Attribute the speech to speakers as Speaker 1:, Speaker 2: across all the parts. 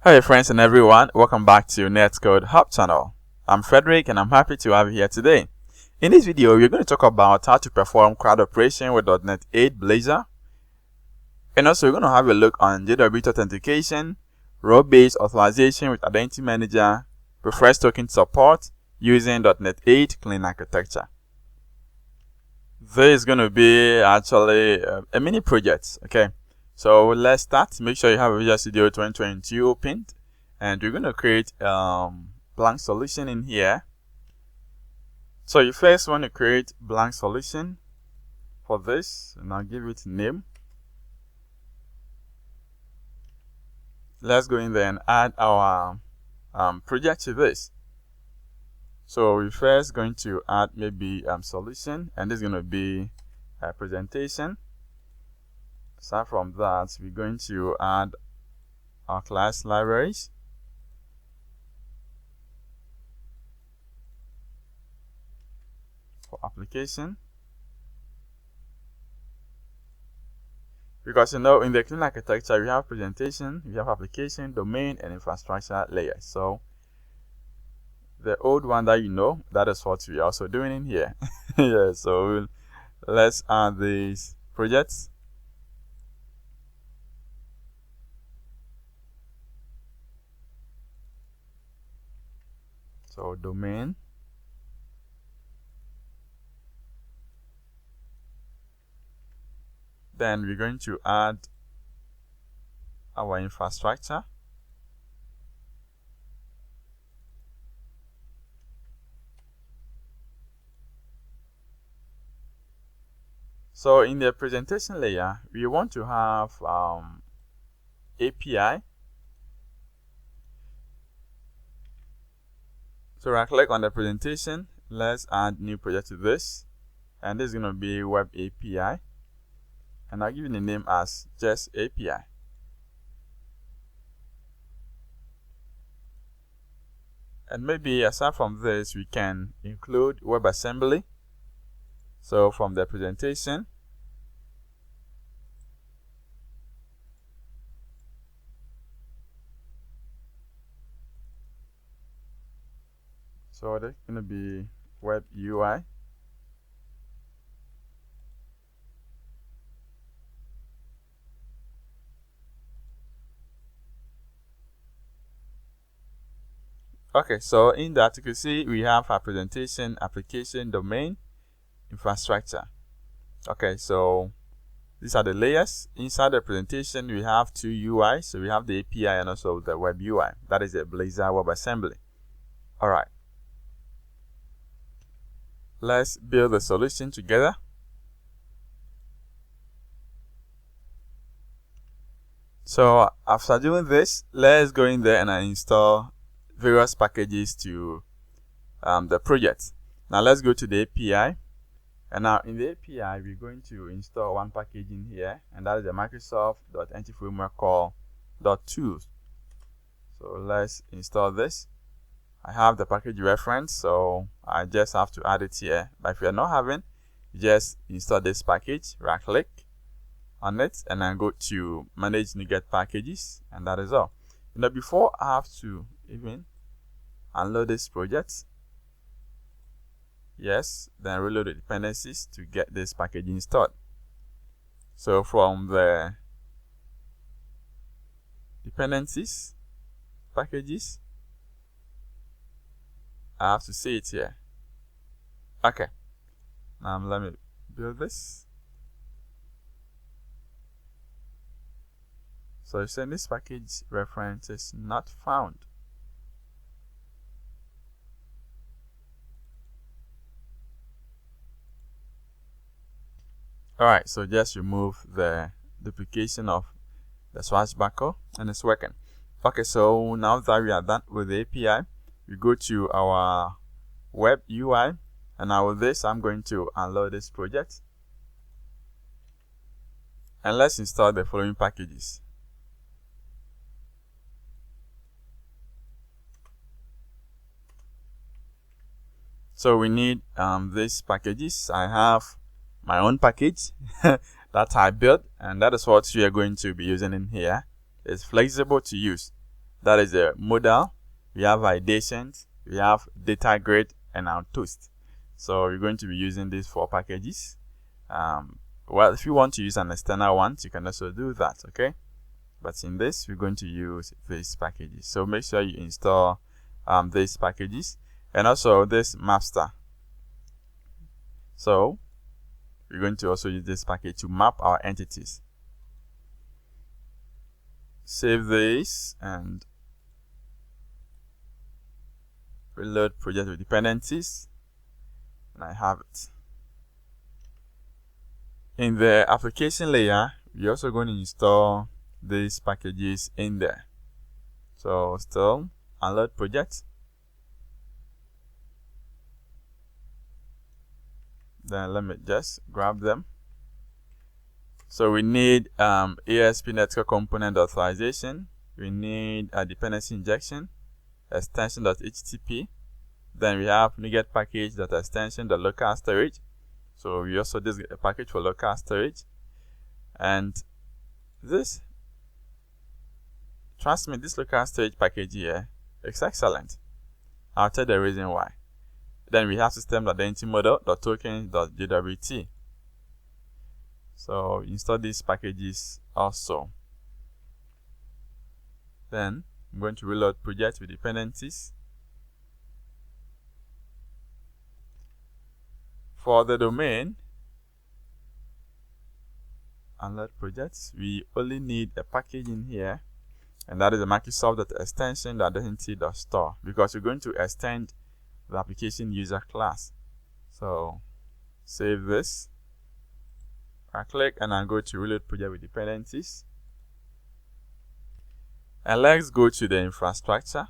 Speaker 1: Hey friends and everyone, welcome back to Netcode-Hub channel. I'm Frederick and I'm happy to have you here today. In this video, we're going to talk about how to perform CRUD operation with .NET 8 Blazor. And also we're going to have a look on JWT authentication, role-based authorization with Identity Manager, prefers token support using .NET 8 clean architecture. This is going to be actually a mini project, okay? So let's start. Make sure you have a Visual Studio 2022 opened, and we're going to create blank solution in here. So you first want to create blank solution for this, and I'll give it a name. Let's go in there and add our project to this. So we're first going to add maybe solution, and this is going to be a presentation. Aside from that, we're going to add our class libraries. For application. Because you know, in the clean architecture, we have presentation, we have application, domain, and infrastructure layers. So the old one that you know, that is what we're also doing in here. Yeah, so let's add these projects. So domain, then we're going to add our infrastructure. So in the presentation layer, we want to have API. So right click on the presentation, let's add new project to this, and this is going to be web API, and I'll give it the name as just API. And maybe aside from this, we can include WebAssembly. So from the presentation, so that's going to be web UI. Okay, so in that you can see we have our presentation, application, domain, infrastructure. Okay, so these are the layers. Inside the presentation, we have two UIs. So we have the API and also the web UI. That is the Blazor WebAssembly. All right. Let's build the solution together. So after doing this, let's go in there and install various packages to the project. Now let's go to the API. And now in the API, we're going to install one package in here, and that is the Microsoft.entity framework call .tools. So let's install this. I have the package reference, so I just have to add it here. But if you're not having, just install this package, right click on it, and then go to manage NuGet packages, and that is all. You know, before I have to even unload this project, yes, then reload the dependencies to get this package installed. So from the dependencies, packages, I have to see it here. Okay, now let me build this. So you say this package reference is not found. Alright, so just remove the duplication of the swashbuckle and it's working. Okay, so now that we are done with the API, we go to our web UI, and now with this, I'm going to unload this project. And let's install the following packages. So we need these packages. I have my own package that I built, and that is what we are going to be using in here. It's flexible to use. That is a modal. We have validations, we have data grid, and our toast. So we're going to be using these 4 packages. Well, if you want to use an external one, you can also do that, okay? But in this, we're going to use these packages. So make sure you install these packages, and also this Mapster. So we're going to also use this package to map our entities. Save this and reload project with dependencies, and I have it. In the application layer, we're also going to install these packages in there. So still unload project, then let me just grab them. So we need ASP Netcode component authorization, we need a dependency injection, extension.http, then we have NuGet package.extension.local storage. So we also did a package for local storage, and this, trust me, this local storage package here is excellent. I'll tell the reason why. Then we have system.identity model.tokens.jwt. So install these packages also. Then I'm going to reload project with dependencies. For the domain, unload projects, we only need a package in here, and that is the Microsoft.extension.identity.store, because we're going to extend the application user class. So save this, I click, and I go to reload project with dependencies, and let's go to the infrastructure.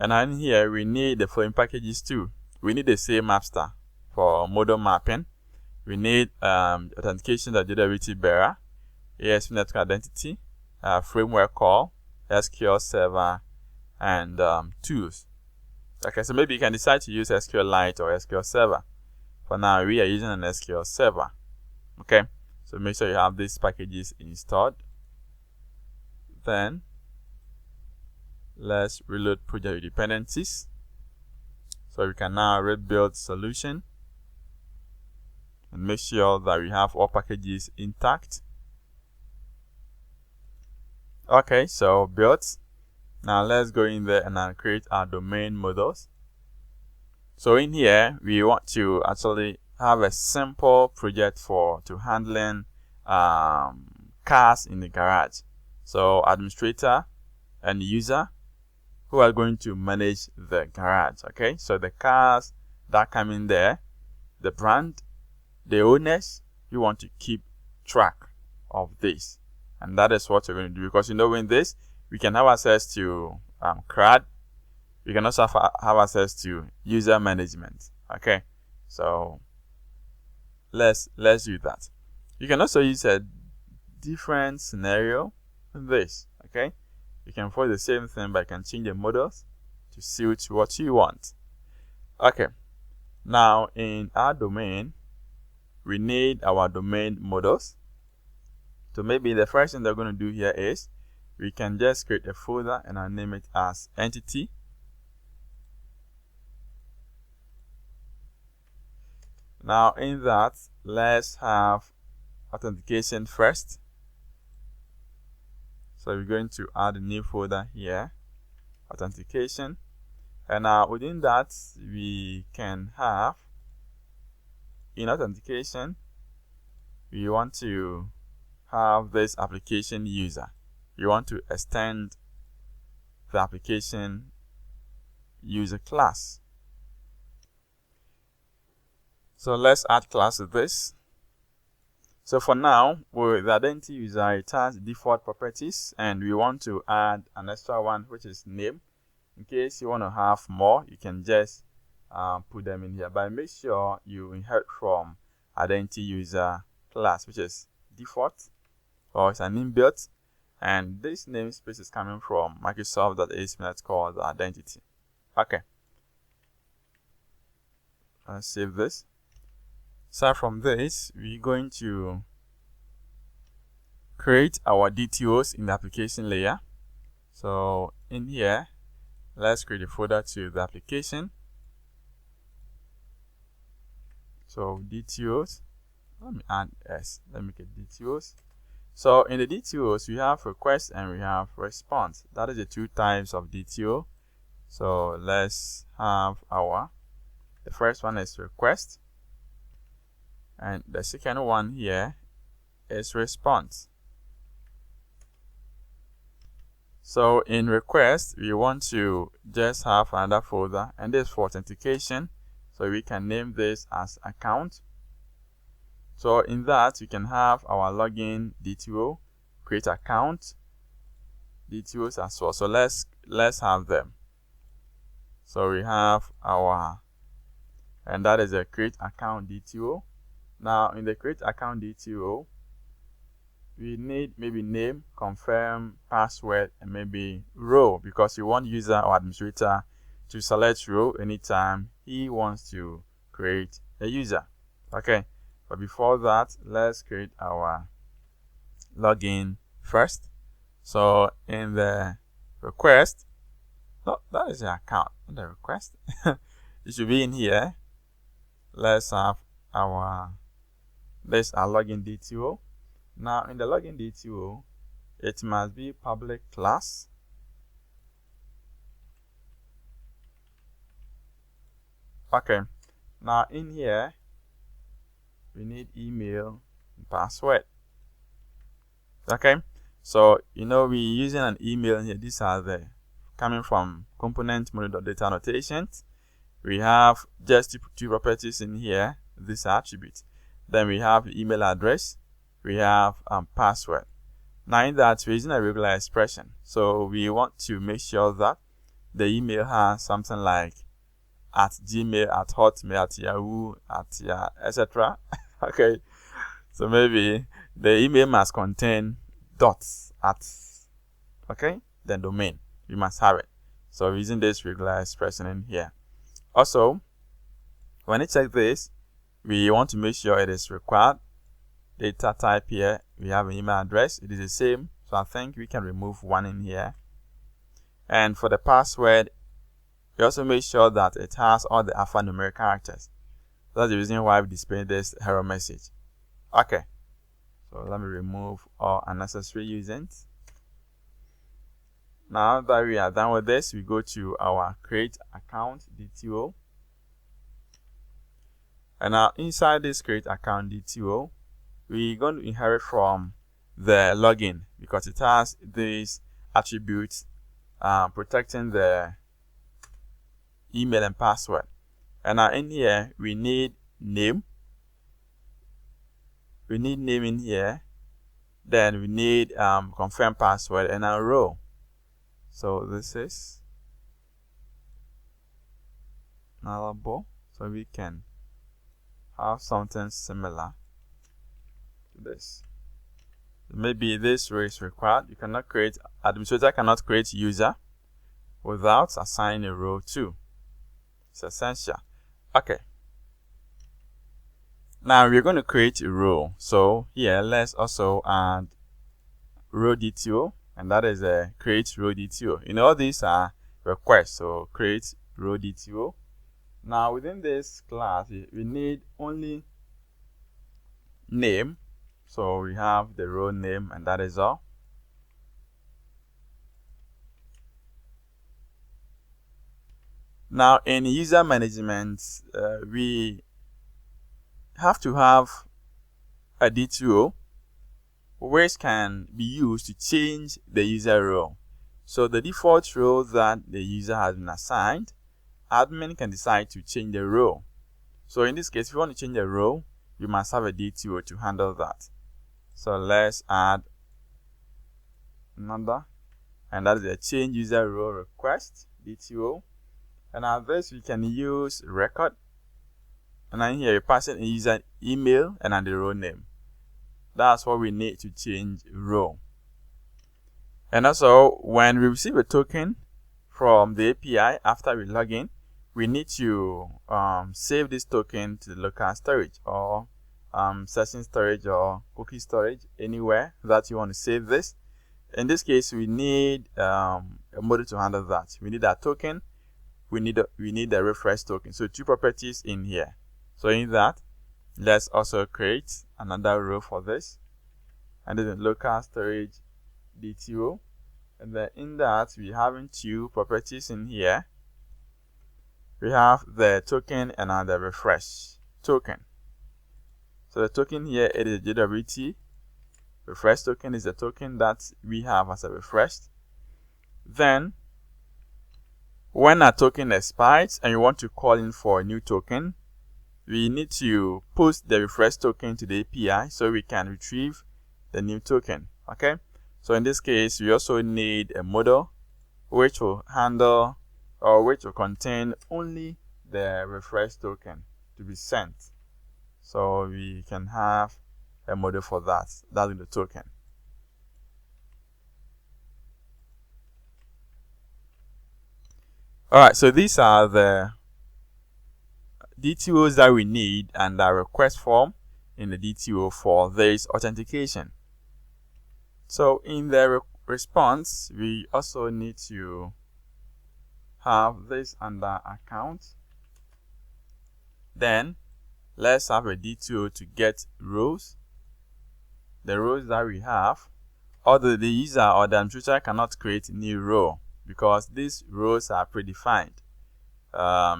Speaker 1: And in here, we need the following packages too. We need the same Mapster for model mapping. We need Authentication.jwt bearer, ASP Netcode identity, framework call, SQL server, and tools. Okay, so maybe you can decide to use SQLite or SQL server. For now, we are using an SQL server. Okay, so make sure you have these packages installed. Then let's reload project dependencies. So we can now rebuild solution and make sure that we have all packages intact. Okay, so built. Now let's go in there and I'll create our domain models. So in here, we want to actually have a simple project to handling cars in the garage. So administrator and user who are going to manage the garage. Okay, so the cars that come in there, the brand, the owners, you want to keep track of this, and that is what you're going to do, because in this we can have access to CRUD. We can also have access to user management. Okay, so let's do that. You can also use a different scenario in this. Okay, you can follow the same thing, but you can change the models to suit what you want. Okay, now in our domain, we need our domain models. So maybe the first thing they're going to do here is we can just create a folder and I'll name it as entity. Now in that, let's have authentication first. So we're going to add a new folder here, authentication, and within that we can have, in authentication, we want to have this application user. You want to extend the application user class. So let's add class to this. So for now, with the identity user, it has default properties, and we want to add an extra one, which is name. In case you want to have more, you can just put them in here, but make sure you inherit from identity user class, which is default, or it's an inbuilt, and this namespace is coming from Microsoft.ASP Netcode identity. Okay, let's save this. So from this, we're going to create our DTOs in the application layer. So in here, let's create a folder to the application. So DTOs, let me add S, let me get DTOs. So in the DTOs, we have request and we have response. That is the two types of DTO. So let's have the first one is request, and the second one here is response. So in request, we want to just have another folder, and this is for authentication. So we can name this as account. So in that, we can have our login DTO, create account DTOs as well. So let's have them. So we have and that is a create account DTO. Now in the create account DTO, we need maybe name, confirm, password, and maybe role, because you want user or administrator to select role anytime he wants to create a user. Okay, but before that, let's create our login first. So in the request, no, that is the account, not the request. It should be in here. Let's have our login DTO. Now in the login DTO, it must be public class. Okay, now in here we need email and password. Okay, so we're using an email here. These are the coming from component model.data annotations. We have just two properties in here, this attribute. Then we have email address, we have password. Now in that, we're using a regular expression, so we want to make sure that the email has something like at Gmail, at Hotmail, at Yahoo, at etc. Okay, so maybe the email must contain dots at, okay, then domain, we must have it. So we're using this regular expression in here. Also, when you check this, we want to make sure it is required data type. Here we have an email address, it is the same, so I think we can remove one in here. And for the password, we also make sure that it has all the alphanumeric characters. That's the reason why we display this error message. Okay, so let me remove all unnecessary usings. Now that we are done with this, we go to our create account DTO. And now inside this create account DTO, we're going to inherit from the login, because it has these attributes protecting the email and password. And now in here we need name. We need name in here. Then we need confirm password and a role. So this is nullable, so we can have something similar to this. Maybe this row is required. You cannot create, administrator cannot create user without assigning a role to. It's essential. Okay. Now we're going to create a role. So here let's also add row DTO, and that is a create row DTO. All these are requests, so create row DTO. Now within this class, we need only name. So we have the row name, and that is all. Now in user management, we have to have a DTO which can be used to change the user role. So the default role that the user has been assigned, admin can decide to change the role. So in this case, if you want to change the role, you must have a DTO to handle that. So let's add another, and that is a change user role request DTO. And now this we can use record, and then here you pass in a user email and then the role name. That's what we need to change role. And also when we receive a token from the API after we log in, we need to save this token to the local storage or session storage or cookie storage, anywhere that you want to save this. In this case, we need a model to handle that. We need a token. We need a refresh token. So 2 properties in here. So in that, let's also create another row for this, and then local storage DTO. And then in that, we having 2 properties in here. We have the token and the refresh token. So the token here, it is JWT. Refresh token is the token that we have as a refreshed. Then, when a token expires and you want to call in for a new token, we need to post the refresh token to the API so we can retrieve the new token. Okay. So in this case, we also need a model which will handle or which will contain only the refresh token to be sent. So we can have a model for that. That's the token. Alright, so these are the DTOs that we need and the request form in the DTO for this authentication. So in the response, we also need to have this under account. Then let's have a DTO to get rows. The rows that we have, although the user or the administrator cannot create a new row because these rows are predefined.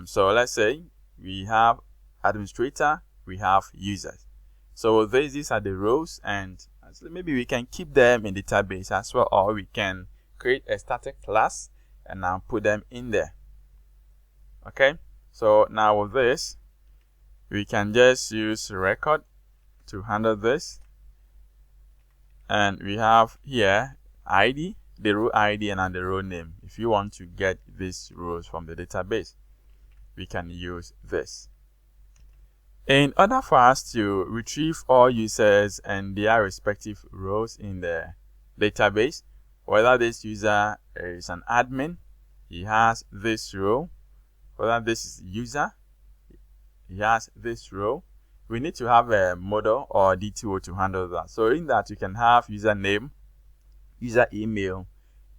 Speaker 1: So let's say we have administrator, we have users. So these are the rows, and maybe we can keep them in the database as well, or we can create a static class and now put them in there. Okay, so now with this, we can just use record to handle this. And we have here ID, the row ID, and the row name. If you want to get these rows from the database, we can use this. In order for us to retrieve all users and their respective rows in the database, whether this user is an admin, he has this row, whether this is user, he has this row, we need to have a model or DTO to handle that. So in that, you can have username, user email,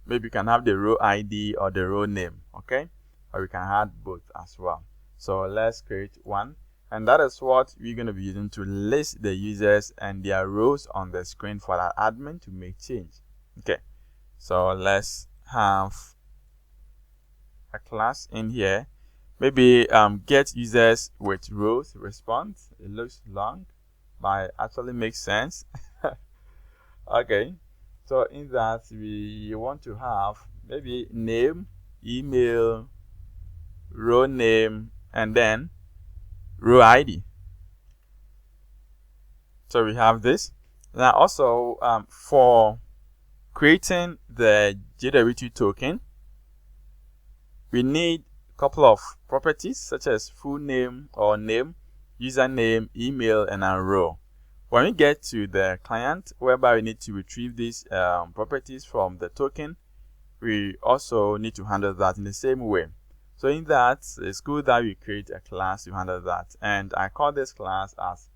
Speaker 1: maybe you can have the row ID or the row name, okay? Or we can add both as well. So let's create one, and that is what we're going to be using to list the users and their rows on the screen for that admin to make change. Okay, so let's have a class in here. Maybe get users with rows response. It looks long, but it actually makes sense. Okay, so in that we want to have maybe name, email, row name, and then row ID. So we have this. Now also for creating the JWT token, we need couple of properties such as full name or name, username, email, and a row. When we get to the client whereby we need to retrieve these properties from the token, we also need to handle that in the same way. So in that, it's good that we create a class to handle that, and I call this class as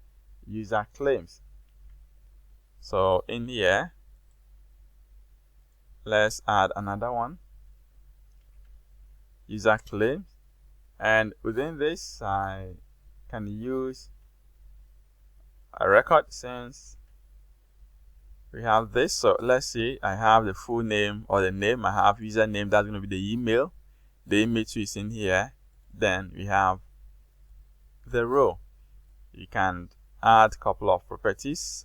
Speaker 1: user claims. So in here, let's add another one, user claims, and within this I can use a record since we have this. So let's see, I have the full name or the name, I have username, that's going to be the email too is in here. Then we have the row. You can add a couple of properties,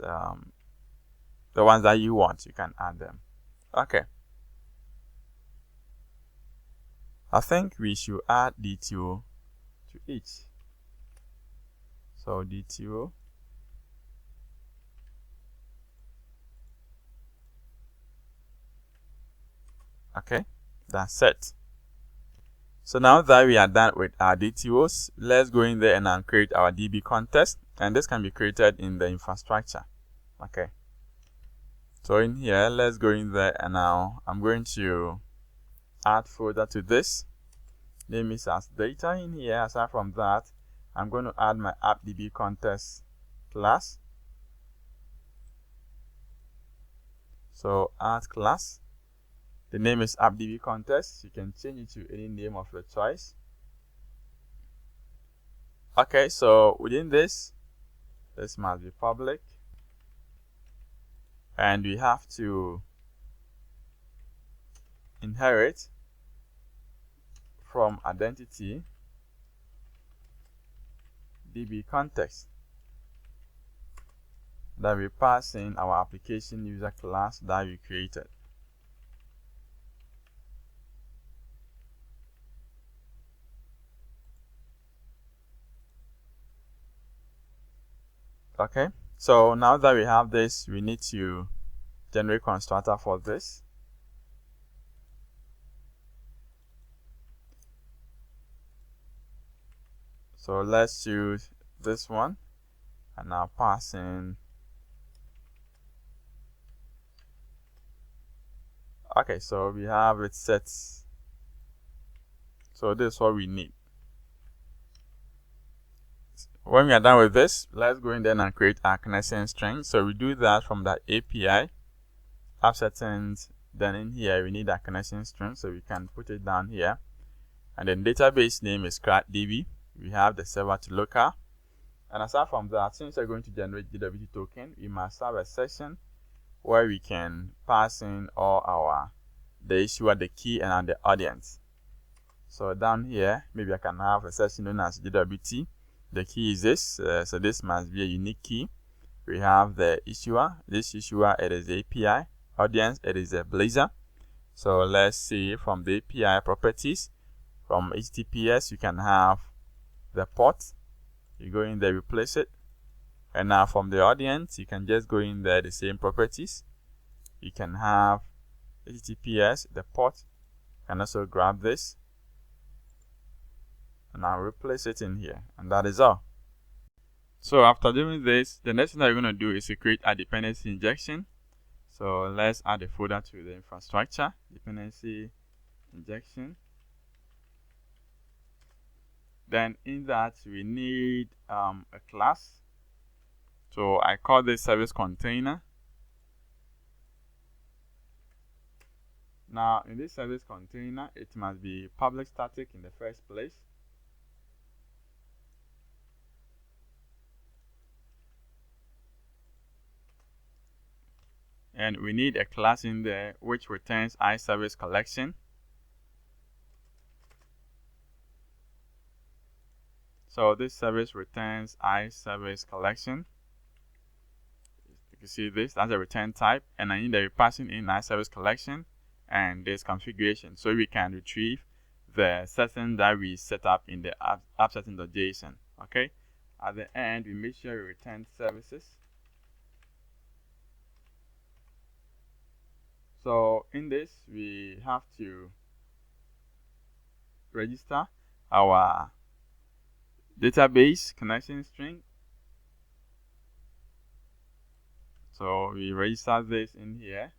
Speaker 1: the ones that you want, you can add them. Okay, I think we should add DTO to each. So DTO, okay, that's it. So now that we are done with our DTOs, let's go in there and create our DB context, and this can be created in the infrastructure. Okay, so in here, let's go in there, and now I'm going to add folder to this, name is as data in here. Aside from that, I'm going to add my AppDB context class. So add class. The name is AppDB context. You can change it to any name of your choice. Okay, so within this must be public, and we have to inherit from identity DB context that we pass in our application user class that we created. Okay, so now that we have this, we need to generate constructor for this. So let's choose this one and now pass in. Okay, so we have it set. So this is what we need. When we are done with this, let's go in there and create our connection string. So we do that from that API app settings. Then in here we need our connection string, so we can put it down here. And then database name is CRUD. We have the server to local. And aside from that, since we're going to generate JWT token, we must have a session where we can pass in all the issuer, the key, and the audience. So down here, maybe I can have a session known as JWT. The key is this, so this must be a unique key. We have the issuer. This issuer, it is the API. Audience, it is a Blazor. So let's see from the API properties. From HTTPS, you can have the port. You go in there, replace it. And now from the audience, you can just go in there, the same properties. You can have HTTPS, the port. You can also grab this. And I'll replace it in here, and that is all. So after doing this, the next thing that you're going to do is to create a dependency injection. So let's add a folder to the infrastructure, dependency injection. Then in that we need a class. So I call this service container. Now in this service container, it must be public static in the first place. And we need a class in there which returns iService collection. So this service returns iService collection. You can see this, that's a return type, and I need to be passing in iService collection and this configuration, so we can retrieve the setting that we set up in the app setting.json. Okay, at the end we make sure we return services. So in this, we have to register our database connection string. So we register this in here.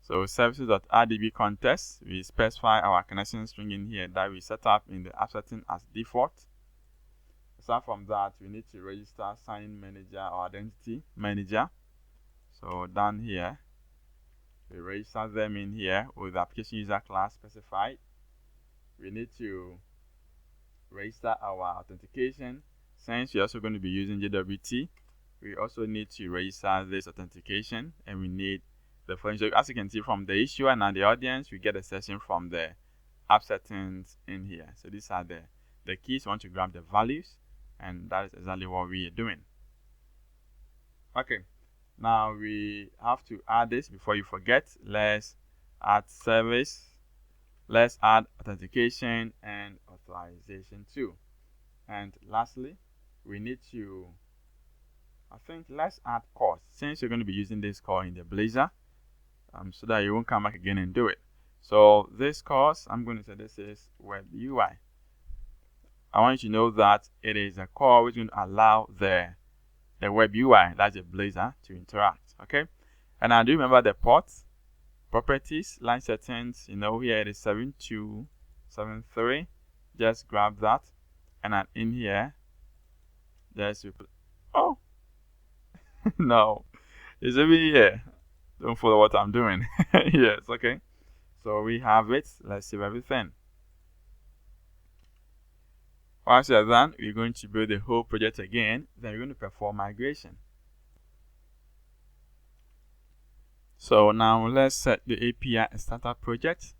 Speaker 1: So services.rdb context, we specify our connection string in here that we set up in the app setting as default. Aside from that, we need to register sign manager or identity manager. So down here, we register them in here with the application user class specified. We need to register our authentication. Since we're also going to be using JWT, we also need to register this authentication, and we need the following. So as you can see from the issuer and the audience, we get a session from the app settings in here. So these are the keys. We want to grab the values, and that is exactly what we are doing. Okay. Now we have to add this before you forget. Let's add service. Let's add authentication and authorization too. And lastly, we need to, let's add course, since you're going to be using this course in the Blazor, so that you won't come back again and do it. So this course, I'm going to say this is web UI. I want you to know that it is a core which is going to allow the web UI, that's a Blazor, to interact. Okay, and I do remember the port properties, line settings, here it is 7273. Just grab that, and then in here, just oh no, it's over here. Don't follow what I'm doing. Yes, okay. So we have it. Let's save everything. Once you're done, we're going to build the whole project again. Then we're going to perform migration. So now let's set the API as startup project.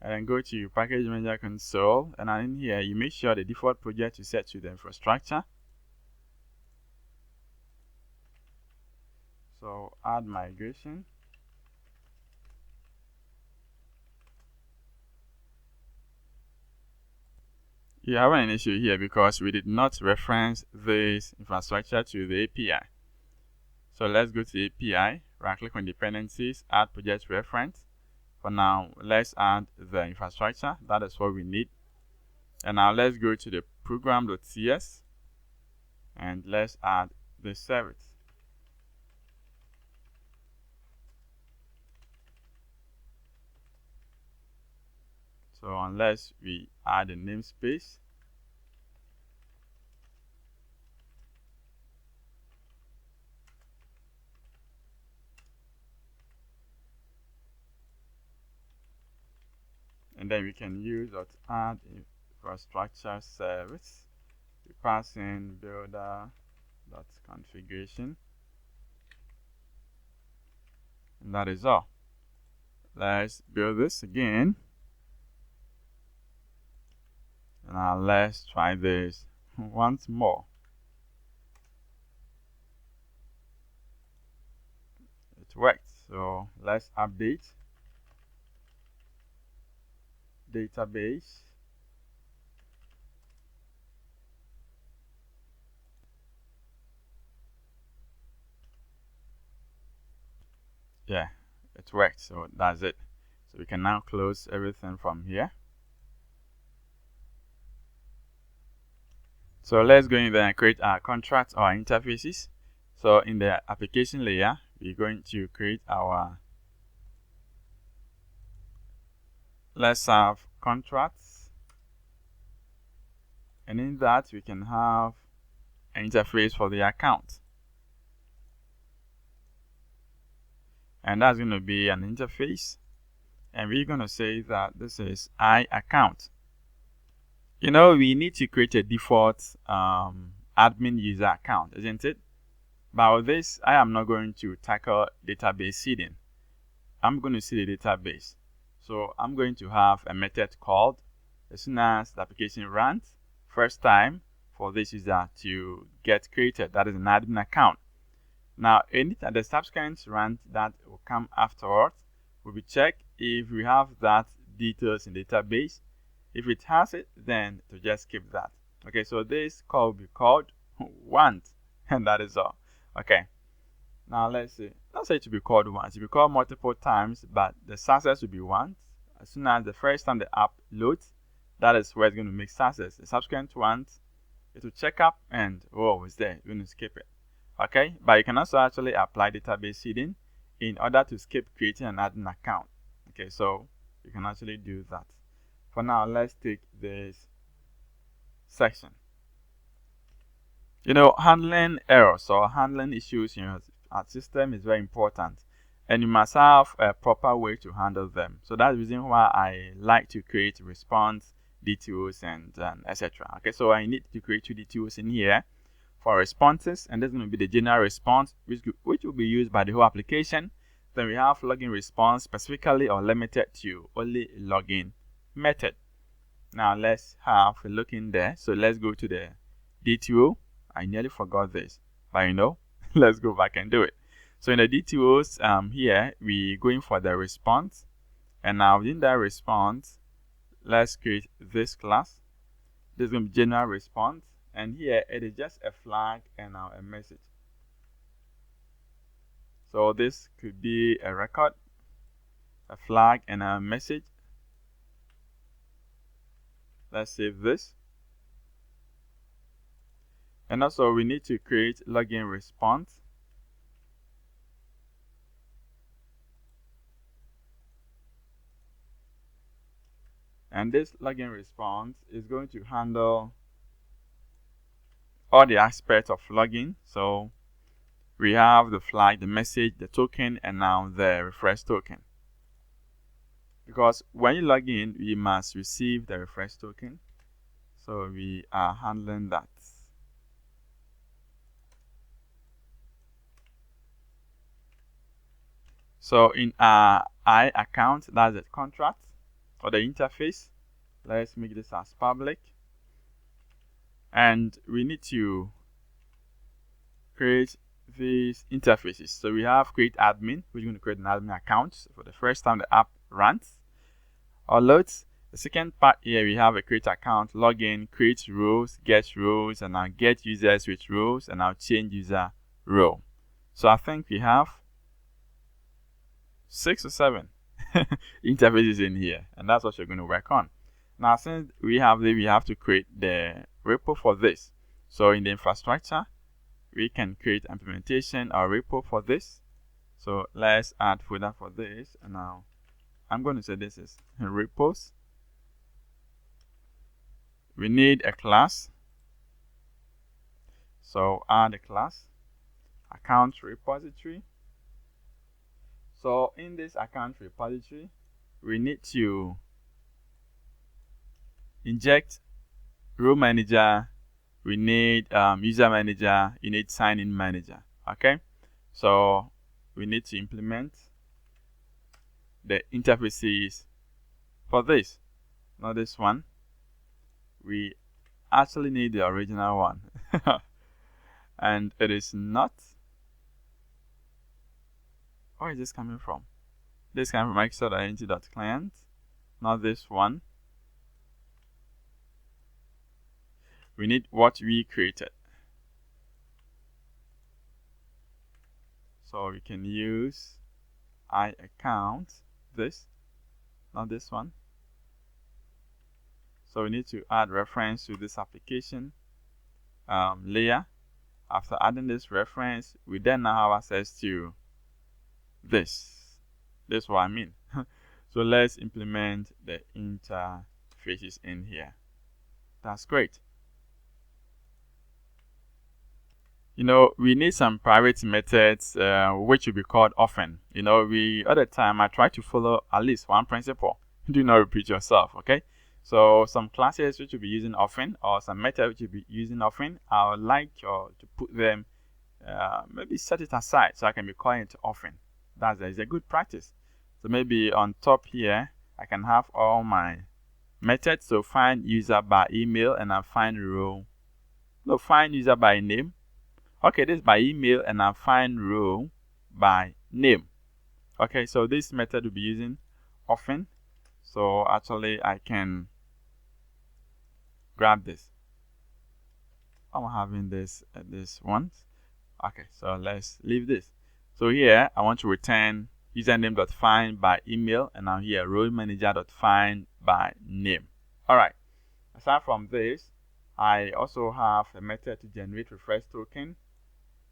Speaker 1: And then go to your package manager console. And then in here, you make sure the default project is set to the infrastructure. So add migration. You have an issue here because we did not reference this infrastructure to the API. So let's go to the API, right click on dependencies, add project reference. For now, let's add the infrastructure. That is what we need. And now let's go to the program.cs and let's add the service. So unless we add a namespace, and then we can use add infrastructure service. We pass in builder.configuration, and that is all. Let's build this again. Now let's try this once more. It worked. So let's update database. Yeah, it worked. So that's it. So we can now close everything from here. So let's go in there and create our contracts or interfaces. So in the application layer, we're going to create our, let's have contracts. And in that, we can have an interface for the account. And that's going to be an interface. And we're going to say that this is iAccount. We need to create a default admin user account, isn't it? But with this, I am not going to tackle database seeding. I'm going to see the database. So I'm going to have a method called, as soon as the application runs, first time for this user to get created, that is an admin account. Now, the subsequent run that will come afterwards will be checked if we have that details in the database. If it has it, then to just skip that. Okay, so this call will be called once, and that is all. Okay, now let's say it will be called once. It will be called multiple times, but the success will be once. As soon as the first time the app loads, that is where it's going to make success. The subsequent ones, it will check up and it's there. You're going to skip it. Okay, but you can also actually apply database seeding in order to skip creating an admin account. Okay, so you can actually do that. For now, let's take this section. Handling errors or handling issues in your system is very important, and you must have a proper way to handle them. So that's the reason why I like to create response DTOs and etc. Okay, so I need to create 2 DTOs in here for responses, and this is going to be the general response, which will be used by the whole application. Then we have login response, specifically or limited to only login method. Now let's have a look in there. So let's go to the DTO. I nearly forgot this, but let's go back and do it. So in the DTOs, here we're going for the response, and now within that response, let's create this class. This is going to be general response, and here it is just a flag and now a message. So this could be a record, a flag, and a message. Let's save this. And also we need to create login response. And this login response is going to handle all the aspects of login. So we have the flag, the message, the token, and now the refresh token. Because when you log in, we must receive the refresh token. So we are handling that. So in our I account, that's the contract or the interface. Let's make this as public. And we need to create these interfaces. So we have create admin. We're going to create an admin account for the first time the app runs or loads. The second part here, we have a create account, login, create roles, get roles, and now get users with roles, and now change user role. So I think we have 6 or 7 interfaces in here, and that's what you're going to work on. Now, since we have to create the repo for this. So in the infrastructure, we can create implementation or repo for this. So let's add folder for this, and now I'm going to say this is repos. We need a class. So add a class, account repository. So in this account repository, we need to inject role manager. We need user manager. You need sign-in manager. Okay. So we need to implement the interfaces for this. Not this one. We actually need the original one. And it is not. Where is this coming from? This coming from Microsoft.identity.client, not this one. We need what we created. So we can use I account this, not this one. So we need to add reference to this application layer. After adding this reference, we then now have access to this. This is what I mean. So let's implement the interfaces in here. That's great. You know, we need some private methods which will be called often. You know, all the time I try to follow at least one principle. Do not repeat yourself, okay? So some classes which will be using often, or some methods which will be using often, I would like to put them, maybe set it aside so I can be calling it often. That is a good practice. So maybe on top here, I can have all my methods. So find user by email, and I find row. No, find user by name. Okay, this is by email, and I find row by name. Okay, so this method will be using often. So actually, I can grab this. I'm having this one. Okay, so let's leave this. So here I want to return username.find by email, and now here role manager.find by name. All right. Aside from this, I also have a method to generate refresh token,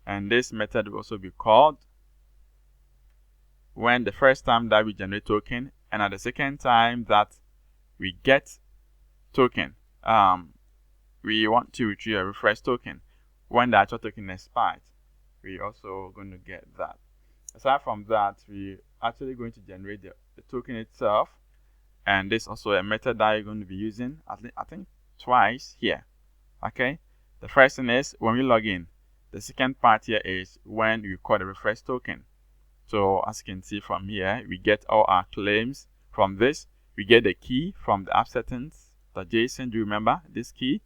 Speaker 1: and this method will also be called when the first time that we generate token, and at the second time that we get token, we want to retrieve a refresh token. When the actual token expires, we also going to get that. Aside from that, we actually going to generate the token itself, and this also a method that you're going to be using I think twice here. Okay, the first thing is when we log in. The second part here is when we call the refresh token. So as you can see from here, we get all our claims from this. We get the key from the app settings.json. Do you remember this key?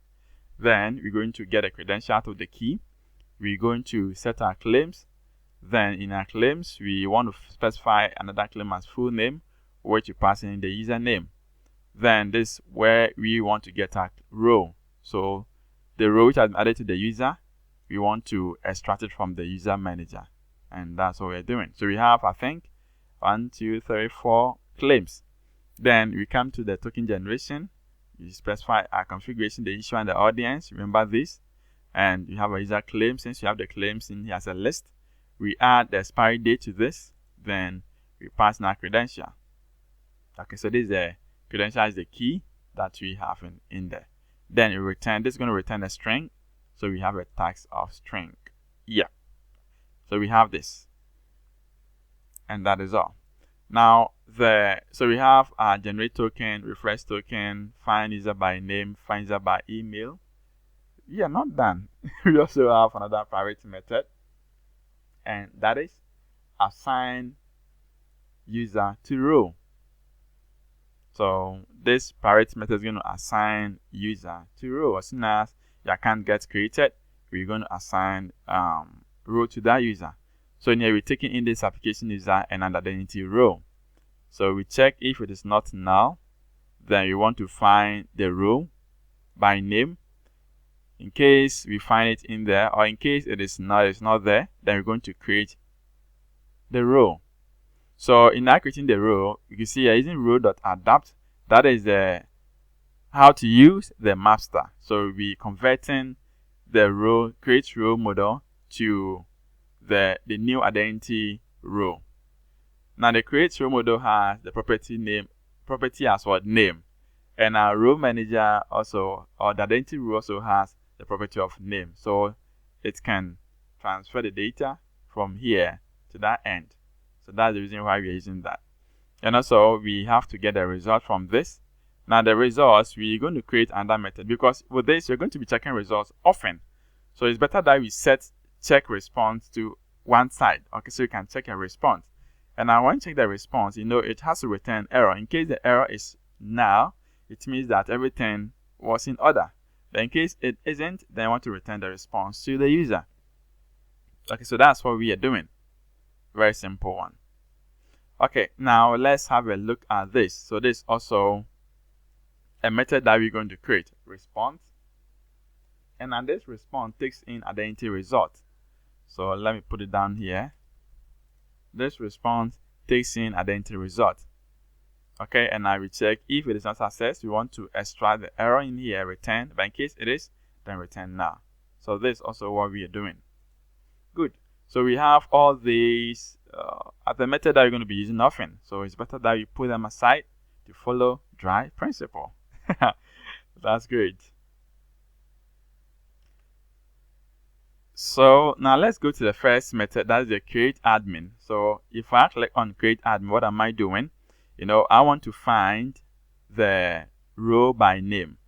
Speaker 1: Then we're going to get a credential out of the key. We're going to set our claims. Then in our claims, we want to specify another claim as full name, which you pass in the username. Then this is where we want to get our row. So the row which has been added to the user, we want to extract it from the user manager. And that's what we're doing. So we have, I think, 1, 2, 3, 4 claims. Then we come to the token generation. We specify our configuration, the issue and the audience. Remember this. And we have a user claim. Since you have the claims in here as a list, we add the expiry date to this. Then we pass in our credential. Okay, so this is the credential is the key. that we have in there. Then this is going to return a string. So we have a tax of string. Yeah. So we have this. And that is all. Now, so we have our generate token, refresh token, find user by name, find user by email. Yeah, not done. We also have another priority method, and that is assign user to row. So this priority method is going to assign user to row. As soon as your account gets created, we're going to assign row to that user. So here we're taking in this application user and an identity row. So we check if it is not null, then we want to find the row by name. In case we find it in there, or in case it is not, it's not there, then we're going to create the row. So in now creating the row, you can see here using row.adapt, that is how to use the master. So we converting the row, create row model to the new identity row. Now the create row model has the property as what name, and our row manager also, or the identity row also has the property of name. So it can transfer the data from here to that end. So that's the reason why we're using that. And also we have to get the result from this. Now the results, we're going to create another method, because with this you're going to be checking results often. So it's better that we set check response to one side. Okay, so you can check a response. And now when you check the response, it has to return error. In case the error is null, it means that everything was in order. But in case it isn't, then I want to return the response to the user. Okay, so that's what we are doing. Very simple one. Okay, now let's have a look at this. So this is also a method that we're going to create, response. And then this response takes in identity result. So let me put it down here. This response takes in identity result. Okay, and I will check if it is not accessed. We want to extract the error in here, return. But in case it is, then return now. So this is also what we are doing. Good. So we have all these as the method that you're going to be using often. So it's better that you put them aside to follow dry principle. That's great. So now let's go to the first method, that is the create admin. So if I click on create admin, what am I doing? I want to find the row by name.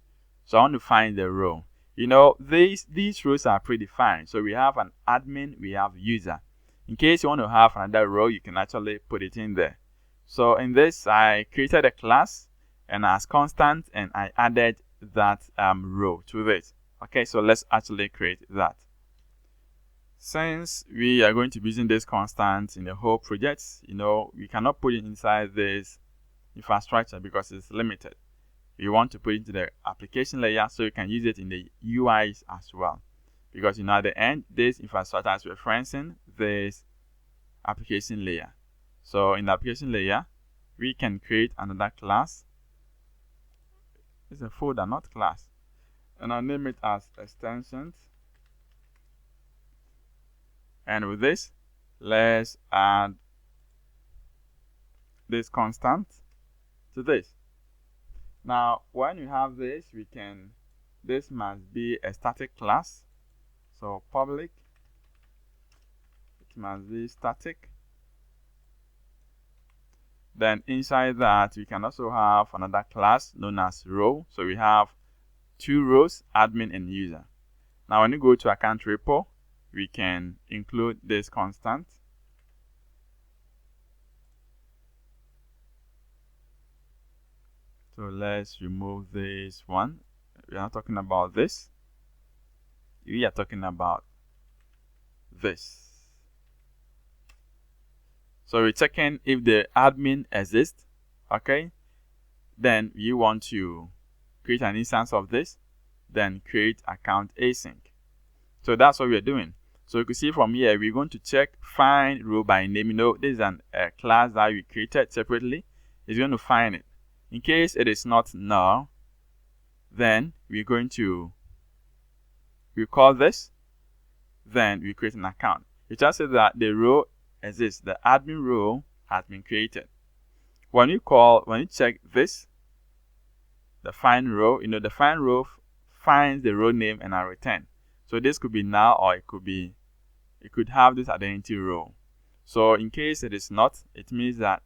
Speaker 1: So I want to find the row. These rows are predefined. So we have an admin, we have user. In case you want to have another row, you can actually put it in there. So in this, I created a class and as constant, and I added that row to it. Okay, so let's actually create that. Since we are going to be using this constant in the whole project, we cannot put it inside this infrastructure because it's limited. We want to put it into the application layer so you can use it in the UIs as well. Because at the end, this infrastructure is referencing this application layer. So in the application layer, we can create another class. It's a folder, not class. And I'll name it as extensions. And with this, let's add this constant to this. Now, when you have this, this must be a static class. So public, it must be static. Then inside that, we can also have another class known as row. So we have two rows, admin and user. Now, when you go to account repo, we can include this constant. So let's remove this one. We are not talking about this. We are talking about this. So we're checking if the admin exists. Okay. Then you want to create an instance of this. Then create account async. So that's what we're doing. So you can see from here, we're going to check find row by name. This is a class that we created separately. It's going to find it. In case it is not null, then we're going to call this. Then we create an account. It just says that the row exists. The admin row has been created. When you check this, the find row. The find row finds the row name and I return. So this could be null, or it could have this identity row. So in case it is not, it means that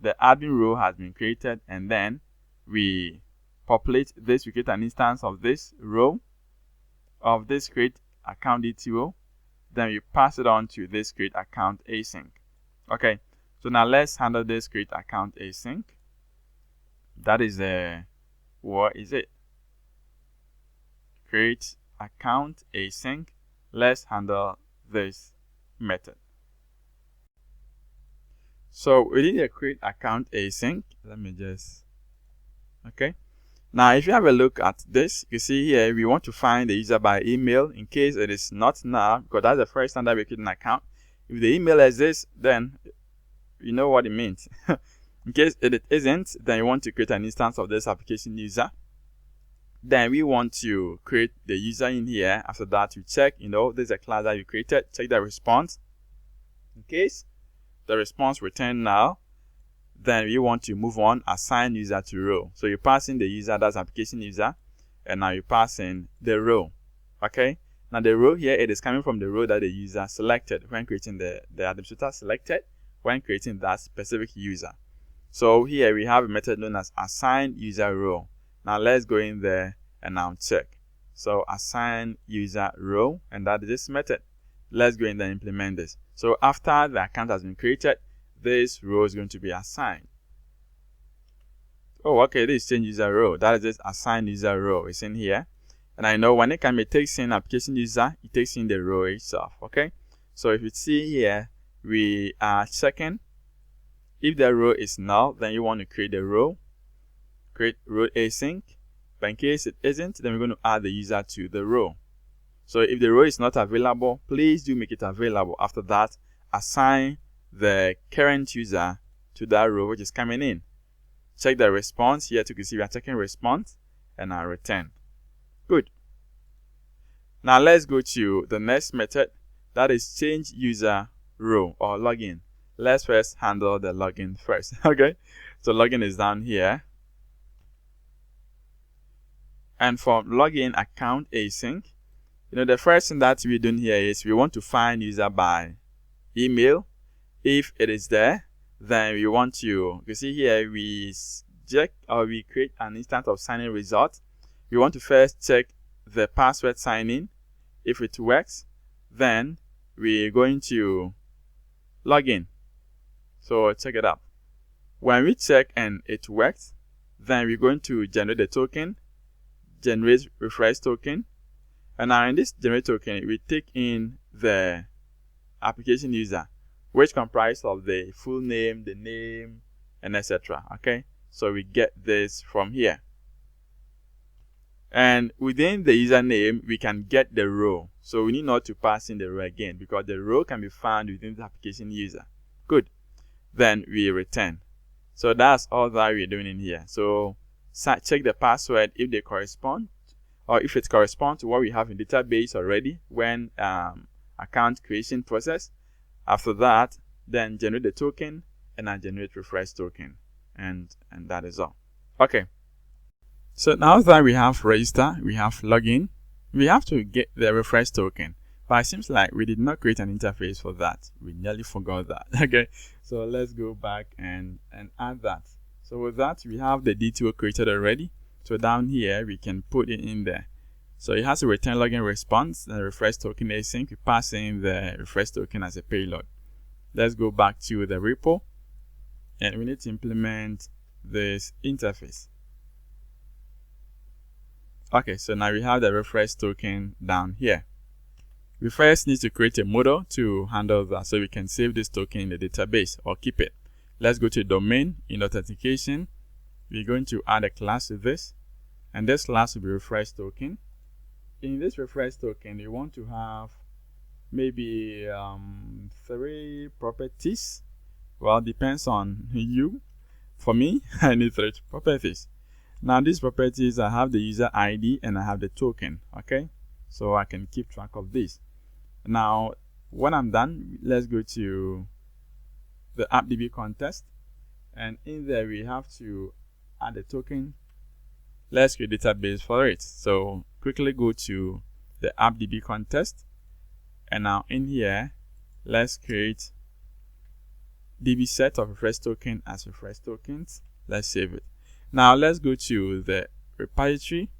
Speaker 1: the admin row has been created, and then we populate this. We create an instance of this row, of this create account DTO. Then we pass it on to this create account async. Okay, so now let's handle this create account async. That is what is it? Create account async. Let's handle this method. So within the create account async, let me just, okay. Now, if you have a look at this, you see here, we want to find the user by email in case it is not now, because that's the first time that we create an account. If the email exists, then you know what it means. In case it isn't, then you want to create an instance of this application user. Then we want to create the user in here. After that, you check, there's a class that you created, check the response. In case the response return null, then we want to move on, assign user to row. So you pass in the user, that's application user, and now you pass in the row. Okay, now the row here, it is coming from the row that the user selected when creating the administrator selected when creating that specific user. So here we have a method known as assign user row. Now let's go in there and now check. So assign user row, and that is this method. Let's go in there and implement this. So after the account has been created, this row is going to be assigned. Oh, okay, this is change user row. That is this assign user row. It's in here. And I know when it takes in application user, it takes in the row itself. Okay. So if you see here, we are checking if the row is null, then you want to create the row, create row async. But in case it isn't, then we're going to add the user to the row. So if the row is not available, please do make it available. After that, assign the current user to that row which is coming in. Check the response. Here you can see we are checking response and I return. Good. Now let's go to the next method, that is change user row or login. Let's first handle the login first. Okay, so login is down here, and for login account async, the first thing that we're doing here is we want to find user by email. If it is there, then we want to, you see here, we check or we create an instance of signing result. We want to first check the password sign-in. If it works, then we're going to log in. So check it out. When we check and it works, then we're going to generate the token, generate refresh token. And now in this generate token, we take in the application user, which comprises of the full name, the name, and etc. Okay, so we get this from here. And within the username, we can get the row. So we need not to pass in the row again because the row can be found within the application user. Good. Then we return. So that's all that we're doing in here. So check the password if they correspond, or if it corresponds to what we have in database already when account creation process. After that, then generate the token and then generate refresh token, and that is all. Okay. So now that we have register, we have login, we have to get the refresh token. But it seems like we did not create an interface for that. We nearly forgot that. Okay, so let's go back and add that. So with that, we have the DTO created already. So down here, we can put it in there. So it has to return login response and refresh token async. We pass in the refresh token as a payload. Let's go back to the repo, and we need to implement this interface. Okay, so now we have the refresh token down here. We first need to create a model to handle that so we can save this token in the database or keep it. Let's go to domain. In authentication, we're going to add a class to this, and this class will be refresh token. In this refresh token, we want to have maybe 3 properties. Well, depends on you. For me, I need 3 properties. Now these properties, I have the user ID and I have the token. Okay, so I can keep track of this. Now when I'm done, let's go to the AppDB contest, and in there we have to add a token let's create a database for it. So quickly go to the AppDB context, and now in here, let's create DB set of refresh token as refresh tokens. Let's save it. Now let's go to the repository.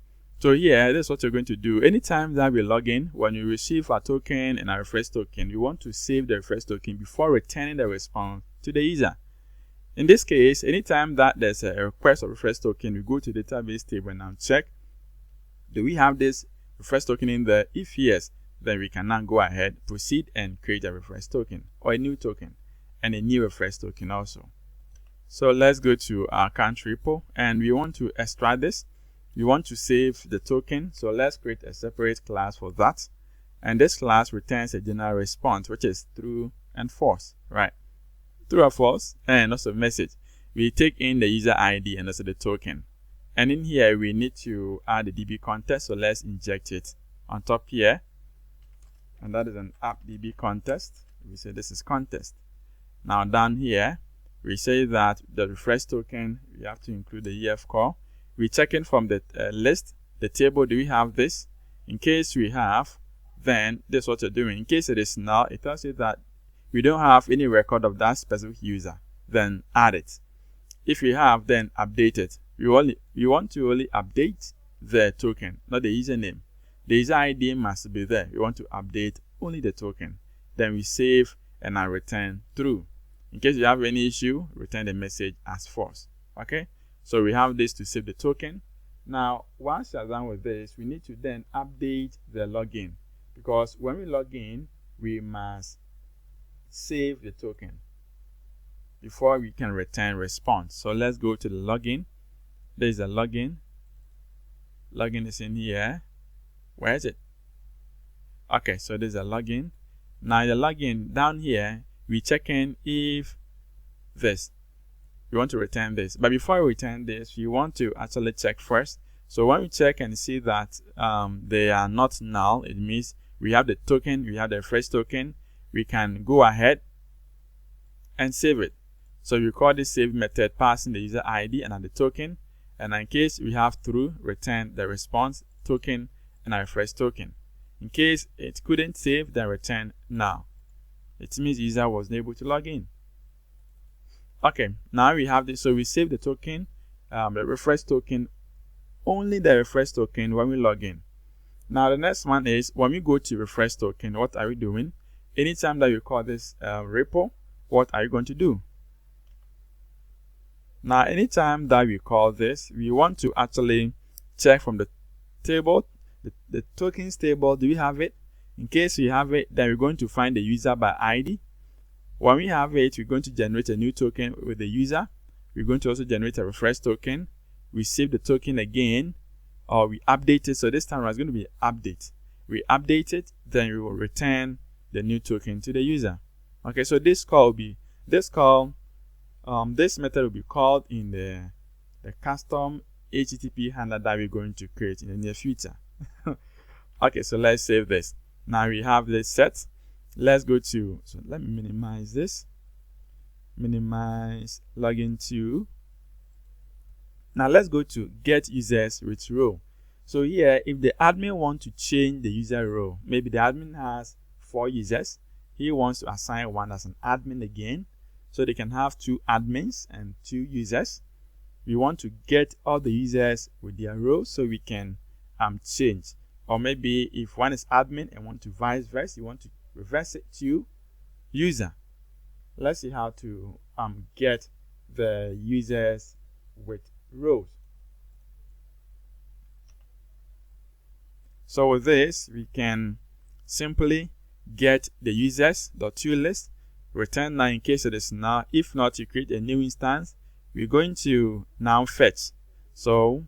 Speaker 1: So here, this is what you're going to do. Anytime that we log in, when you receive a token and a refresh token, you want to save the refresh token before returning the response to the user. In this case, anytime that there's a request of refresh token, we go to the database table and now check, do we have this refresh token in there? If yes, then we can now go ahead, proceed and create a refresh token or a new token and a new refresh token also. So let's go to our account repo, and we want to extract this. We want to save the token, so let's create a separate class for that. And this class returns a general response, which is true and false, right? True or false, and also message. We take in the user ID and also the token. And in here, we need to add the DB context, so let's inject it on top here. And that is an AppDB context. We say this is context. Now down here, we say that the refresh token, we have to include the EF call. We check in from the list, the table, do we have this? In case we have, then this is what you're doing. In case it is null, it tells you that we don't have any record of that specific user, then add it. If we have, then update it. We want to only update the token, not the username. The user ID must be there. We want to update only the token. Then we save and I return true. In case you have any issue, return the message as false. Okay? So we have this to save the token. Now, once you're done with this, we need to then update the login, because when we log in, we must save the token before we can return response. So let's go to the login. There is a login. Login is in here. Where is it? Okay, so there's a login. Now the login down here, we check in if this. We want to return this, but before we return this, we want to actually check first. So when we check and see that they are not null, it means we have the token, we have the refresh token, we can go ahead and save it. So we call this save method passing the user ID and the token, and in case we have true, return the response token and a refresh token. In case it couldn't save, then return null. It means the user wasn't able to log in. Okay, now we have this. So we save the token, the refresh token, only the refresh token when we log in. Now the next one is when we go to refresh token, what are we doing? Anytime that you call this repo, what are you going to do? Now anytime that we call this, we want to actually check from the table, the tokens table, do we have it? In case we have it, then we're going to find the user by ID. When we have it, we're going to generate a new token with the user. We're going to also generate a refresh token. We save the token again, or we update it. So this time it's going to be update. We update it, then we will return the new token to the user. Okay, so this method will be called in the custom HTTP handler that we're going to create in the near future. Okay, so let's save this. Now we have this set. Let's go to, so let me minimize this. Minimize login to. Now let's go to get users with role. So here, if the admin wants to change the user role, maybe the admin has 4 users. He wants to assign one as an admin again. So they can have 2 admins and 2 users. We want to get all the users with their roles so we can change. Or maybe if one is admin and want to vice versa, you want to reverse it to user. Let's see how to get the users with roles. So with this, we can simply get the users.toList, return now in case it is null. If not, you create a new instance. We're going to now fetch. So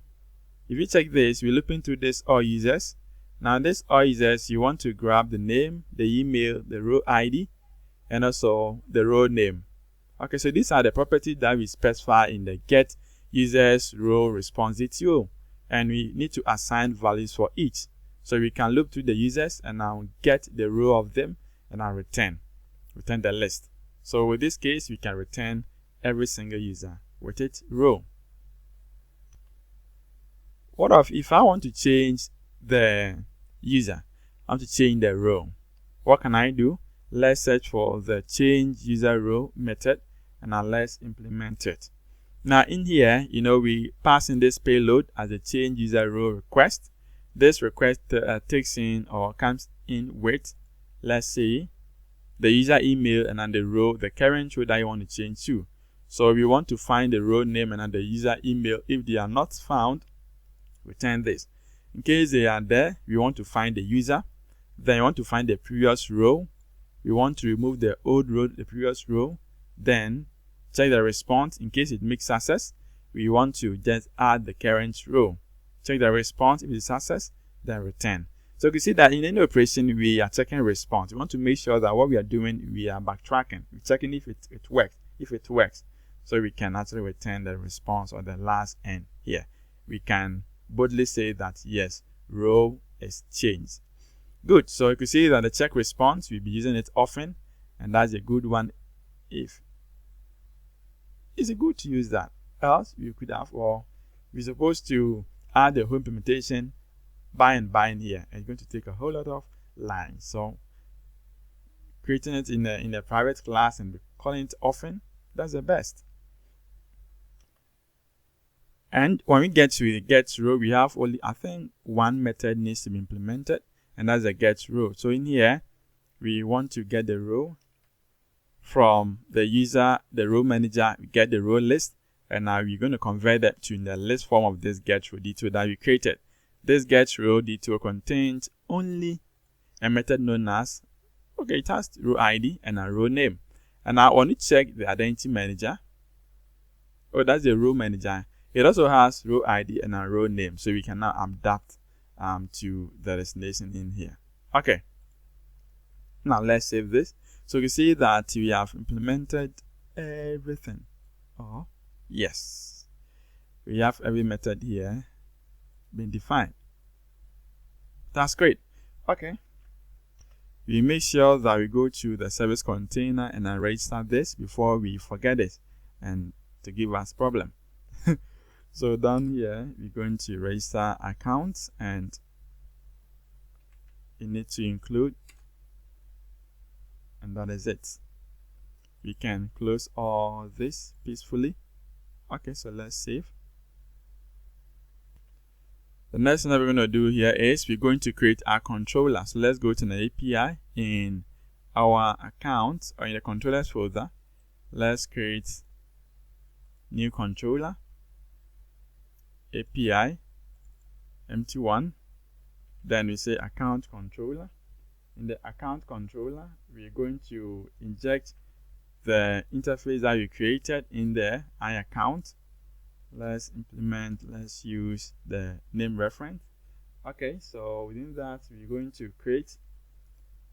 Speaker 1: if you check this, we're looping through this all users. Now this all users, you want to grab the name, the email, the role ID, and also the role name. Okay, so these are the properties that we specify in the get users role response DTO, and we need to assign values for each. So we can loop through the users and now get the row of them and now return the list. So with this case, we can return every single user with its row. what if I want to change the user? I want to change the row. What can I do? Let's search for the change user row method, and now let's implement it. Now in here, we pass in this payload as a change user row request. This request takes in or comes in with, let's say, the user email and then the row, the current row that you want to change to. So we want to find the row name and then the user email. If they are not found, return this. In case they are there, we want to find the user. Then you want to find the previous row. We want to remove the old row, the previous row. Then check the response. In case it makes success, we want to just add the current row. Check the response. If it's success, then return. So you can see that in any operation, we are checking response. We want to make sure that what we are doing, we are backtracking. We're checking if it works. If it works, so we can actually return the response or the last end here. We can boldly say that yes, row is changed. Good. So you can see that the check response, we'll be using it often, and that's a good one. If it's good to use that, else you could have, or we're supposed to add the whole implementation by and by in here, and it's going to take a whole lot of lines. So creating it in a private class and calling it often, that's the best. And when we get to the get row, we have only, I think, one method needs to be implemented, and that's the get row. So in here, we want to get the row from the user, the row manager. We get the row list, and now we're going to convert that to the list form of this get row DTO that we created. This get row DTO contains only a method known as, it has row ID and a row name. And I want to check the identity manager. Oh, that's the row manager. It also has row ID and a row name, so we can now adapt to the destination in here. Okay. Now let's save this. So you see that we have implemented everything. Oh, yes. We have every method here been defined. That's great. Okay. We make sure that we go to the service container and then register this before we forget it and to give us problem. So down here, we're going to register accounts, and you need to include, and that is it. We can close all this peacefully. Okay, so let's save. The next thing that we're going to do here is we're going to create our controller. So let's go to the API in our account or in the controllers folder. Let's create new controller, API, empty one. Then we say account controller. In the account controller, we're going to inject the interface that we created in the iAccount. Let's use the name reference. Okay, so within that, we're going to create,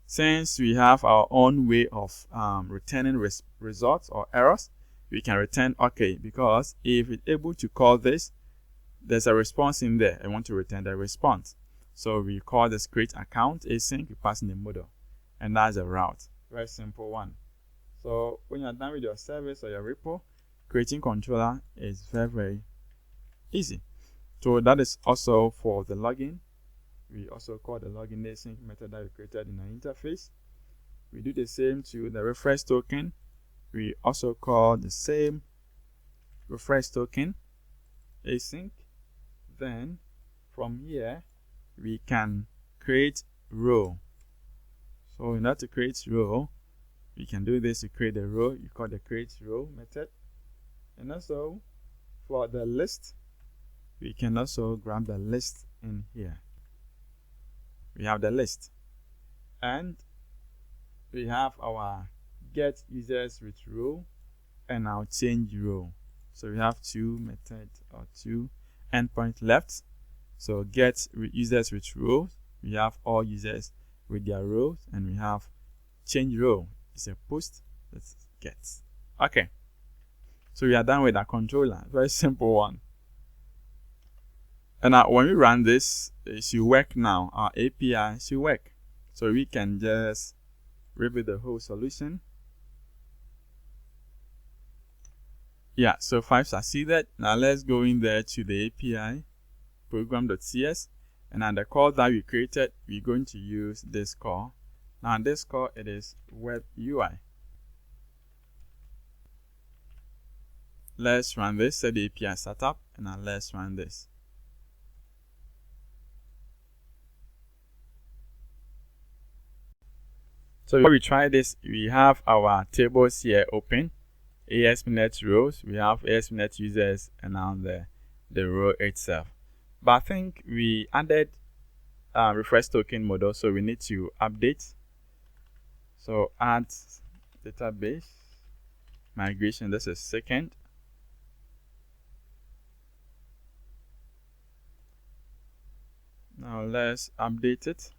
Speaker 1: since we have our own way of returning results or errors, we can return okay, because if it's able to call this, there's a response in there. I want to return the response. So we call this create account async, we pass in the model, and that's a route. Very simple one. So when you're done with your service or your repo, creating controller is very, very easy. So that is also for the login. We also call the login async method that we created in our interface. We do the same to the refresh token. We also call the same refresh token async. Then from here, we can create row. So in order to create row, we can do this to create a row. You call the create row method. And also for the list, we can also grab the list in here. We have the list, and we have our get users with row and our change row. So we have two methods or two endpoints left. So get users with rows, we have all users with their rows, and we have change row. It's a post. Let's get. Okay. So we are done with our controller. Very simple one. And now when we run this, it should work now. Our API should work. So we can just rebuild the whole solution. Yeah, so 5 succeeded. Now let's go in there to the API program.cs, and on the call that we created, we're going to use this call. Now this call, it is web UI. Let's run this, set the API setup, and now let's run this. So before we try this, we have our tables here open, ASP.NET rows, we have ASP.NET users, and now the row itself. But I think we added refresh token model, so we need to update. So add database migration, this is second. Now let's update it.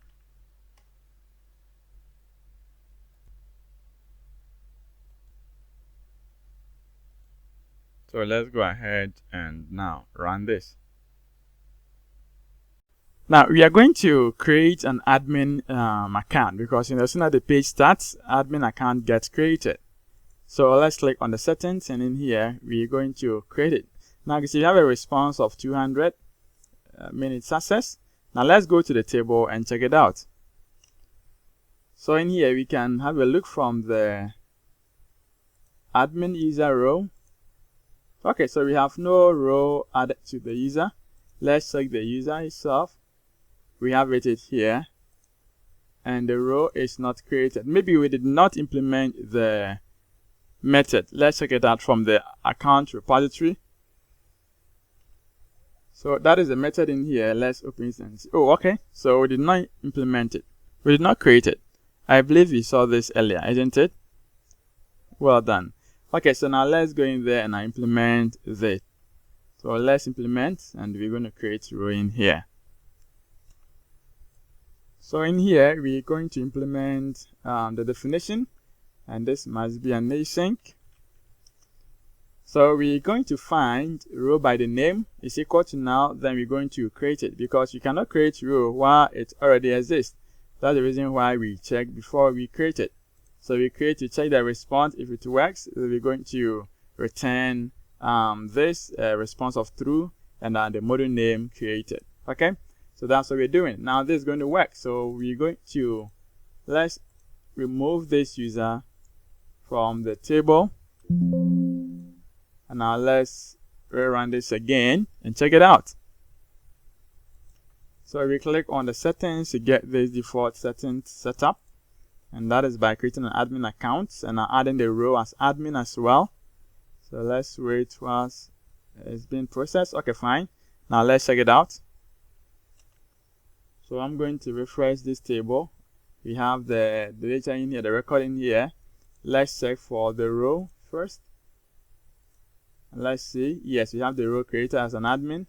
Speaker 1: So let's go ahead and now run this. Now we are going to create an admin account, because as soon as the page starts, admin account gets created. So let's click on the settings, and in here we're going to create it. Now you see we have a response of 200 minutes access. Now let's go to the table and check it out. So in here we can have a look from the admin user row. Okay, so we have no row added to the user. Let's check the user itself. We have it here, and the row is not created. Maybe we did not implement the method. Let's check it out from the account repository. So that is the method in here. Let's open it and see. Oh, okay. So we did not implement it. We did not create it. I believe we saw this earlier, isn't it? Well done. Okay, so now let's go in there and I implement this. So let's implement, and we're going to create a row in here. So in here, we're going to implement the definition, and this must be an async. So we're going to find row by the name is equal to now, then we're going to create it, because you cannot create row while it already exists. That's the reason why we check before we create it. So we create to check the response. If it works, we're going to return this response of true, and then the module name created. Okay, so that's what we're doing. Now this is going to work. So we're going to, let's remove this user from the table. And now let's rerun this again and check it out. So we click on the settings to get this default settings set up. And that is by creating an admin account and adding the row as admin as well. So let's wait whilst it's being processed. Okay, fine. Now let's check it out. So I'm going to refresh this table. We have the data in here, the record in here. Let's check for the row first. And let's see. Yes, we have the row created as an admin.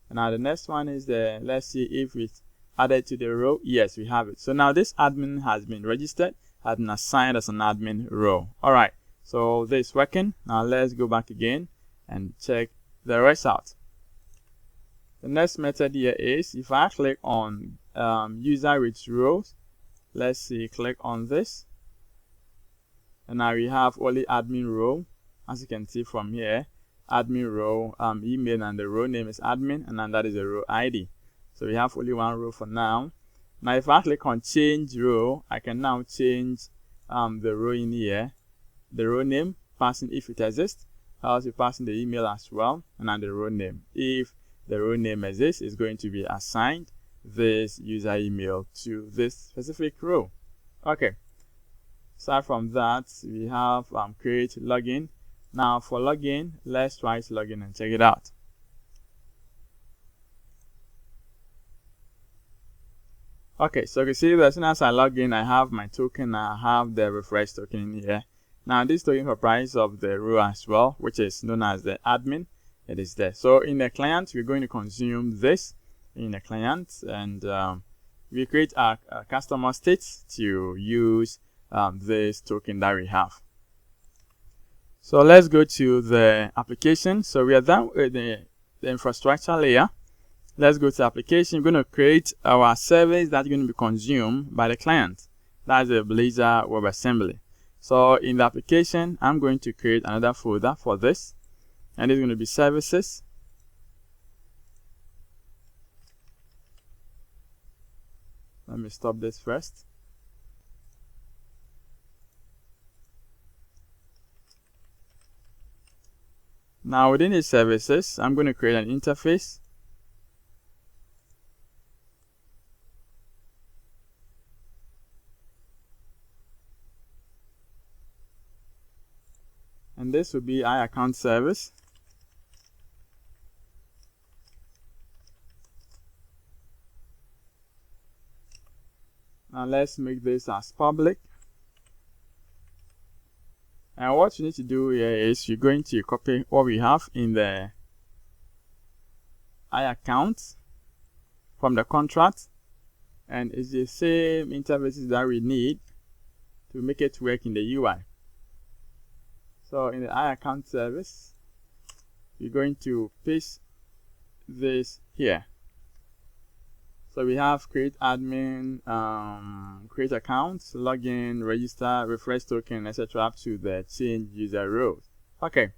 Speaker 1: And now the next one is let's see if it's added to the row. Yes, we have it. So now this admin has been registered, has been assigned as an admin row. All right, so this is working. Now let's go back again and check the rest out. The next method here is if I click on user with rows. Let's see, click on this, and now we have only admin row. As you can see from here, admin row email, and the row name is admin, and then that is the row ID. So we have only one row for now. Now if I click on change row, I can now change the row in here, the row name, passing if it exists. I also passing the email as well, and then the row name. If the row name exists, is going to be assigned this user email to this specific row. Okay. Aside from that, we have create login. Now for login, let's try to log in and check it out. Okay, so you see that as soon as I log in, I have my token, I have the refresh token in here. Now this token comprises of the row as well, which is known as the admin. It is there. So in the client, we're going to consume this in the client, and we create a customer state to use this token that we have. So let's go to the application. So we are done with the infrastructure layer. Let's go to application. We're going to create our service that's going to be consumed by the client. That's the Blazor WebAssembly. So in the application, I'm going to create another folder for this, and it's going to be services. Let me stop this first. Now within these services, I'm going to create an interface. And this will be iAccount service. Now let's make this as public. And what you need to do here is you're going to copy what we have in the iAccount from the contract, and it's the same interfaces that we need to make it work in the UI. So in the iAccount service, you're going to paste this here. So we have create admin, create accounts, login, register, refresh token, etc. up to the change user roles. Okay.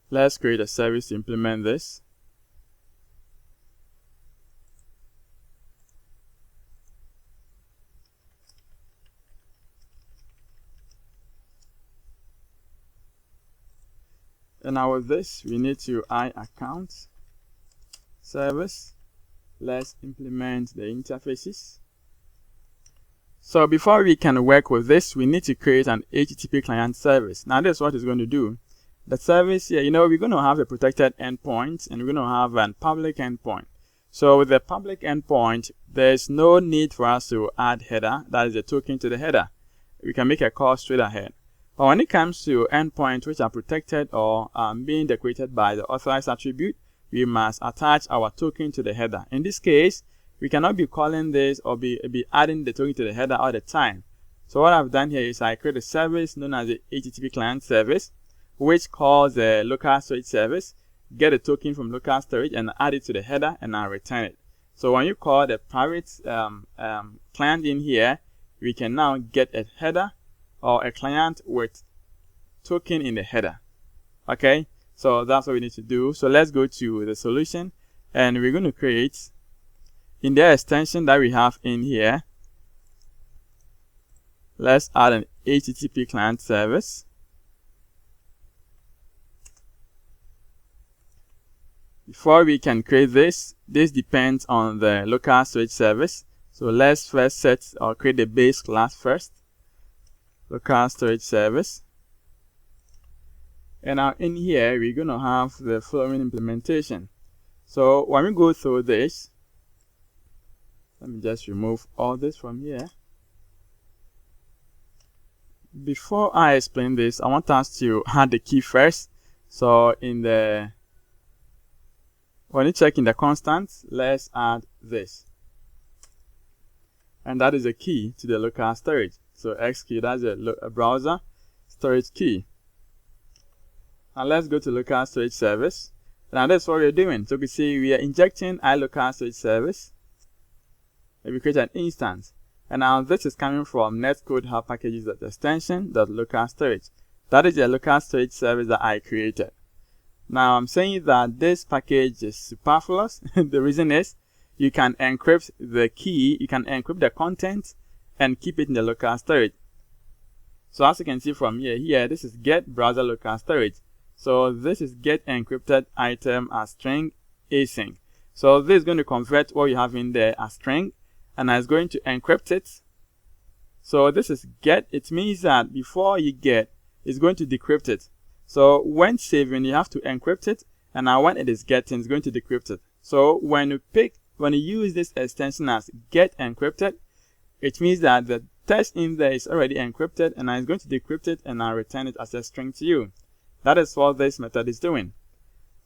Speaker 1: Let's create a service to implement this. And now with this, we need to iAccount service. Let's implement the interfaces. So before we can work with this, we need to create an HTTP client service. Now this is what it's going to do. The service here, we're going to have a protected endpoint and we're going to have a public endpoint. So with the public endpoint, there's no need for us to add header, that is the token to the header. We can make a call straight ahead. But when it comes to endpoints which are protected or being decorated by the authorized attribute, we must attach our token to the header. In this case, we cannot be calling this or be adding the token to the header all the time. So what I've done here is I create a service known as the HTTP client service, which calls the local storage service, get a token from local storage and add it to the header, and I'll return it. So when you call the private client in here, we can now get a header or a client with token in the header. Okay. So that's what we need to do. So let's go to the solution, and we're going to create in the extension that we have in here. Let's add an HTTP client service. Before we can create this depends on the local storage service. So let's first set or create the base class first. Local storage service. And now in here, we're going to have the following implementation. So when we go through this, let me just remove all this from here. Before I explain this, I want us to add the key first. So when you check in the constants, let's add this. And that is a key to the local storage. So X key, that's a browser storage key. Now let's go to local storage service. Now that's what we're doing. So you can see we are injecting iLocal storage service. And we create an instance. And now this is coming from Netcode-Hub packages extension.local storage. That is the local storage service that I created. Now I'm saying that this package is superfluous. The reason is you can encrypt the key, you can encrypt the content and keep it in the local storage. So as you can see from here, this is get browser local storage. So this is get encrypted item as string async. So this is going to convert what you have in there as string, and it's going to encrypt it. So this is get. It means that before you get, it's going to decrypt it. So when saving, you have to encrypt it, and now when it is getting, it's going to decrypt it. So when you use this extension as get encrypted, it means that the text in there is already encrypted, and it's going to decrypt it and I'll return it as a string to you. That is what this method is doing.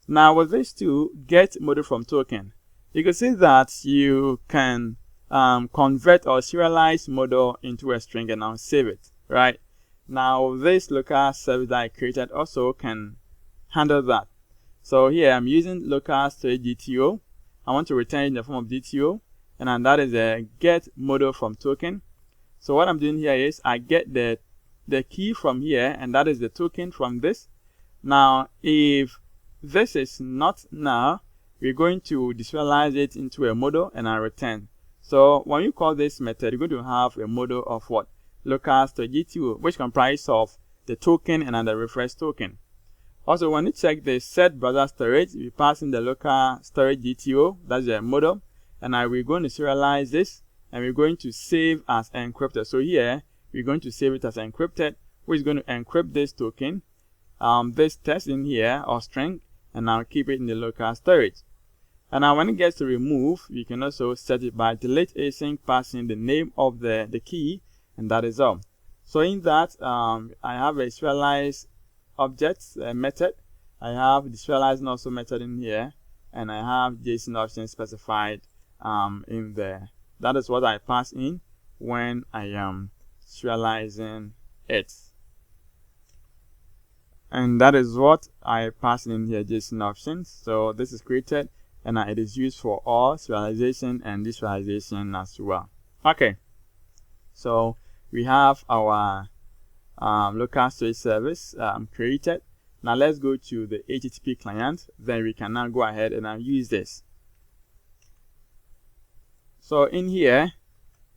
Speaker 1: Now with this too, get module from token, you can see that you can convert or serialize module into a string and now save it, right? Now this local service that I created also can handle that. So here I'm using local storage DTO. I want to return it in the form of DTO, and then that is a get module from token. So what I'm doing here is I get the key from here, and that is the token from this. Now if this is not now, we're going to deserialize it into a module and I return. So when you call this method, you're going to have a model of what? Local storage DTO, which comprises of the token and the refresh token. Also, when you check the set browser storage, we pass in the local storage DTO, that's the model, and we're going to serialize this, and we're going to save as encrypted. So here, we're going to save it as encrypted, which is going to encrypt this token, this text in here, or string, and now keep it in the local storage. And now when it gets to remove, you can also set it by delete async, passing the name of the key, and that is all. So in that, I have a serialize objects method. I have the serializing also method in here, and I have JSON options specified in there. That is what I pass in when I am serializing it. And that is what I pass in here, JSON options. So this is created, and it is used for all serialization and deserialization as well. Okay, so we have our local storage service created. Now let's go to the HTTP client. Then we can now go ahead and use this. So in here,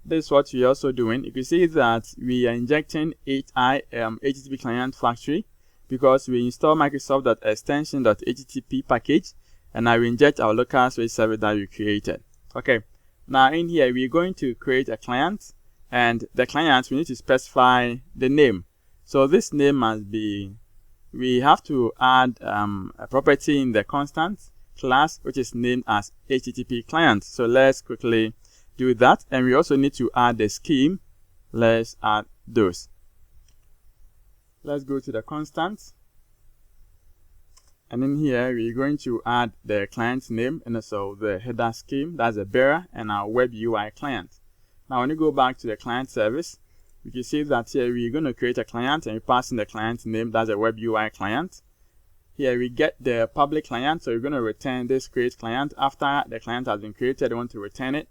Speaker 1: this is what we're also doing. You can see that we are injecting HTTP client factory because we install Microsoft.extension.http package, and I will inject our local storage service that we created. Okay, now in here we're going to create a client, and the client we need to specify the name. So this name must be, we have to add a property in the constant class which is named as HTTP client. So let's quickly do that, and we also need to add the scheme. Let's add those. Let's go to the constant, and in here we're going to add the client's name and also the header scheme, that's the bearer, and our web UI client. Now when you go back to the client service, you can see that here we're going to create a client, and we pass in the client's name, that's a web UI client. Here we get the public client, so we're going to return this create client. After the client has been created, we want to return it.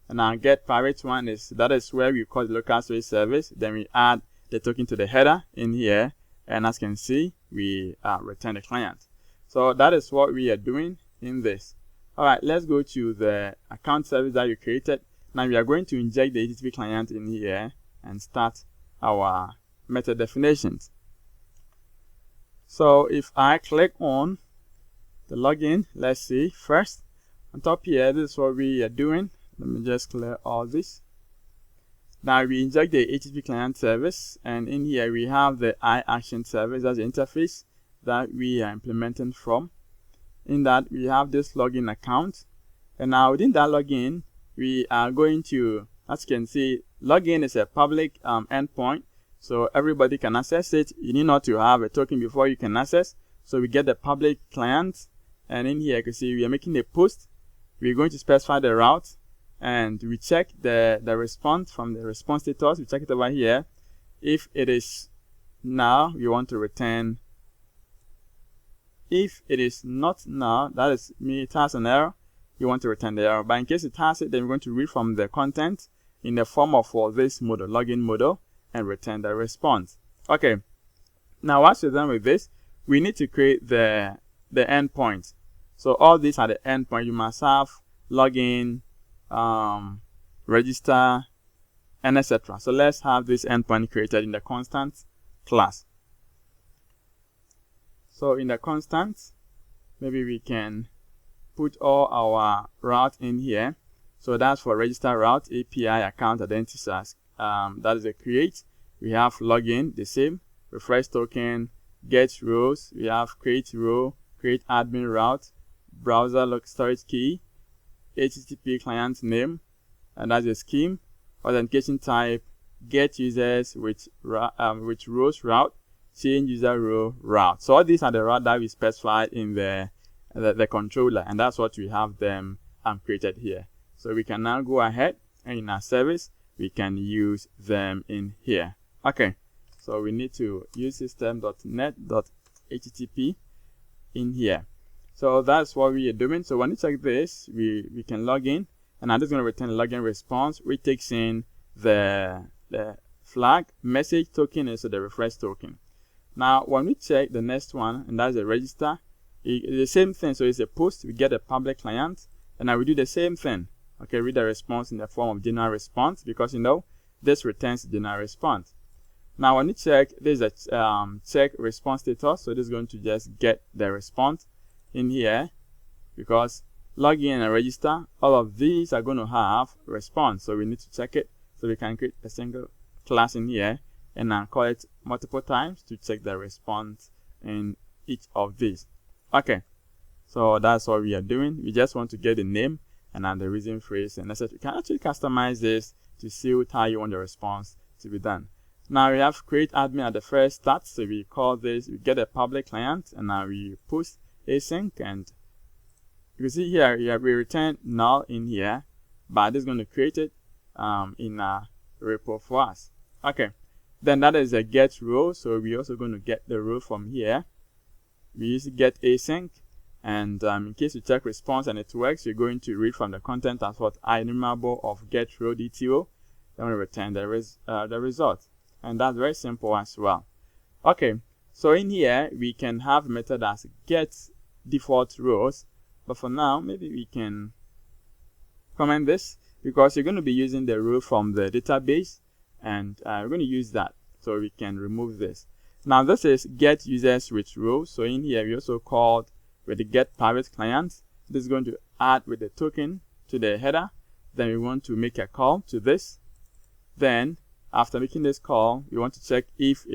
Speaker 1: And our get private one is, that is where we call the local storage service. Then we add the token to the header in here, and as you can see, we return the client. So that is what we are doing in this. Alright, let's go to the account service that you created. Now we are going to inject the HTTP client in here and start our method definitions. So if I click on the login, let's see, first on top here, this is what we are doing. Let me just clear all this. Now we inject the HTTP client service, and in here we have the iAction service, that's the interface that we are implementing from. In that we have this login account, and now within that login we are going to, as you can see, login is a public endpoint, so everybody can access it. You need not to have a token before you can access. So we get the public client, and in here you can see we are making a post. We're going to specify the route, and we check the response from the response status. We check it over here. If it is now, we want to return. If it is not now, that is it has an error, you want to return the error. But in case it has it, then we're going to read from the content in the form of this model, login model, and return the response. Okay, now once we're done with this, we need to create the endpoint. So all these are the endpoint. You must have login, register, and etc. So let's have this endpoint created in the constant class. So in the constant, maybe we can put all our route in here. So that's for register route, API, account, identifiers. That is a create. We have login, the same, refresh token, get rows. We have create row, create admin route, browser log storage key, HTTP client name, and that's a scheme, authentication type, get users with rows route, change user row route. So all these are the route that we specified in the controller, and that's what we have them created here. So we can now go ahead, and in our service we can use them in here. Okay, so we need to use system.net.http in here. So that's what we are doing. So when you check this, we can log in, and I'm just going to return a login response, which takes in the flag message token and so the refresh token. Now when we check the next one, and that's the register, it's the same thing. So it's a post, we get a public client, and now we do the same thing. Okay, read the response in the form of general response, because you know this returns general response. Now when you check, there's a check response status, so this is going to just get the response in here, because login and register, all of these are going to have response, so we need to check it. So we can create a single class in here and then call it multiple times to check the response in each of these. Okay, so that's what we are doing. We just want to get the name and then the reason phrase, and that's it. You can actually customize this to suit how you want the response to be done. Now we have create admin at the first start, so we call this, we get a public client, and now we post async, and you can see here we return null in here, but this is going to create it in a repo for us. Okay, then that is a get row, so we're also going to get the row from here. We use get async, and in case you check response and it works, you're going to read from the content as what enumerable of get row DTO, then we return the result, and that's very simple as well. Okay, so in here we can have a method as get default rows, but for now maybe we can comment this, because you're going to be using the row from the database, and we're going to use that, so we can remove this. Now this is get users with rows, so in here we also called with the get private client. This is going to add with the token to the header. Then we want to make a call to this. Then after making this call, we want to check if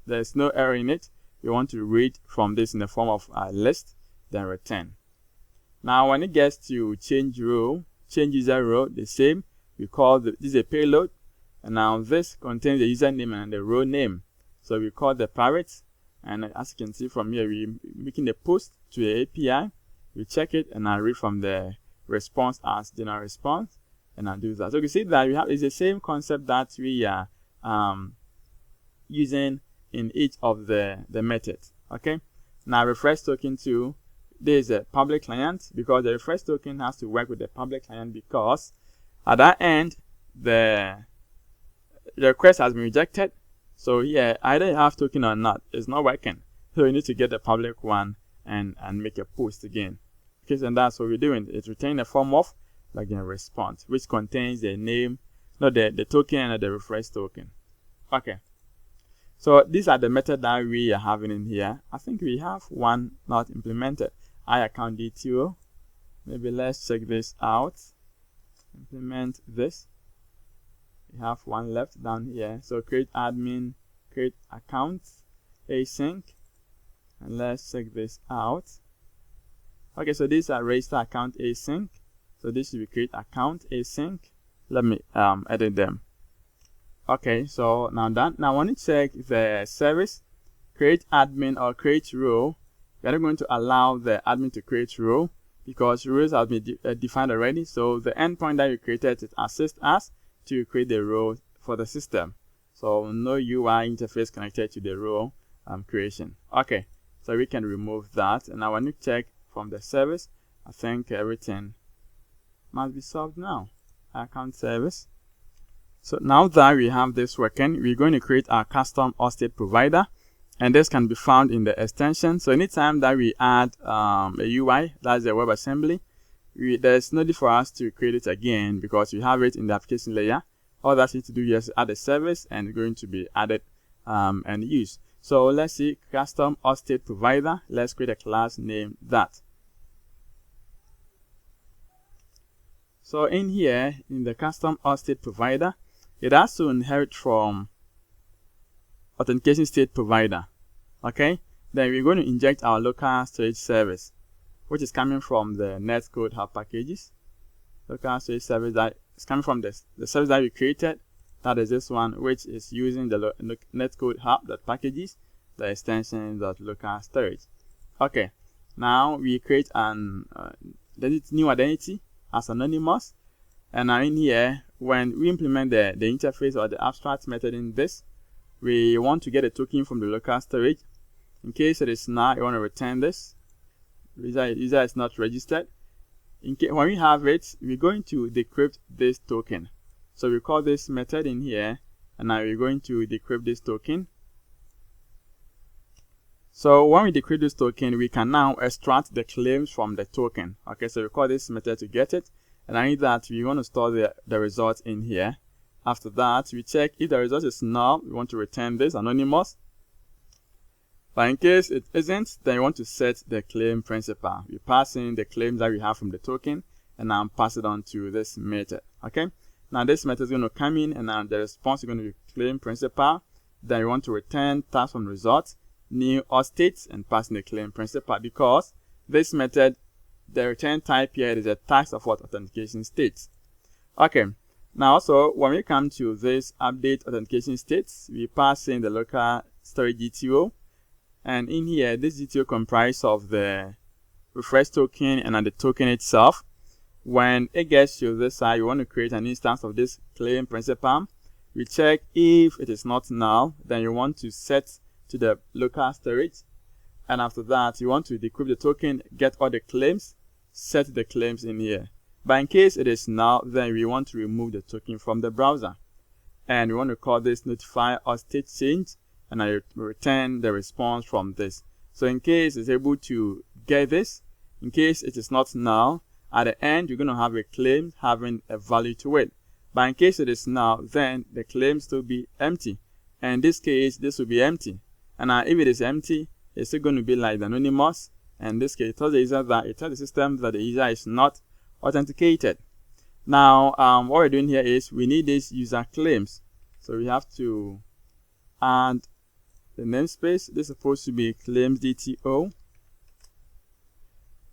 Speaker 1: there's no error in it. We want to read from this in the form of a list, then return. Now when it gets to change user row, the same, we call this is a payload, and now this contains the username and the row name, so we call the private, and as you can see from here, we're making a post to the API. We check it, and I read from the response as general response, and I do that. So you can see that we have it's the same concept that we are using in each of the methods. Okay, now refresh token 2. There is a public client, because the refresh token has to work with the public client, because at that end the request has been rejected. So here either you have token or not, it's not working. So you need to get the public one and make a post again. Okay, and that's what we're doing. It's returning a form of login response, which contains the name, not the token and the refresh token. Okay. So these are the methods that we are having in here. I think we have one not implemented. Account DTO. Maybe let's check this out. Implement this. We have one left down here. So create admin, create account, async, and let's check this out. Okay, so these are register account async. So this should be create account async. Let me edit them. Okay, so now I want to check the service, create admin or create row. We are not going to allow the admin to create row, because rows have been defined already. So the endpoint that you created it assists us to create the row for the system. So no UI interface connected to the row creation. Okay, so we can remove that. And now when you check from the service, I think everything must be solved now. Account service. So now that we have this working, we're going to create our custom auth state provider, and this can be found in the extension. So anytime that we add a UI, that's the WebAssembly, there's no need for us to create it again, because we have it in the application layer. All that we need to do is add a service, and it's going to be added and used. So let's see, custom auth state provider. Let's create a class named that. So in here, in the custom auth state provider, it has to inherit from authentication state provider. Okay, then we're going to inject our local storage service, which is coming from the Netcode-Hub packages. Local storage service that is coming from the service that we created. That is this one, which is using the Netcode-Hub packages, the extension .local storage. Okay, now we create an new identity as anonymous, and now in here, when we implement the interface or the abstract method in this, we want to get a token from the local storage. In case it is not, you want to return this. User is not registered. When we have it, we're going to decrypt this token. So we call this method in here, and now we're going to decrypt this token. So when we decrypt this token, we can now extract the claims from the token. Okay, so we call this method to get it, And I need that we want to store the result in here. After that, we check if the result is null, we want to return this anonymous. But in case it isn't, then we want to set the claim principal. We pass in the claims that we have from the token and now pass it on to this method. Okay. Now this method is going to come in and now the response is going to be claim principal. Then we want to return tags from result, new auth state, and pass in the claim principal, because this method, the return type here is a tags of what authentication states. Okay. Now also when we come to this update authentication states, we pass in the local storage DTO. And in here, this DTO comprises of the refresh token and the token itself. When it gets to this side, you want to create an instance of this claim principal. We check if it is not null, then you want to set to the local storage. And after that, you want to decrypt the token, get all the claims, set the claims in here. But in case it is null, then we want to remove the token from the browser. And we want to call this notify auth state change, and I return the response from this. So in case it's able to get this, in case it is not null, at the end you're going to have a claim having a value to it. But in case it is null, then the claim still be empty. And in this case, this will be empty. And if it is empty, it's still going to be like the anonymous. And in this case, it tells the user that it tells the system that the user is not authenticated. Now, what we're doing here is we need these user claims. So we have to add the namespace. This is supposed to be claims DTO.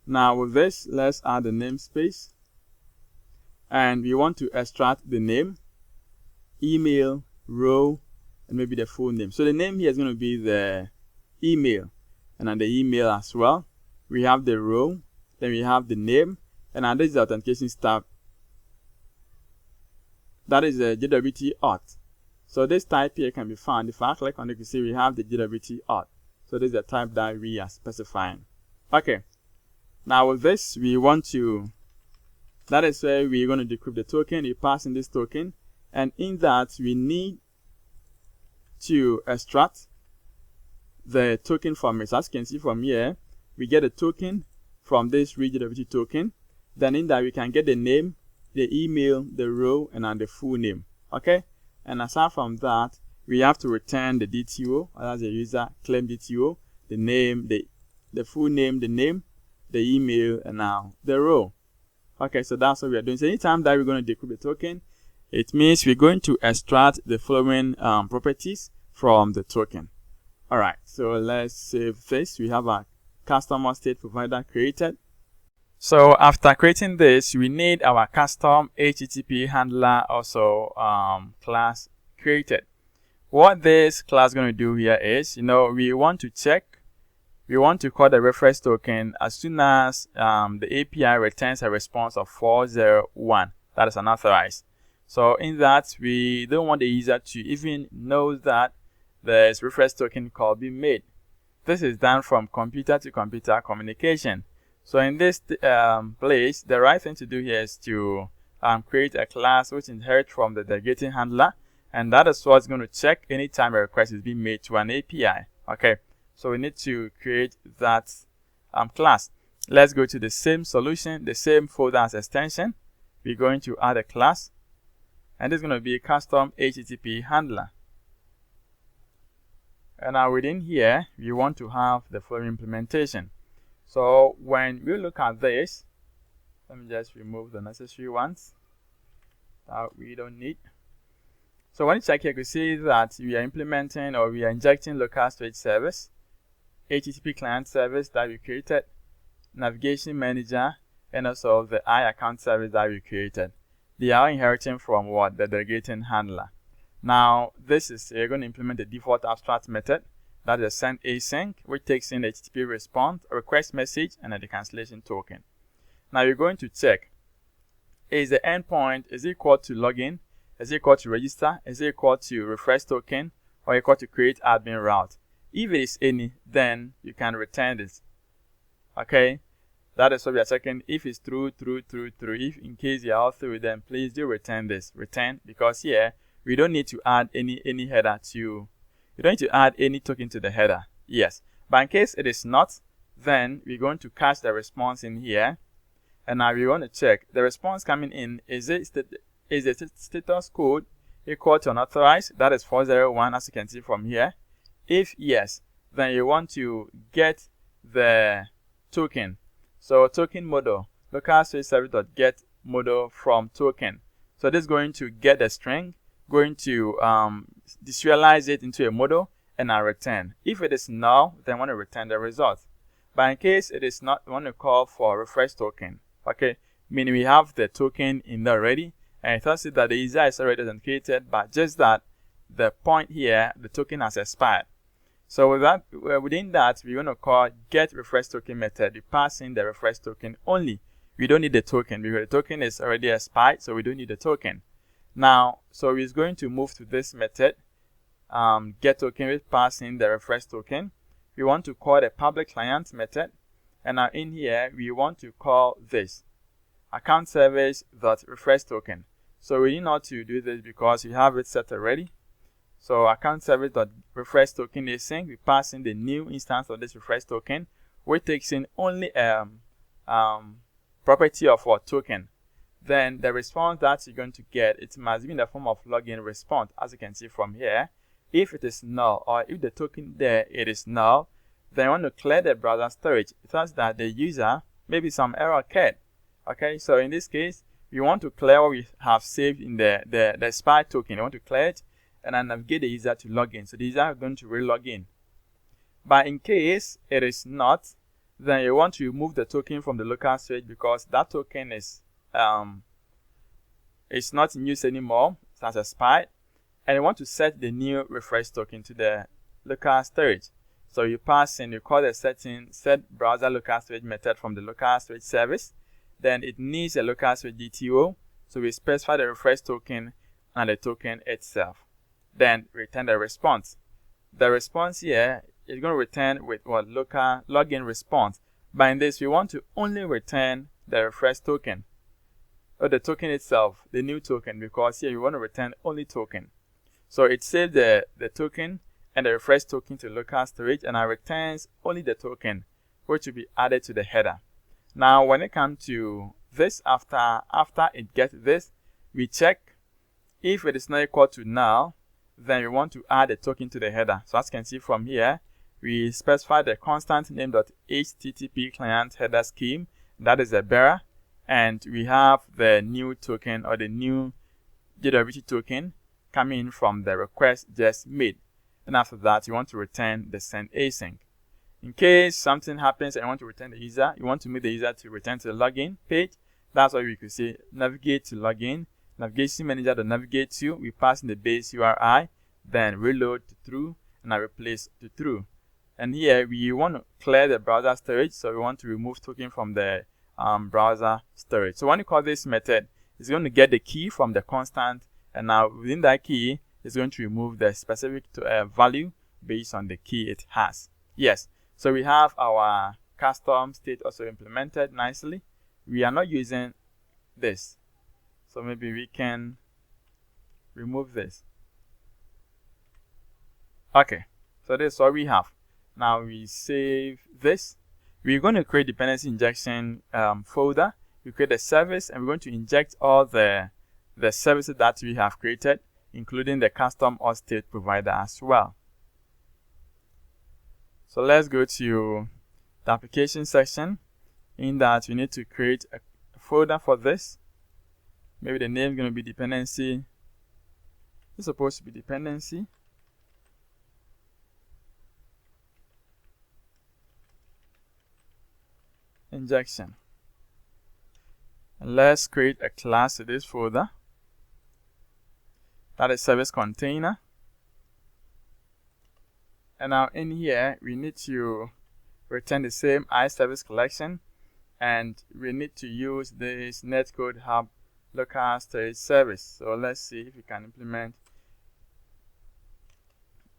Speaker 1: Now with this, let's add the namespace. And we want to extract the name, email, row, and maybe the full name. So the name here is going to be the email, and then the email as well. We have the row, then we have the name, and this is the authentication step. That is the JWT auth. So this type here can be found. If I click on it, you can see we have the JWT auth. So this is the type that we are specifying. Okay. Now with this, we want to, that is where we're going to decrypt the token. We pass in this token, and in that we need to extract the token from it. So as you can see from here, we get a token from this read JWT token. Then in that we can get the name, the email, the row, and then the full name. Okay. And aside from that, we have to return the DTO, that's the user claim DTO, the name, the full name, the email, and now the row. Okay, so that's what we are doing. So anytime that we're going to decrypt the token, it means we're going to extract the following properties from the token. All right, so let's save this. We have a customer state provider created. So after creating this, we need our custom HTTP handler also class created. What this class is going to do here is, we want to check, we want to call the reference token as soon as the API returns a response of 401. That is unauthorized. So in that, we don't want the user to even know that there's reference token call being made. This is done from computer to computer communication. So in this place, the right thing to do here is to create a class which inherits from the delegating handler, and that is what's going to check anytime a request is being made to an API. Okay, so we need to create that class. Let's go to the same solution, the same folder as extension. We're going to add a class, and this is going to be a custom HTTP handler. And now within here, we want to have the following implementation. So when we look at this, let me just remove the necessary ones that we don't need. So when you check here, you can see that we are implementing or we are injecting local storage service, HTTP client service that we created, navigation manager, and also the iAccount service that we created. They are inheriting from what? The delegating handler. Now, this is, you're going to implement the default abstract method. That is send async, which takes in the HTTP response, a request message, and the cancellation token. Now you're going to check, is the endpoint, is it equal to login? Is it equal to register? Is it equal to refresh token? Or equal to create admin route? If it is any, then you can return this. Okay? That is what we are checking. If it's true. If in case you are all through, then please do return this. Return, because here, we don't need to add any header to, you don't need to add any token to the header. Yes. But in case it is not, then we're going to catch the response in here. And now we want to check the response coming in. Is the status code equal to unauthorized? That is 401, as you can see from here. If yes, then you want to get the token. So token model, local storage service.get model from token. So this is going to get the string, going to deserialize it into a model, and now return. If it is null, then want to return the result. But in case it is not, we want to call for refresh token. Okay, meaning we have the token in there already, and it tells you that the user is already authenticated, but just that the point here, the token has expired. So with that, within that, we're going to call get refresh token method. We pass in the refresh token only. We don't need the token because the token is already expired, so we don't need the token. Now, so we're going to move to this method, get token, we pass in the refresh token. We want to call the public client method, and now in here we want to call this account service dot refresh token. So we need not to do this because we have it set already. So account service dot refresh token async, we pass in the new instance of this refresh token, which takes in only property of our token. Then the response that you're going to get, it must be in the form of login response, as you can see from here. If it is null, or if the token there it is null, then you want to clear the browser storage. It tells that the user, maybe some error occurred. Okay, so in this case, we want to clear what we have saved in the expired token. You want to clear it and then navigate the user to log in. So the user is going to re-log in. But in case it is not, then you want to remove the token from the local storage because that token is it's not in use anymore. It has expired. And you want to set the new refresh token to the local storage. So you pass in, you call the set browser local storage method from the local storage service. Then it needs a local storage DTO. So we specify the refresh token and the token itself. Then return the response. The response here is going to return with what local login response. But in this, we want to only return the refresh token or the token itself, the new token, because here we want to return only token. So it saves the token and the refresh token to local storage, and it returns only the token, which will be added to the header. Now, when it comes to this, after it gets this, we check if it is not equal to null, then we want to add a token to the header. So as you can see from here, we specify the constant name.http client header scheme, that is a bearer, and we have the new token or the new JWT token coming in from the request just made. And after that, you want to return the send async. In case something happens and you want to return the user, you want to make the user to return to the login page. That's why we could say navigate to login. Navigation manager to navigate to, we pass in the base URI, then reload to true, and I replace to true. And here we want to clear the browser storage, so we want to remove token from the browser storage. So when you call this method, it's going to get the key from the constant, and now within that key, it's going to remove the specific value based on the key it has. Yes, so we have our custom state also implemented nicely. We are not using this. So maybe we can remove this. Okay, so this is what we have. Now we save this. We're going to create dependency injection folder. We create a service, and we're going to inject all the services that we have created, including the custom auth state provider as well. So let's go to the application section. In that, we need to create a folder for this. Maybe the name is going to be dependency. It's supposed to be dependency. Injection. And let's create a class to this folder. That is service container. And now in here, we need to return the same iService collection. And we need to use this Netcode-Hub local storage service. So let's see if we can implement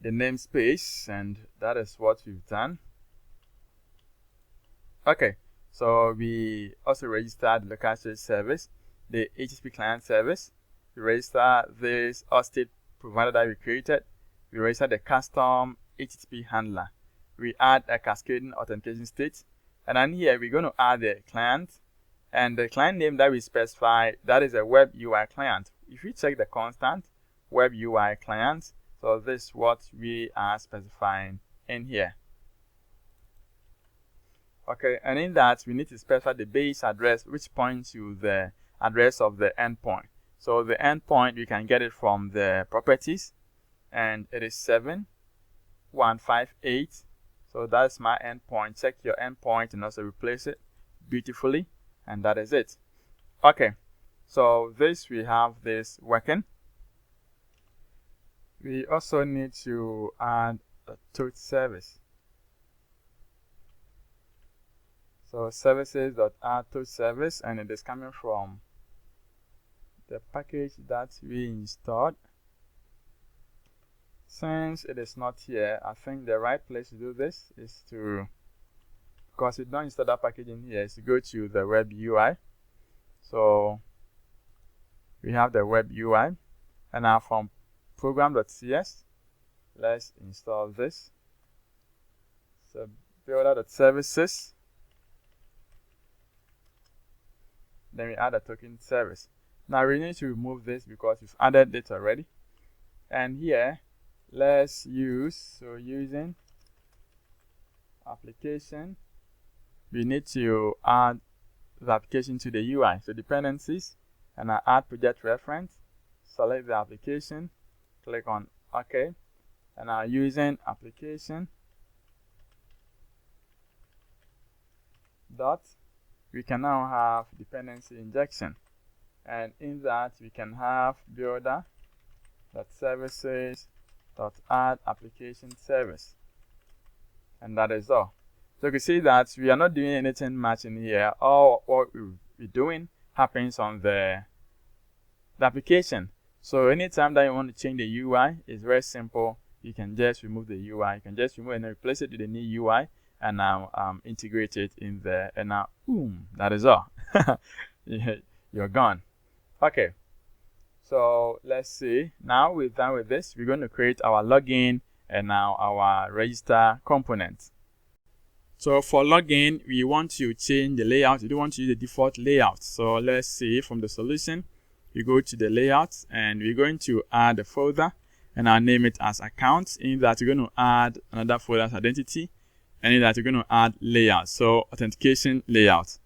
Speaker 1: the namespace, and that is what we've done. Okay, so we also registered the local storage service, the HTTP client service. We register this auth state provider that we created. We register the custom HTTP handler. We add a cascading authentication state, and then here we're going to add the client And the client name that we specify, that is a web UI client. If you check the constant web UI client, so this is what we are specifying in here. Okay, and in that we need to specify the base address, which points to the address of the endpoint. So the endpoint, you can get it from the properties, and it is 7158. So that's my endpoint. Check your endpoint and also replace it beautifully, and that is it. Okay, so this, we have this working. We also need to add a tote service. So services.add tote service, and it is coming from the package that we installed. Since it is not here, I think the right place to do this is to, because we don't install that package in here, is to go to the web UI. So we have the web UI, and now from program.cs, let's install this. So builder.services. Then we add a token service. Now we need to remove this because we've added it already. And here, let's use, so using application, we need to add the application to the UI. So dependencies, and I add project reference, select the application, click on OK, and now using application dot, we can now have dependency injection, and in that we can have builder.services.add application service, and that is all. So you can see that we are not doing anything much in here. All what we're doing happens on the application. So anytime that you want to change the UI, it's very simple. You can just remove the UI. You can just remove and replace it with a new UI, and now integrate it in there, and now boom, that is all. You're gone. Okay, so let's see. Now we're done with this. We're going to create our login and now our register component. So for login, we want to change the layout. We don't want to use the default layout. So let's see, from the solution, we go to the layout, and we're going to add a folder, and I'll name it as accounts. In that, we're going to add another folder as identity, and in that, we're going to add layout. So authentication layout.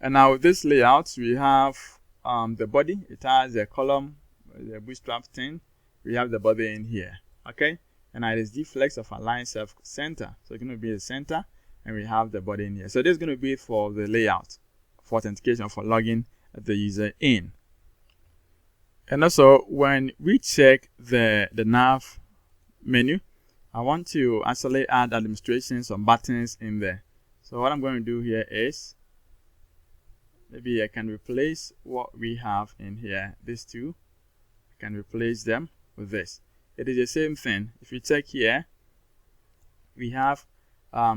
Speaker 1: And now with this layout, we have the body. It has a column, the bootstrap thing. We have the body in here. Okay, and now it is deflex of align self center. So it's going to be the center, and we have the body in here. So this is going to be for the layout, for authentication, for logging the user in. And also, when we check the nav menu, I want to actually add administrations or buttons in there. So what I'm going to do here is, maybe I can replace what we have in here, these two. I can replace them with this. It is the same thing. If you check here, we have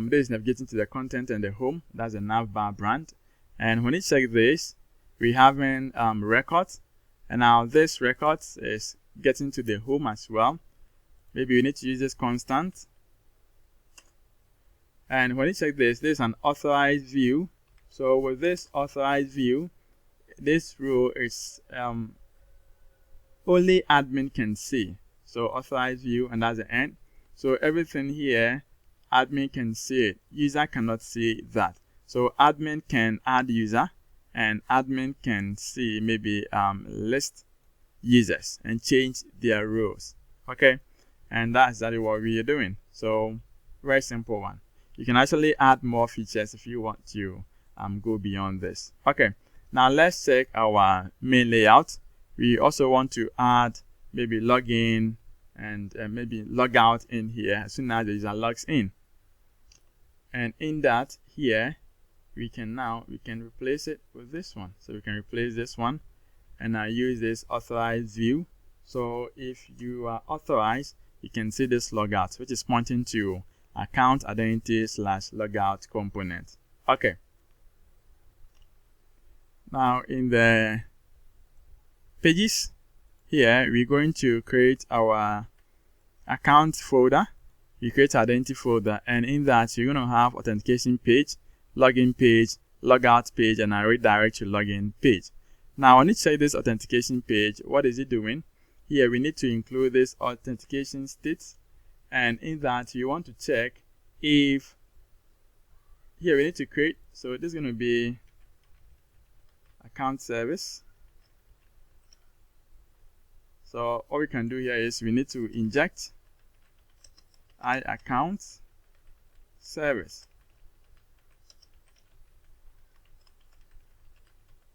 Speaker 1: this navigating to the content and the home. That's the navbar brand. And when you check this, we have records. And now this records is getting to the home as well. Maybe you need to use this constant. And when you check this, there's an authorized view. So with this authorized view, this row is only admin can see. So authorized view, and that's the end. So everything here, admin can see it. User cannot see that. So admin can add user, and admin can see maybe list users and change their rows. Okay, and that's exactly what we are doing. So very simple one. You can actually add more features if you want to go beyond this. Okay, now let's check our main layout. We also want to add maybe login and maybe log out in here as soon as the user logs in. And in that here, we can replace it with this one. So we can replace this one, and I use this authorized view. So if you are authorized, you can see this logout, which is pointing to account identity / logout component. Okay. Now in the pages here, we're going to create our account folder. You create identity folder, and in that you're going to have authentication page, login page, logout page and I redirect to login page. Now, on each side this authentication page, what is it doing? Here we need to include this authentication state, and in that you want to check if here we need to create. So this is going to be account service. So all we can do here is we need to inject account service.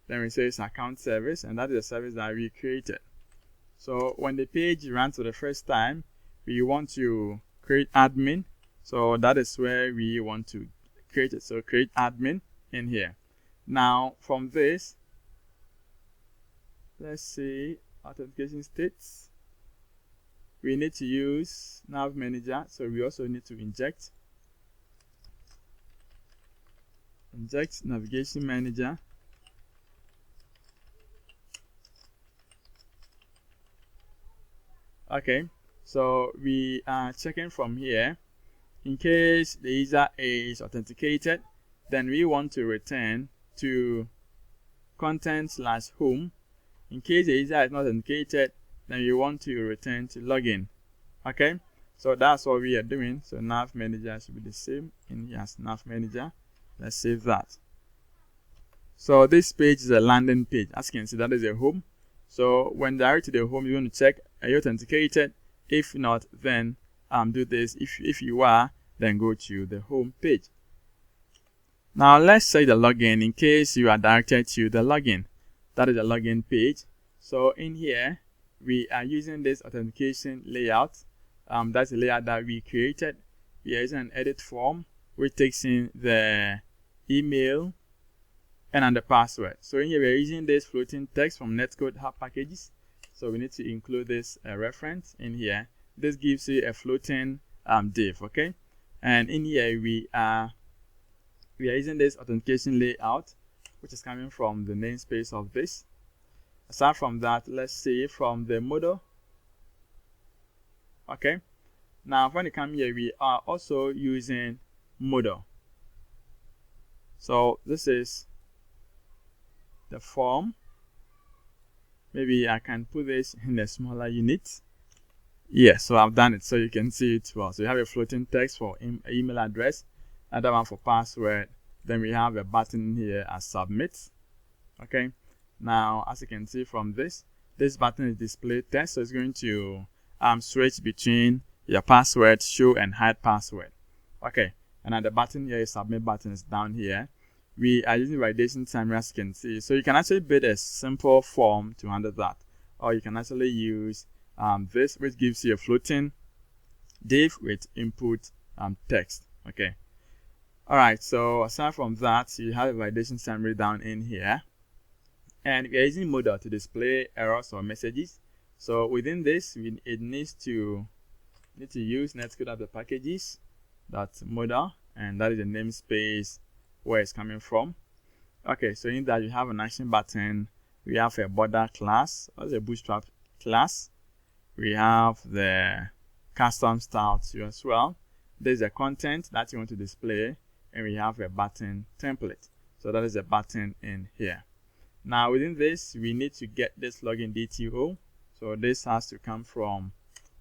Speaker 1: Then we say it's account service, and that is a service that we created. So when the page runs for the first time, we want to create admin. So that is where we want to create it. So create admin in here. Now from this, let's see, authentication states. We need to use nav manager. So we also need to inject navigation manager. Okay, so we are checking from here. In case the user is authenticated, then we want to return to content/home. In case the user is not authenticated, then we want to return to login. Okay, so that's what we are doing. So nav manager should be the same in here as nav manager. Let's save that. So this page is a landing page. As you can see, that is a home. So when direct to the home, you want to check, are you authenticated? If not, then do this. If you are, then go to the home page. Now let's say the login, in case you are directed to the login. That is the login page. So in here, we are using this authentication layout. That's the layout that we created. We are using an edit form, which takes in the email and the password. So in here, we're using this floating text from Netcode-Hub packages. So we need to include this reference in here. This gives you a floating div, okay? And in here, we are using this authentication layout, which is coming from the namespace of this. Aside from that, let's see from the model. Okay. Now, when you come here, we are also using model. So this is the form. Maybe I can put this in a smaller unit. Yes, so I've done it so you can see it well. So you have a floating text for email address, another one for password. Then we have a button here as submit. Okay. Now, as you can see from this button is display text. So it's going to switch between your password, show and hide password. Okay. And at the button here, submit button is down here. We are using validation summary, as you can see. So you can actually build a simple form to handle that. Or you can actually use this, which gives you a floating div with input text. Okay. All right. So aside from that, you have a validation summary down in here. And we are using model to display errors or messages. So within this, it needs to use Netcode-Hub packages .model, and that is the namespace where it's coming from. Okay, so in that you have an action button, we have a border class, that's a bootstrap class. We have the custom style too as well. There's a content that you want to display, and we have a button template. So that is a button in here. Now within this, we need to get this login DTO. So this has to come from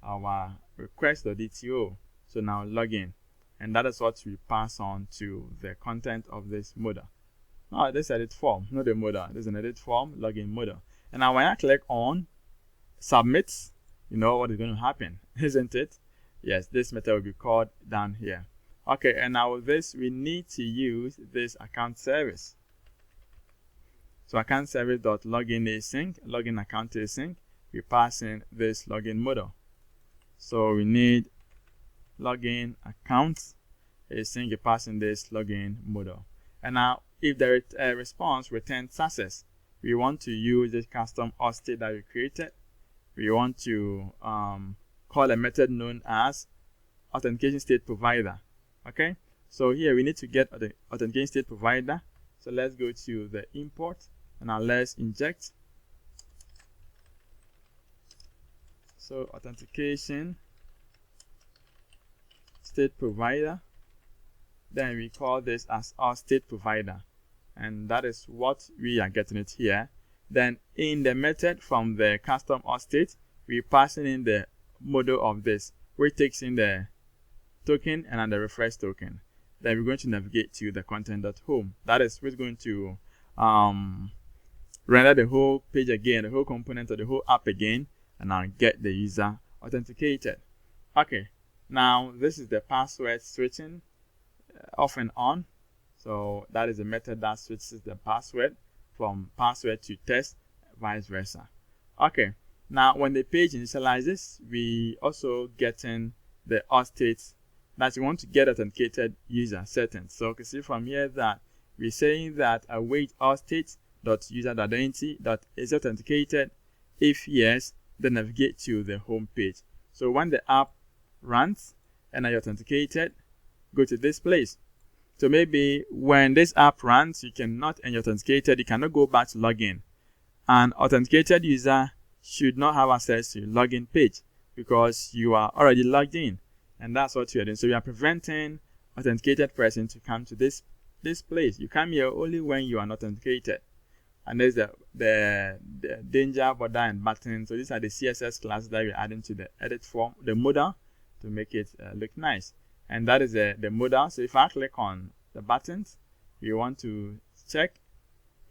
Speaker 1: our request.dto. So now login. And that is what we pass on to the content of this model. Now this edit form, not the model. There's an edit form, login model. And now when I click on submit, you know what is going to happen, isn't it? Yes, this method will be called down here. Okay, and now with this, we need to use this account service. So account service.login async, login account async, we pass in this login model. So we need login account async, we pass in this login model. And now if there is a response, return success. We want to use this custom auth state that we created. We want to call a method known as authentication state provider. Okay, so here we need to get the authentication state provider. So let's go to the import and now let's inject. So authentication state provider. Then we call this as our state provider. and that is what we are getting it here. Then in the method from the custom auth state, we passing in the model of this, which takes in the token and the refresh token. Then we're going to navigate to the content.home. That is, we're going to render the whole page again, the whole component of the whole app again, and now get the user authenticated. Okay, now this is the password switching off and on. So that is the method that switches the password from password to test, vice versa. Okay, now when the page initializes, we also getting the auth states that you want to get authenticated user settings. So you can see from here that we're saying that await auth state .user.identity is authenticated. If yes, then navigate to the home page. So when the app runs and are authenticated, go to this place. So maybe when this app runs, you cannot and you're authenticated, you cannot go back to login. An authenticated user should not have access to login page because you are already logged in, and that's what you are doing. So you are preventing authenticated person to come to this place. You come here only when you are not authenticated. And there's the danger, border, and button. So these are the CSS classes that we're adding to the edit form, the modal, to make it look nice. And that is the modal. So if I click on the buttons, you want to check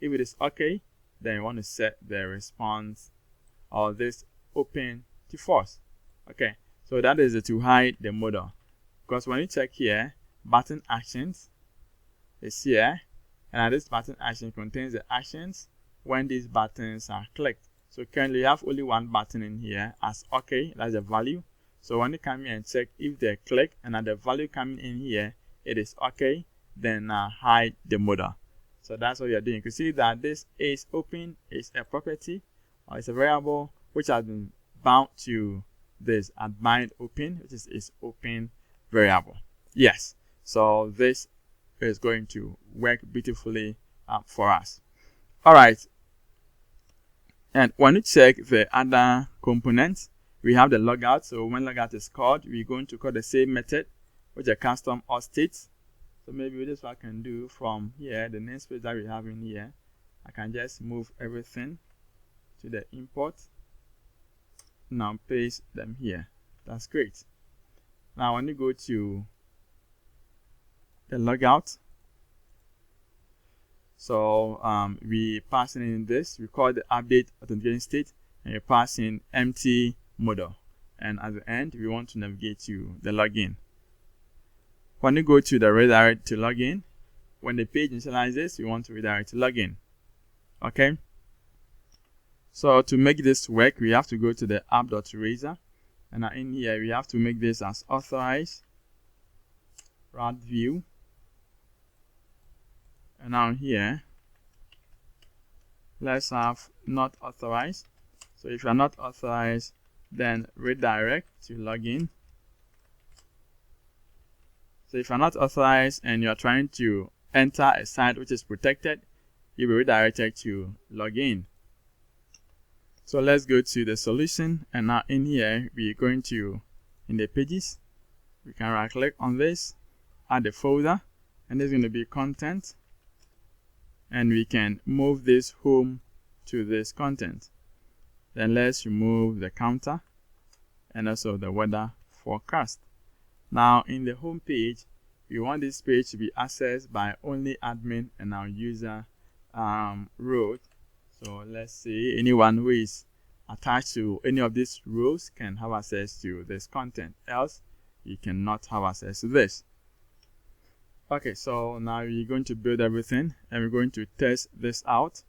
Speaker 1: if it is okay, then you want to set the response or this open to false. Okay, so that is to hide the modal. Because when you check here, button actions is here. And this button action contains the actions when these buttons are clicked. So currently you have only one button in here as OK, that's the value. So when you come here and check if they click and at the value coming in here, it is OK, then hide the modal. So that's what you're doing. You can see that this is open is a property or it's a variable which has been bound to this at bind open, which is open variable. Yes, so this is going to work beautifully for us. All right, and when you check the other components, we have the logout. So when logout is called, we're going to call the same method, which is a custom auth state. So maybe this is what I can do from here, the namespace that we have in here. I can just move everything to the import. Now paste them here. That's great. Now when you go to the logout, so we pass in this, we call the update authentication state, and you pass in empty modal, and at the end we want to navigate to the login. When you go to the redirect to login, when the page initializes, you want to redirect to login. Okay, so to make this work, we have to go to the app.razor, and in here we have to make this as authorized CRUD view. And now here, let's have not authorized. So if you are not authorized, then redirect to login. So if you're not authorized and you're trying to enter a site which is protected, you'll be redirected to login. So let's go to the solution, and now in here we're going to, in the pages, we can right click on this, add the folder, and there's going to be content. And we can move this home to this content. Then let's remove the counter and also the weather forecast. Now in the home page, we want this page to be accessed by only admin and our user road. So let's say anyone who is attached to any of these rows can have access to this content, else you cannot have access to this. Okay, so now we're going to build everything and we're going to test this out.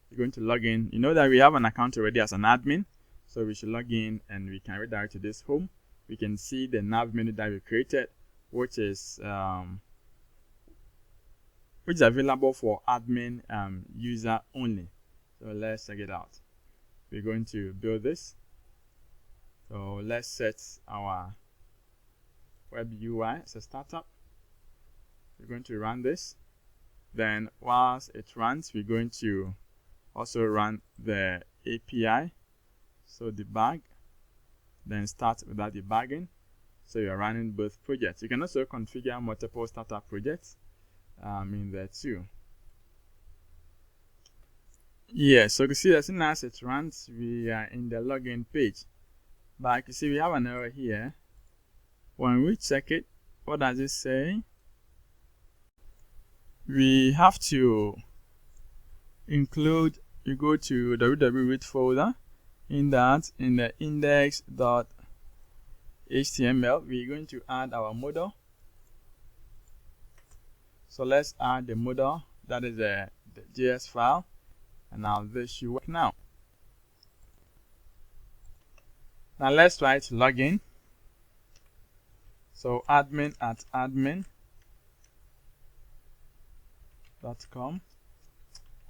Speaker 1: We're going to log in. You know that we have an account already as an admin, so we should log in and we can redirect to this home. We can see the nav menu that we created, which is available for admin user only. So let's check it out. We're going to build this. So let's set our web UI as a startup. We're going to run this. Then whilst it runs, we're going to also run the API. So debug, then start without debugging. So you're running both projects. You can also configure multiple startup projects in there too. Yeah, so you can see as soon as it runs, we are in the login page. But you can see we have an error here. When we check it, what does it say? We have to include, you go to the www folder. In that, in the index.html, we're going to add our model. So let's add the model, that is the JS file, and now this should work now. Now let's try to log in. So admin@admin.com,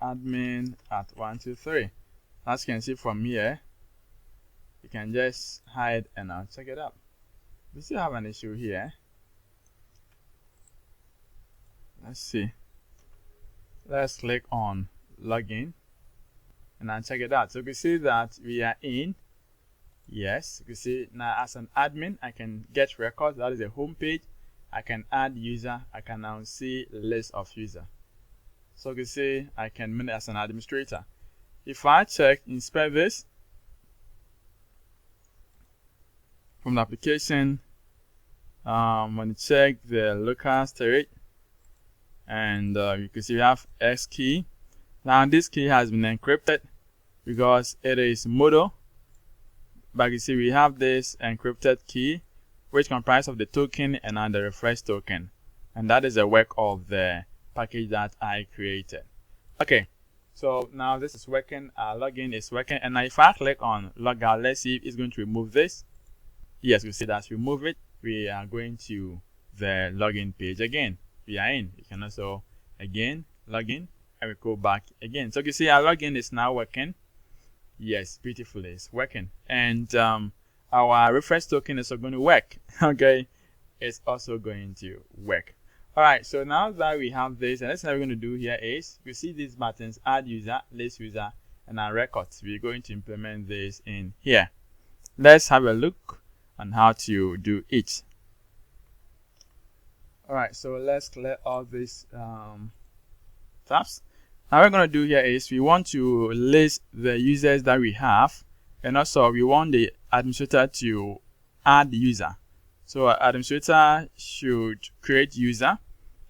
Speaker 1: admin@123. As you can see from here, you can just hide and I'll check it out. We still have an issue here. Let's see. Let's click on login and I'll check it out. So you can see that we are in. Yes, you can see now as an admin, I can get records. That is a home page. I can add user. I can now see list of user. So you can see I can manage as an administrator. If I check, inspect this from the application, when you check the local storage, and you can see we have X key. Now this key has been encrypted because it is model. But you see we have this encrypted key, which comprises of the token and the refresh token, and that is the work of the package that I created. Okay, so now this is working. Login is working, and now if I click on logout, let's see if it's going to remove this. Yes, we see that remove it. We are going to the login page again. We are in. You can also again log in, and we go back again. So you see our login is now working. Yes, beautifully, it's working, and our refresh token is also going to work. Okay, it's also going to work. All right, so now that we have this, and that's what we're going to do here is you see these buttons: add user, list user, and our records. We're going to implement this in here. Let's have a look on how to do it. All right, so let's clear all these tabs. Now what we're going to do here is we want to list the users that we have, and also we want the administrator to add the user. So our administrator should create user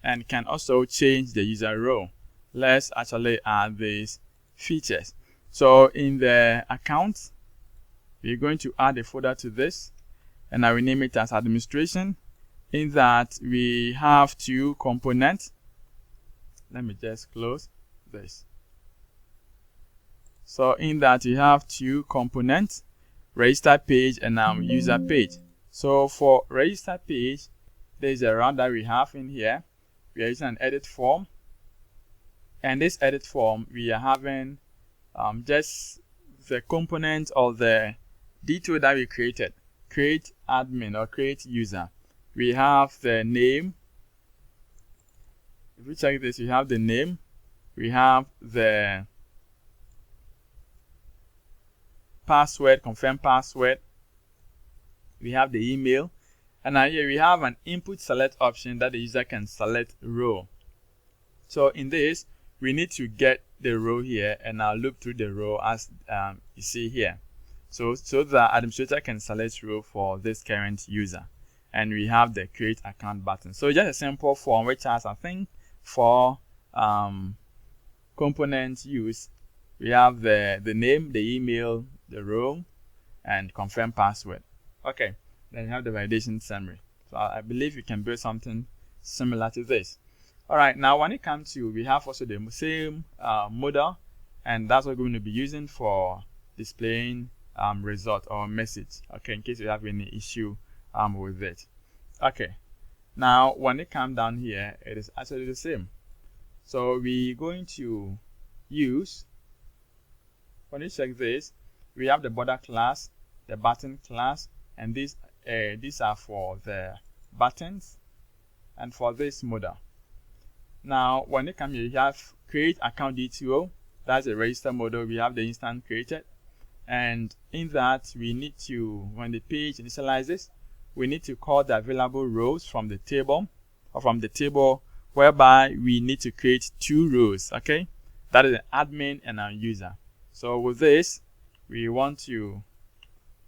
Speaker 1: and can also change the user role. Let's actually add these features. So in the account, we're going to add a folder to this, and I will name it as administration. In that we have two components. Let me just close this. So in that you have two components, register page and user page. So for register page, there's a route that we have in here. We are using an edit form, and this edit form we are having just the component of the DTO that we created. Create admin or create user. We have the name. If we check this, we have the name. We have the password, confirm password. We have the email. And now here we have an input select option that the user can select row. So in this, we need to get the row here, and I'll loop through the row as you see here. So the administrator can select row for this current user. And we have the create account button. So just a simple form which has, I think, 4 components used. We have the name, the email, the row, and confirm password. Okay, then you have the validation summary. So I believe you can build something similar to this. All right, now when it comes to, we have also the same model, and that's what we're going to be using for displaying result or message. Okay, in case you have any issue with it. Okay, now when it comes down here, it is actually the same. So we're going to use, when you check this, we have the border class, the button class, and these are for the buttons and for this model. Now when it comes here, you have create account DTO. That's a register model. We have the instant created, and in that we need to, when the page initializes, we need to call the available rows from the table, or from the table whereby we need to create 2 rows. Okay, That is an admin and a user. So with this, we want to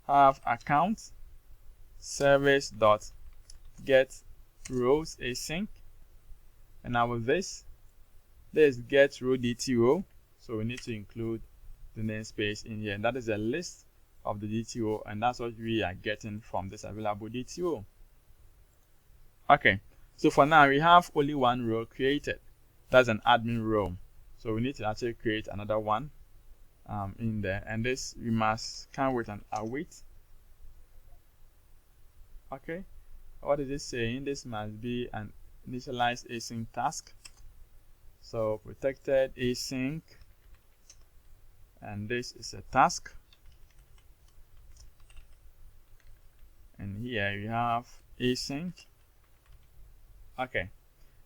Speaker 1: have account service dot get rows async, and now with this, there's get row DTO. So we need to include the namespace in here, and that is a list of the DTO, and that's what we are getting from this available DTO. Okay, so for now we have only one row created. That's an admin row. So we need to actually create another one in there, and this we must come with an await. Okay, what is this saying? This must be an initialized async task. So protected async, and this is a task. And here we have async. Okay,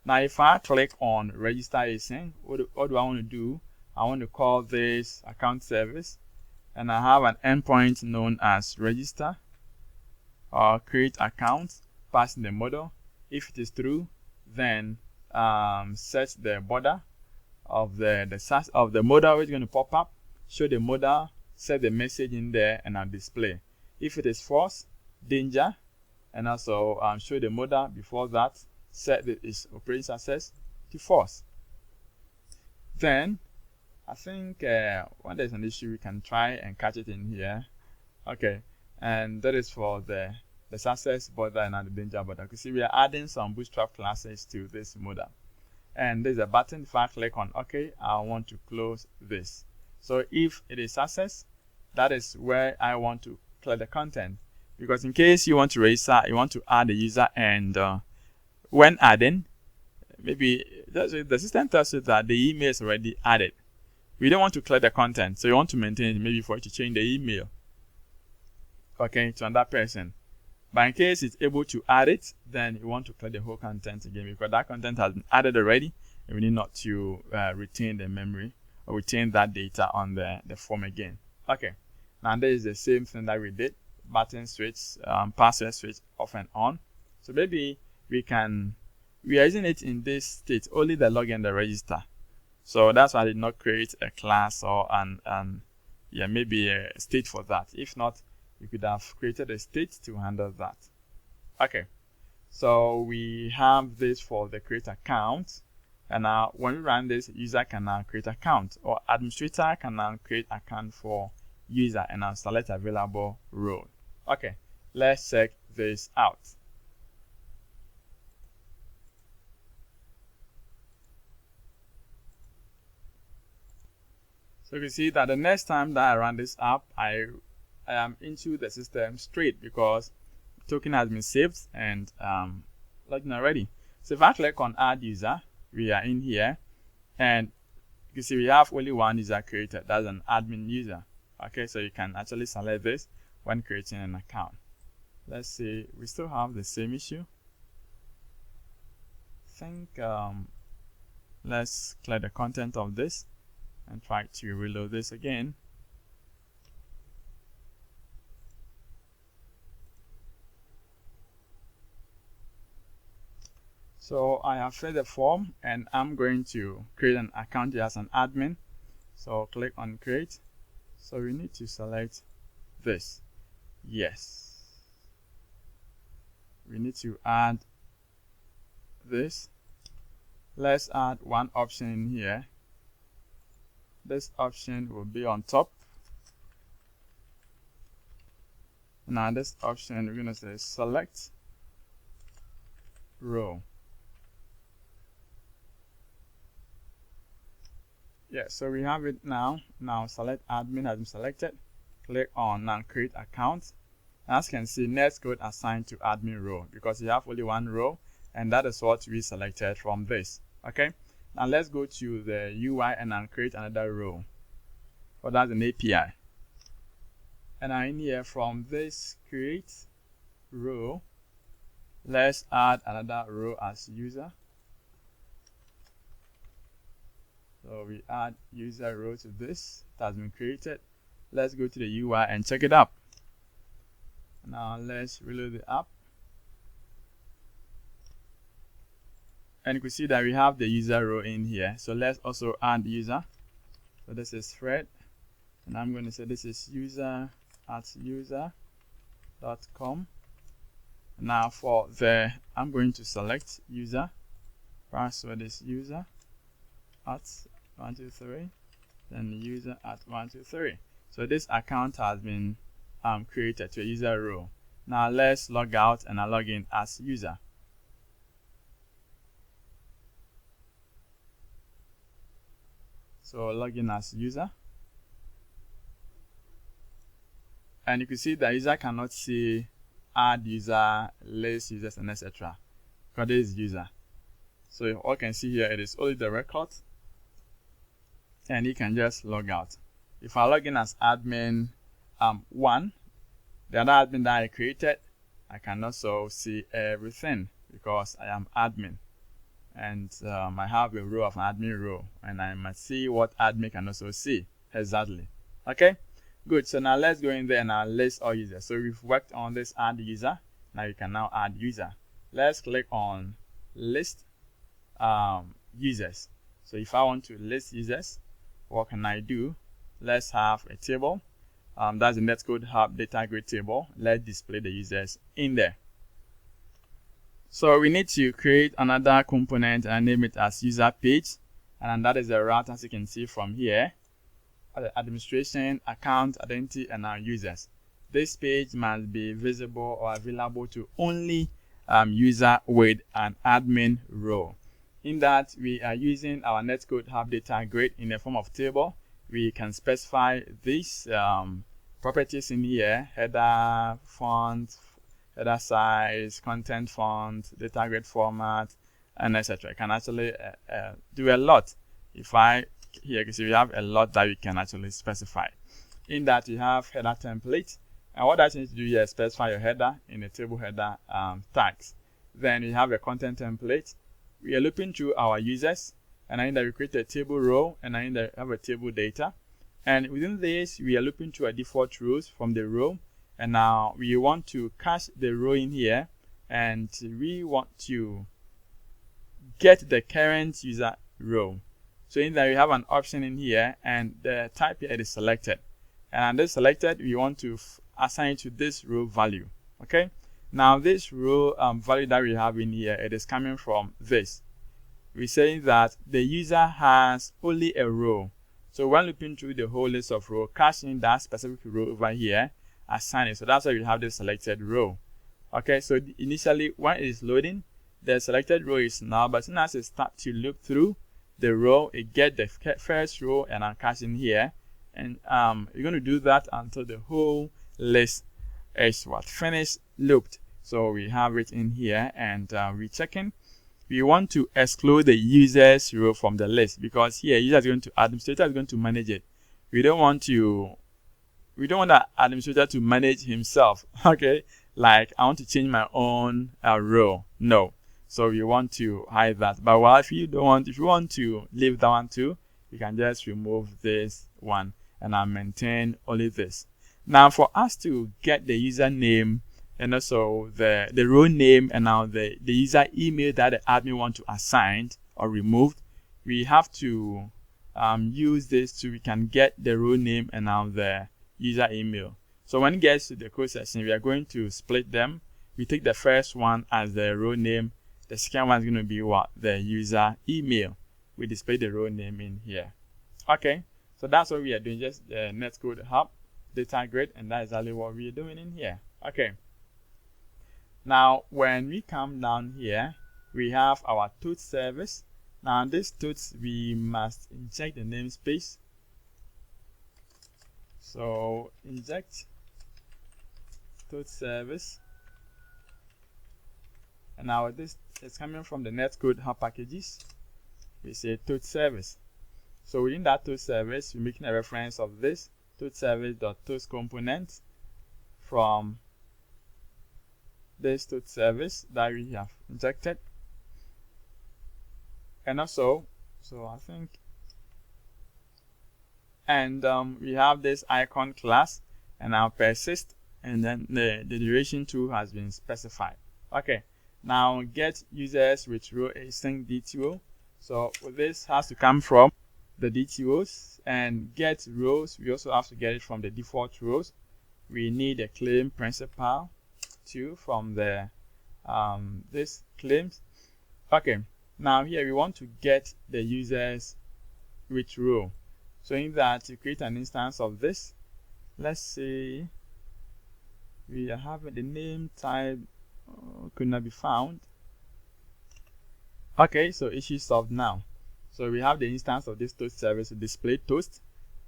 Speaker 1: now if I click on register async, what do I want to do? I want to call this account service, and I have an endpoint known as register or create account, passing the model. If it is true, then set the border of the model is going to pop up, show the model, set the message in there, and I'll display. If it is false, danger, and also show the model before that, set its operating success to false. Then I think when there's an issue, we can try and catch it in here. Okay, and that is for the success border and the danger border. You see, we are adding some bootstrap classes to this model, and there's a button. If I click on OK, I want to close this. So if it is success, that is where I want to clear the content, because in case you want to register, you want to add a user, and when adding, maybe the system tells you that the email is already added. We don't want to clear the content, so you want to maintain it, maybe for you to change the email, okay, to another person. But in case it's able to add it, then you want to clear the whole content again, because that content has been added already, and we need not to retain the memory or retain that data on the form again. Okay, now this is the same thing that we did. Button switch, password switch off and on. So maybe we are using it in this state, only the login and the register. So that's why I did not create a class or maybe a state for that. If not, you could have created a state to handle that. Okay, so we have this for the create account, and now when we run this, user can now create account, or administrator can now create account for user, and now select available role. Okay, let's check this out. So you can see that the next time that I run this app, I am into the system straight, because token has been saved and logged in already. So if I click on add user, we are in here, and you can see we have only one user created. That's an admin user. Okay, so you can actually select this when creating an account. Let's see, we still have the same issue. I think let's clear the content of this and try to reload this again. So I have filled the form, and I'm going to create an account as an admin. So click on create. So we need to select this. Yes. We need to add this. Let's add one option in here. This option will be on top. Now this option, we're going to say select row. Yeah, so we have it now. Now select admin has been selected. Click on now create account. As you can see, Netcode assigned to admin row, because you have only one row, and that is what we selected from this. Okay, now let's go to the UI and then create another row. So that's an API. And now in here, from this create row, let's add another row as user. So we add user row to this. It has been created. Let's go to the UI and check it up. Now let's reload the app. And you can see that we have the user row in here. So let's also add user. So this is thread, and I'm going to say this is user@user.com. Now for I'm going to select user. Password is user@123, then user@123. So this account has been created to a user role. Now let's log out and I'll log in as user. So log in as user. And you can see the user cannot see add user, list users, and etc. because this is user. So all you can see here, it is only the record, and you can just log out. If I log in as admin 1, the other admin that I created, I can also see everything because I am admin, and I have a row of an admin row, and I must see what admin can also see exactly. Okay, good. So now let's go in there and I'll list all users. So we've worked on this add user. Now you can now add user. Let's click on list users. So if I want to list users, what can I do? Let's have a table. That's the Netcode-Hub data grid table. Let's display the users in there. So we need to create another component and name it as user page, and that is the route, as you can see from here. Administration, account, identity, and our users. This page must be visible or available to only user with an admin role. In that, we are using our Netcode-Hub data grid in the form of table. We can specify these properties in here: header, font, header size, content font, data grid format, and etc. You can actually do a lot. Here you can see we have a lot that we can actually specify. In that, you have header template, and what that needs to do here is specify your header in the table header tags. Then you have a content template. We are looping through our users, and I need that we create a table row, and I need that we have a table data. And within this, we are looping through a default rows from the row, and now we want to cache the row in here, and we want to get the current user row. So in there, we have an option in here, and the type here is selected. And this selected, we want to assign to this row value. Okay. Now this row value that we have in here, it is coming from this. We're saying that the user has only a row. So when looping through the whole list of rows, caching that specific row over here, assign it. So that's why we have the selected row. Okay. So initially, when it is loading, the selected row is null, but as soon as it starts to loop through the row, it gets the first row and I'm caching here, and you're going to do that until the whole list is finished looped. So we have it in here, and we're checking. We want to exclude the users row from the list because here user is going to administrator is going to manage it. We don't want the administrator to manage himself. Okay, like I want to change my own row. No. So we want to hide that. But if you want to leave that one too, you can just remove this one and I'll maintain only this. Now for us to get the username and also the row name and now the user email that the admin want to assign or remove, we have to use this so we can get the row name and now the user email. So when it gets to the code section, we are going to split them. We take the first one as the row name. The second one is going to be the user email. We display the row name in here. Okay, so that's what we are doing, just the Netcode-Hub data grid, and that is exactly what we are doing in here. Okay. Now, when we come down here, we have our tote service. Now, this tote, we must inject the namespace. So, inject tote service. And now this is coming from the Netcode-Hub packages. We say tote service. So within that tote service, we're making a reference of this tote service.tote component from this tote service that we have injected. And also, we have this icon class and now persist, and then the duration too has been specified. Okay. Now get users with row async DTO. So this has to come from the DTOs, and get rows, we also have to get it from the default rows. We need a claim principal too from the this claims. Okay, now here we want to get the users with row. So in that, you create an instance of this. Let's say we are having the name type could not be found. Okay, so issue solved now. So we have the instance of this toast service to display toast.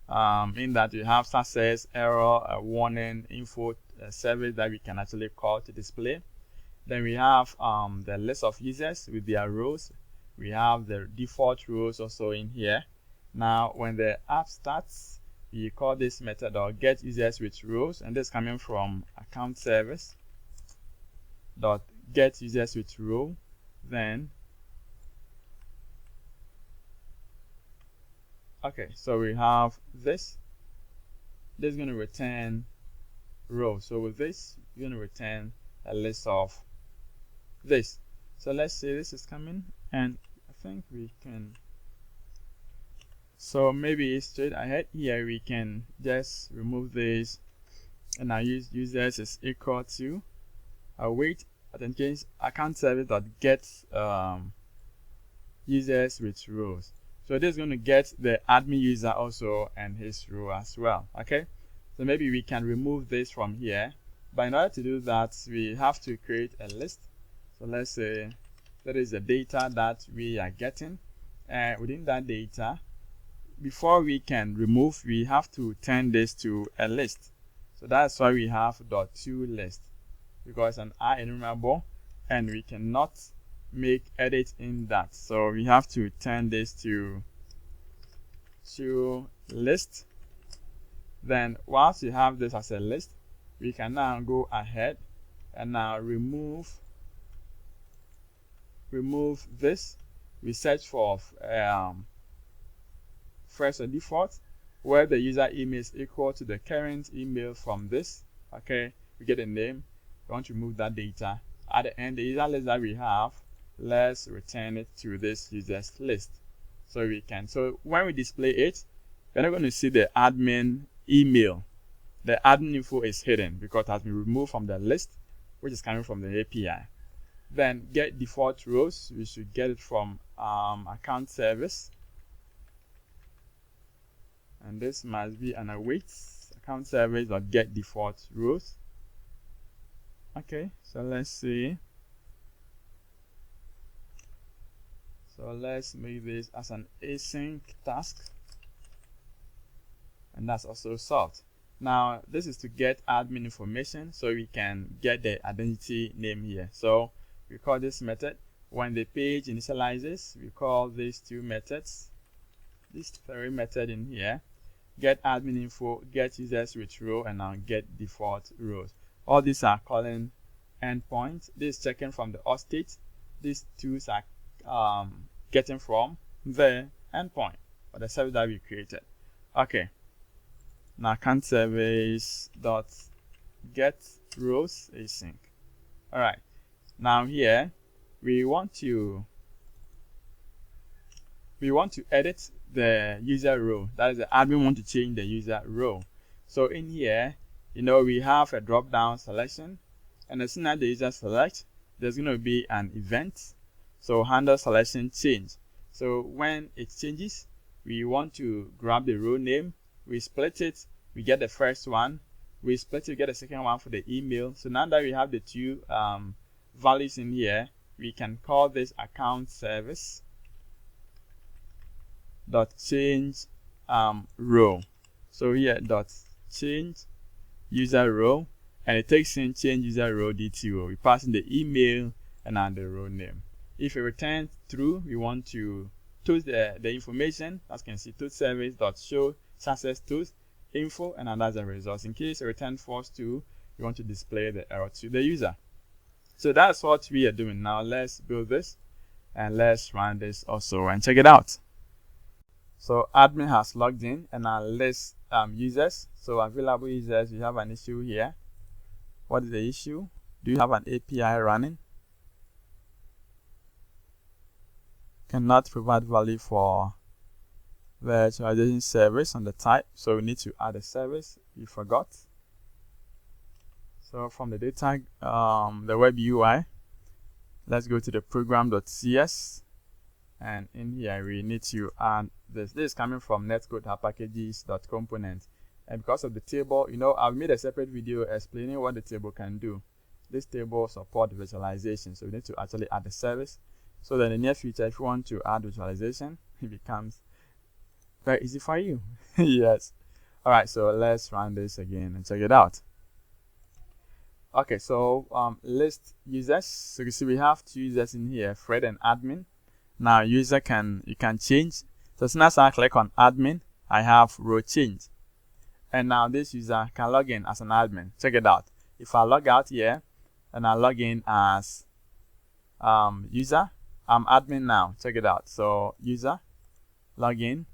Speaker 1: In that we have success, error, warning, info service that we can actually call to display. Then we have the list of users with their rows. We have the default rows also in here. Now when the app starts, we call this method or get users with rows, and this is coming from account service dot get users with row. Then okay, so we have this is going to return row. So with this, you're going to return a list of this. So let's say this is coming, and I think we can, so maybe straight ahead here we can just remove this, and I use users is equal to await authentication account service dot get users with rows. So this is going to get the admin user also and his row as well. Okay, so maybe we can remove this from here, but in order to do that, we have to create a list. So let's say that is the data that we are getting, and within that data, before we can remove, we have to turn this to a list. So that's why we have .toList, because an enumerable, and we cannot make edit in that. So we have to turn this to list. Then once you have this as a list, we can now go ahead and now remove this. We search for first or default, where the user email is equal to the current email from this. Okay, we get a name. We want to remove that data. At the end, the user list that we have, let's return it to this users list. So we can, so when we display it, we're not going to see the admin email. The admin info is hidden because it has been removed from the list, which is coming from the API. Then get default rows, we should get it from account service, and this must be an await account service or get default rows. Okay, so let's see. So let's make this as an async task, and that's also solved. Now this is to get admin information, so we can get the identity name here. So we call this method. When the page initializes, we call these two methods, these three methods in here: get admin info, get users with row, and now get default rows. All these are calling endpoints. This is checking from the auth state. These two are getting from the endpoint or the service that we created. Okay, now account service dot get rows async. All right, now here we want to edit the user row. That is, the admin want to change the user row. So in here, we have a drop down selection, and as soon as the user select, there's going to be an event. So handle selection change. So when it changes, we want to grab the row name, we split it, we get the first one, we split it, we get the second one for the email. So now that we have the two values in here, we can call this account service dot change row. So here dot change user row, and it takes in change user row DTO. We pass in the email and then the row name. If it returns true, we want to toast the information. As you can see, toast service dot show success toast info, and then that's the results. In case it returns false too, we want to display the error to the user. So that's what we are doing. Now let's build this and let's run this also and check it out. So admin has logged in, and now list users. So available users, we have an issue here. What is the issue? Do you have an API running? Cannot provide value for virtualization service on the type. So we need to add a service. You forgot. So from the data, the web UI, let's go to the program.cs, and in here we need to add this. This is coming from Netcode-Hub packages.component, and because of the table, you know, I've made a separate video explaining what the table can do. This table supports visualization, so we need to actually add the service. So that in the near future, if you want to add visualization, it becomes very easy for you. Yes. All right, so let's run this again and check it out. Okay, so list users. So you see we have 2 users in here, Fred and admin. Now you can change. So as soon as I click on admin, I have row change, and now this user can log in as an admin. Check it out. If I log out here and I log in as user, I'm admin now. Check it out. So user, login.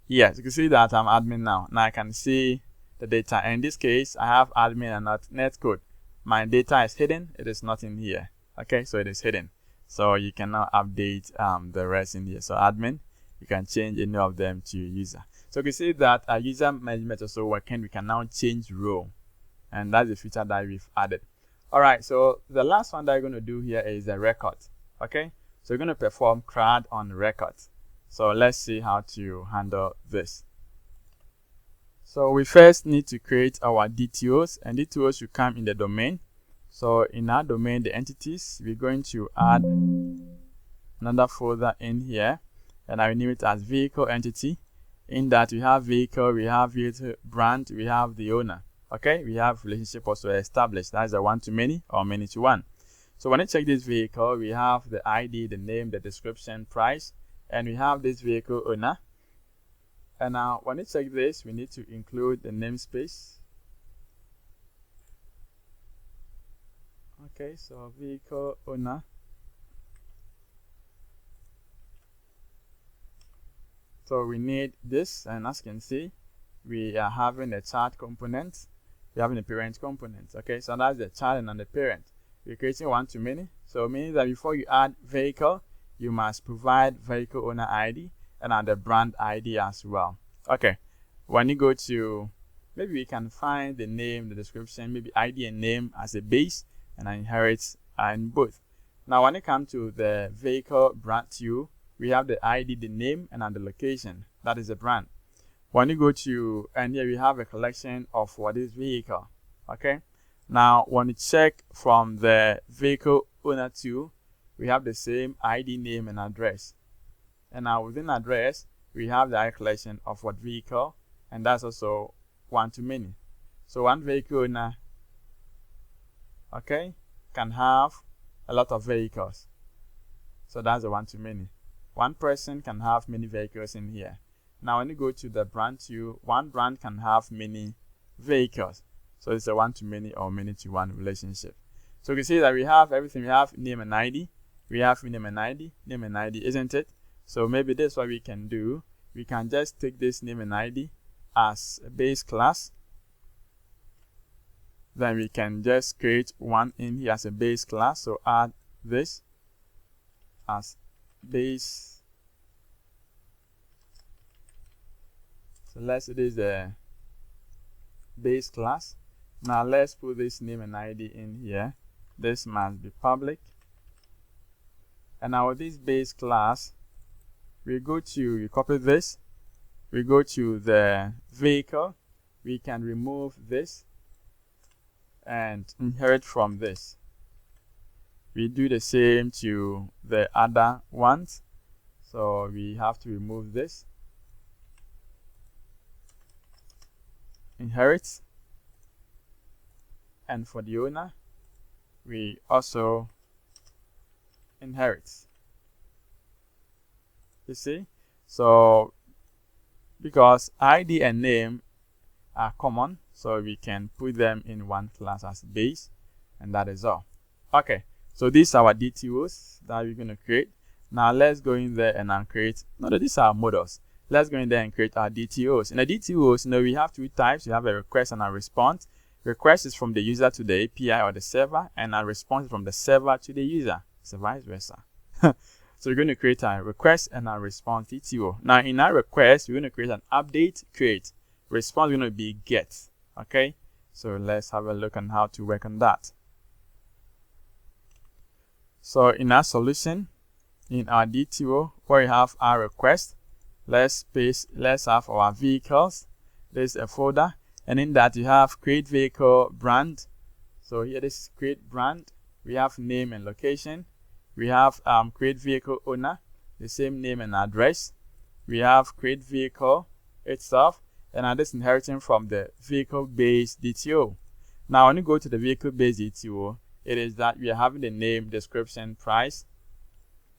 Speaker 1: Yes, you can see that I'm admin now. Now I can see the data. In this case, I have admin and not netcode. My data is hidden. It is not in here. Okay, so it is hidden. So you cannot update the rest in here. So admin, you can change any of them to user. So you can see that user management also working. We can now change row, and that's the feature that we've added. All right, so the last one that we're going to do here is the record. Okay, so we're going to perform CRUD on record. So let's see how to handle this. So we first need to create our DTOs, and DTOs should come in the domain. So in our domain, the entities, we're going to add another folder in here, and I will name it as vehicle entity. In that we have vehicle, we have vehicle brand, we have the owner. Okay, we have relationship also established. That's a one-to-many or many-to-one. So when I check this vehicle, we have the ID, the name, the description, price, and we have this vehicle owner. And now when I check this, we need to include the namespace. Okay, so vehicle owner. So we need this, and as you can see, we are having a child component. We're having a parent component. Okay, so that's the child and the parent. We're creating one-to-many. So it means that before you add vehicle, you must provide vehicle owner ID and the brand ID as well. Okay, when you go to, maybe we can find the name, the description, maybe ID and name as a base, and I inherit in both. Now when it comes to the vehicle brand to, we have the ID, the name, and the location. That is the brand. When you go to, and here we have a collection of what is vehicle. Okay, now when you check from the vehicle owner to, we have the same ID, name, and address. And now within address, we have the collection of what vehicle, and that's also one-to-many. So one vehicle owner, okay, can have a lot of vehicles. So that's a one-to-many. One person can have many vehicles in here. Now when you go to the brand to, one brand can have many vehicles. So it's a one-to-many or many-to-one relationship. So you can see that we have everything. We have name and ID. We have name and ID, isn't it? So maybe this is what we can do. We can just take this name and ID as a base class. Then we can just create one in here as a base class. So add this as base. So let's say this is the base class. Now let's put this name and ID in here. This must be public. And now with this base class, we go to, you copy this, we go to the vehicle, we can remove this and inherit from this. We do the same to the other ones. So we have to remove this, inherit, and for the owner, we also inherit. You see? So because ID and name are common, so we can put them in one class as base, and that is all. Okay, so these are our DTOs that we're going to create. Now let's go in there and create, these are models. Let's go in there and create our DTOs. In the DTOs, we have 2 types. We have a request and a response. Request is from the user to the API or the server, and a response is from the server to the user. So vice versa. So So we're going to create a request and a response DTO. Now in our request, we're going to create an update, create. Response is going to be get. Okay, so let's have a look on how to work on that. So in our solution, in our DTO, where we have our request, let's have our vehicles. There's a folder, and in that you have create vehicle brand. So here this is create brand. We have name and location. We have create vehicle owner, the same name and address. We have create vehicle itself, and this inheriting from the vehicle-based DTO. Now when you go to the vehicle-based DTO, it is that we are having the name, description, price.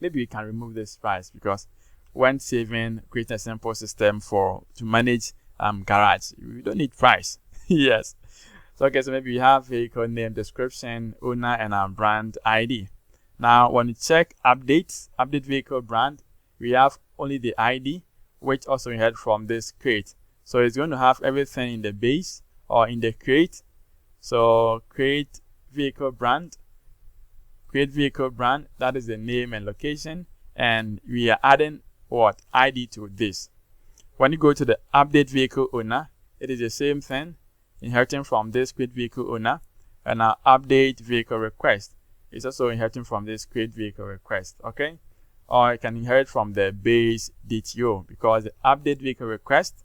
Speaker 1: Maybe we can remove this price, because when saving, creating a simple system to manage garage, we don't need price. Yes. So okay, so maybe we have vehicle name, description, owner, and brand ID. Now when you check update vehicle brand, we have only the ID, which also inherit from this create. So it's going to have everything in the base or in the create. So create vehicle brand, that is the name and location, and we are adding what ID to this. When you go to the update vehicle owner, it is the same thing, inheriting from this create vehicle owner, and our update vehicle request is also inheriting from this create vehicle request. Okay, or you can inherit from the base DTO, because the update vehicle request,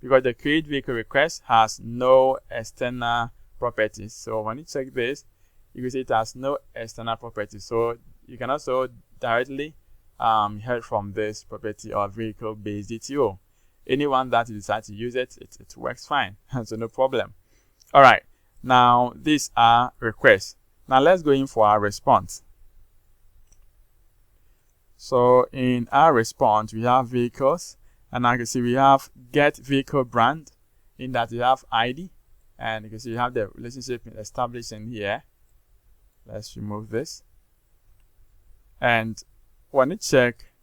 Speaker 1: because the create vehicle request has no external properties. So when you check this, you can see it has no external properties. So you can also directly inherit from this property or vehicle based DTO. Anyone that you decide to use it works fine. So no problem. All right. Now these are requests. Now let's go in for our response. So in our response, we have vehicles, and I can see we have get vehicle brand, in that you have ID, and you can see you have the relationship established in here. Let's remove this. And when you check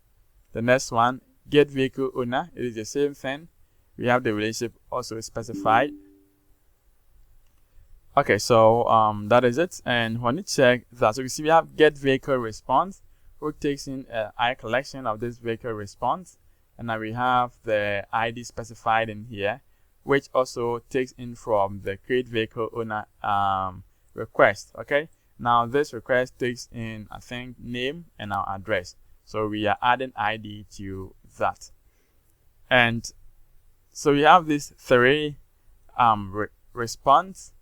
Speaker 1: the next one, get vehicle owner, it is the same thing. We have the relationship also specified. Okay, so that is it. And when you check that, so you see we have get vehicle response, which takes in I collection of this vehicle response, and now we have the ID specified in here, which also takes in from the create vehicle owner request. Okay, now this request takes in, I think, name and our address, so we are adding ID to that. And so we have these three response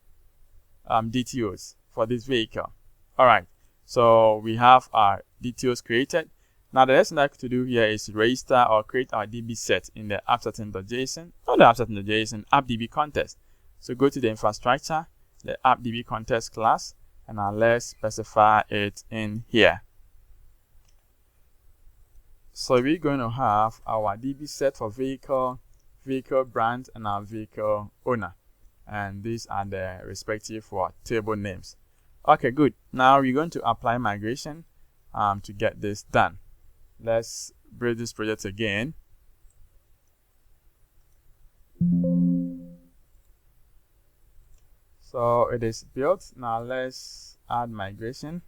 Speaker 1: DTOs for this vehicle. All right, so we have our DTOs created. Now the next thing I have to do here is register or create our DB set in the app.setting.json, not the app.setting.json, app.db context. So go to the infrastructure, the app.db context class, and now let's specify it in here. So we're going to have our DB set for vehicle brand, and our vehicle owner, and these are the respective table names. Okay, good. Now we're going to apply migration to get this done. Let's build this project again. So it is built. Now let's add migration.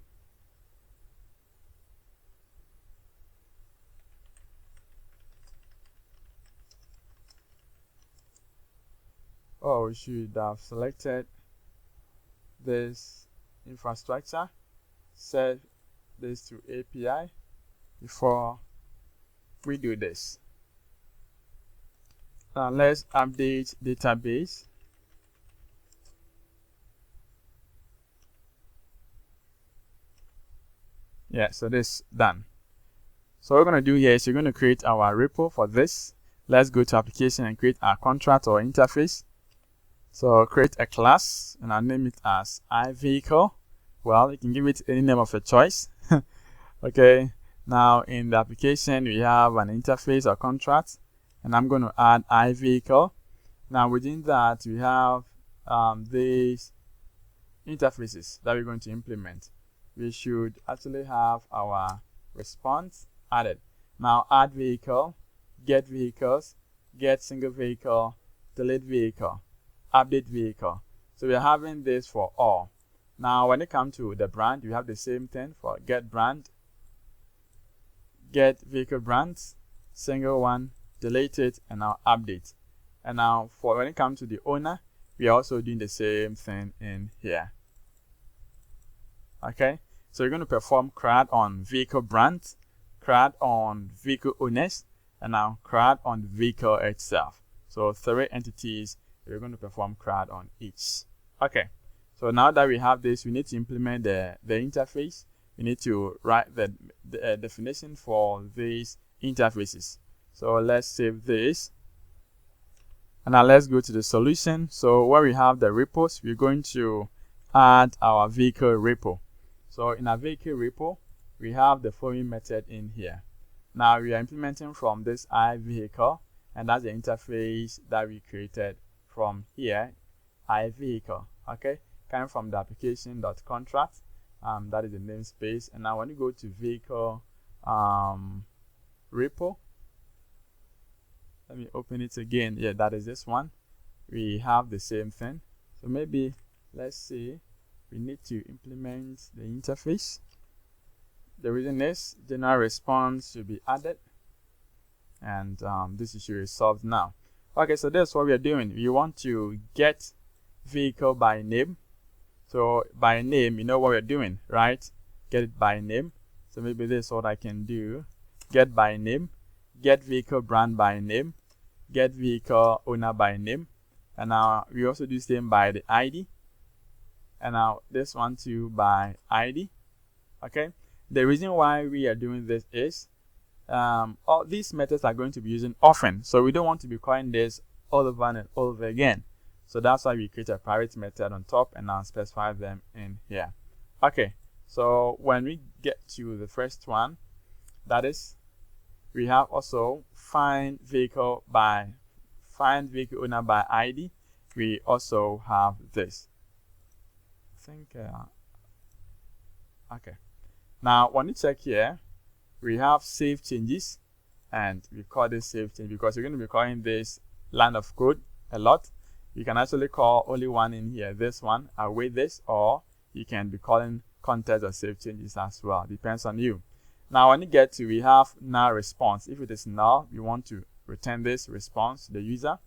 Speaker 1: Oh, we should have selected this infrastructure, set this to API before we do this. Now let's update database. Yeah, so this is done. So what we're going to do here is we're going to create our repo for this. Let's go to application and create our contract or interface. So create a class, and I'll name it as iVehicle. Well, you can give it any name of your choice. Okay, now in the application we have an interface or contract, and I'm going to add iVehicle. Now within that we have these interfaces that we're going to implement. We should actually have our response added. Now add vehicle, get vehicles, get single vehicle, delete vehicle, update vehicle. So we're having this for all. Now when it comes to the brand, you have the same thing for get brand, get vehicle brand, single one, delete it, and now update. And now for when it comes to the owner, we are also doing the same thing in here. Okay, so you're going to perform CRUD on vehicle brand, CRUD on vehicle owners, and now CRUD on the vehicle itself. So 3 entities, we're going to perform CRUD on each. Okay, so now that we have this, we need to implement the interface. We need to write the definition for these interfaces. So let's save this. And now let's go to the solution. So where we have the repos, we're going to add our vehicle repo. So in our vehicle repo, we have the following method in here. Now we are implementing from this iVehicle, and that's the interface that we created from here, iVehicle. Okay, coming from the application.contract, that is the namespace. And now when you go to vehicle repo, let me open it again. Yeah, that is this one. We have the same thing. So maybe let's see, we need to implement the interface. The reason is general response should be added, and this issue is solved now. Okay, so that's what we are doing. We want to get vehicle by name. So by name, you know what we're doing, right? Get it by name. So maybe this is what I can do. Get by name, get vehicle brand by name, get vehicle owner by name, and now we also do the same by the ID, and now this one too by ID. Okay, the reason why we are doing this is all these methods are going to be using often, so we don't want to be calling this all over and all over again. So that's why we create a private method on top and now specify them in here. Okay, so when we get to the first one, that is, we have also find vehicle owner by ID. We also have this. I think okay. Now when you check here, we have save changes, and we call this save change because we're going to be calling this line of code a lot. You can actually call only one in here, this one, await this, or you can be calling context or save changes as well. Depends on you. Now when you get to, we have null response. If it is null, we want to return this response to the user.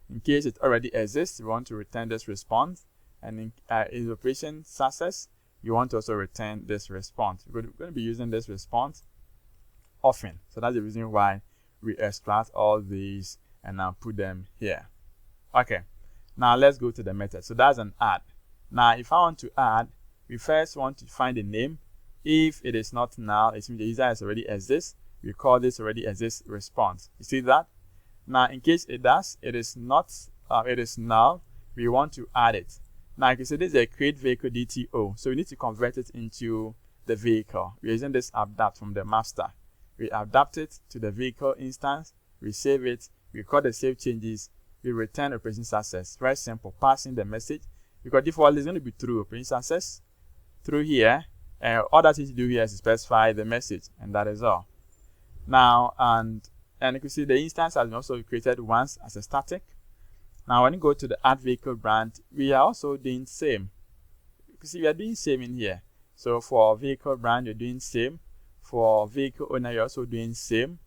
Speaker 1: In case it already exists, we want to return this response. And in operation success, you want to also return this response. We're going to be using this response often. So that's the reason why we extract all these and now put them here. Okay, now let's go to the method. So that's an add. Now if I want to add, we first want to find the name. If it is not null, it means the user has already exists. We call this already exists response. You see that? Now in case it does, it is not, it is null, we want to add it. Now you can see this is a create vehicle DTO, so we need to convert it into the vehicle. We're using this adapt from the master. We adapt it to the vehicle instance, we save it, we call the save changes, we return operation success. Very simple, passing the message, because default is going to be true, operation success through here. All that you need to do here is to specify the message, and that is all. Now, and you can see the instance has been also created once as a static. Now, when you go to the add vehicle brand, we are also doing same. You can see we are doing same in here. So for vehicle brand, you're doing same. For vehicle owner, you're also doing same.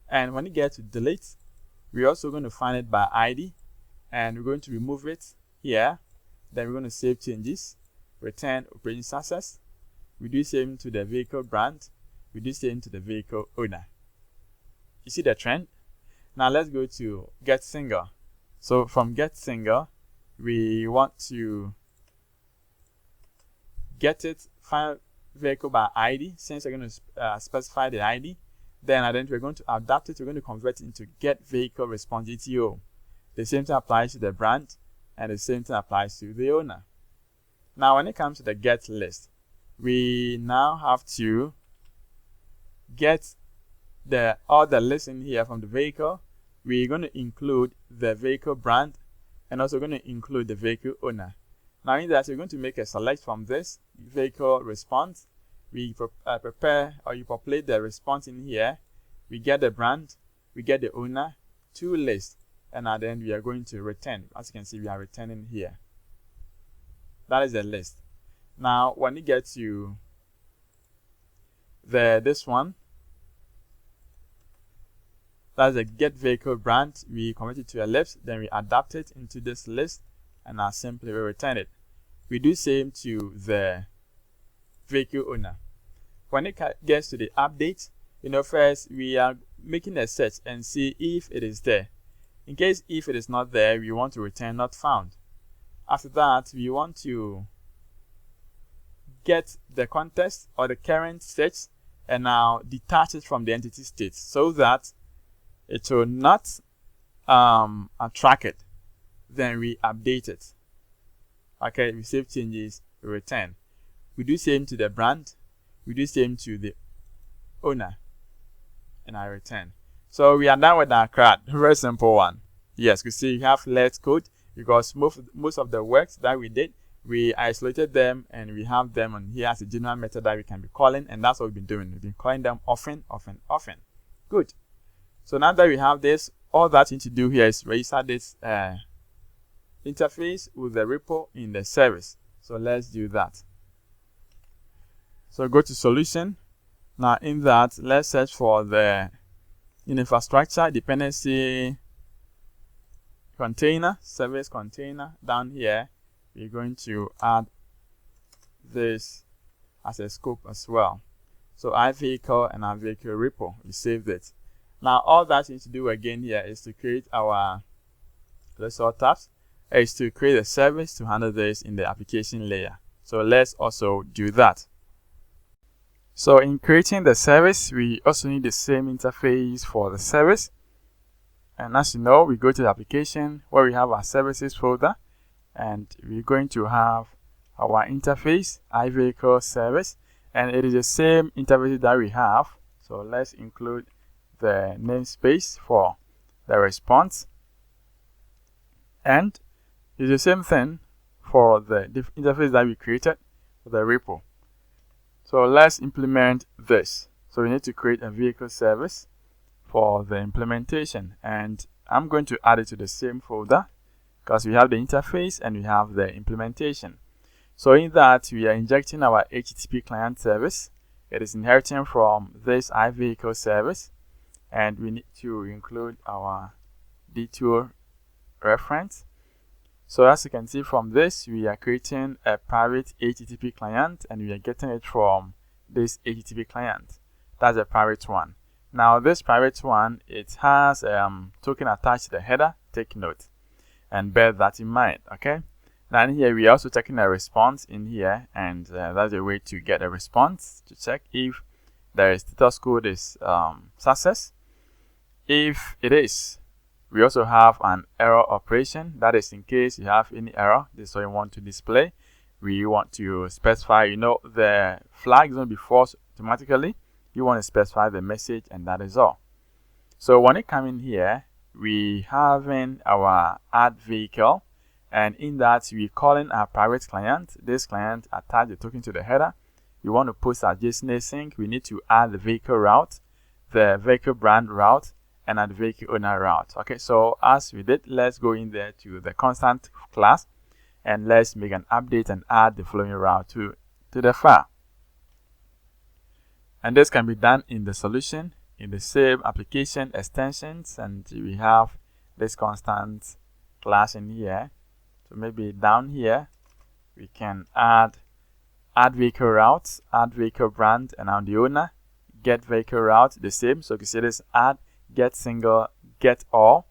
Speaker 1: And when you get to delete, we're also going to find it by ID, and we're going to remove it here. Then we're going to save changes, return operation success. We do same to the vehicle brand. We do same to the vehicle owner. You see the trend? Now let's go to get single. So from get single, we want to get it, find vehicle by ID. Since we're going to specify the ID, then we're going to adapt it. We're going to convert it into get vehicle response DTO. The same thing applies to the brand, and the same thing applies to the owner. Now when it comes to the get list, we now have to get all the lists in here from the vehicle. We're going to include the vehicle brand, and also going to include the vehicle owner. Now in that, we're going to make a select from this vehicle response. We prepare, or you populate the response in here. We get the brand, we get the owner, 2 lists, and then we are going to return. As you can see, we are returning here. That is the list. Now when you get to this one, That's a get vehicle brand. We convert it to a list, then we adapt it into this list, and now simply we return it. We do same to the vehicle owner. When it gets to the update, first we are making a search and see if it is there. In case if it is not there, we want to return not found. After that, we want to get the context or the current search and now detach it from the entity state so that it will not track it. Then we update it. Okay, we save changes, we return. We do same to the brand, we do same to the owner, and I return. So we are done with our CRUD. Very simple one. Yes, you see, you have less code because most of the works that we did, we isolated them and we have them on here as a general method that we can be calling, and that's what we've been doing. We've been calling them often. Good. So now that we have this, all that you need to do here is register this interface with the repo in the service. So let's do that. So go to solution. Now in that, let's search for the infrastructure dependency container, service container. Down here, we're going to add this as a scope as well. So iVehicle and our vehicle repo, we saved it. Now all that you need to do again here is to create our Blazor tabs, is to create a service to handle this in the application layer. So let's also do that. So in creating the service, we also need the same interface for the service. And as you know, we go to the application where we have our services folder, and we're going to have our interface, iVehicle service, and it is the same interface that we have. So let's include the namespace for the response, and it's the same thing for the interface that we created for the repo. So let's implement this. So we need to create a vehicle service for the implementation, and I'm going to add it to the same folder because we have the interface and we have the implementation. So in that, we are injecting our HTTP client service. It is inheriting from this iVehicle service, and we need to include our DTO reference. So as you can see from this, we are creating a private HTTP client, and we are getting it from this HTTP client. That's a private one. Now this private one, it has token attached to the header. Take note and bear that in mind. Okay. Now in here, we are also checking a response in here, and that's a way to get a response to check if the status code is success. If it is, we also have an error operation. That is in case you have any error. This is what you want to display. We want to specify, the flag is going to be false automatically. You want to specify the message, and that is all. So when it comes in here, we having our add vehicle, and in that we calling our private client. This client attach the token to the header. We want to post our JSON async. We need to add the vehicle route, the vehicle brand route, and the vehicle owner route. Okay, so as we did, let's go in there to the constant class, and let's make an update and add the following route to the file. And this can be done in the solution, in the same application extensions, and we have this constant class in here. So maybe down here, we can add vehicle routes, add vehicle brand, and now the owner, get vehicle route, the same. So you can see this add, get single, get all,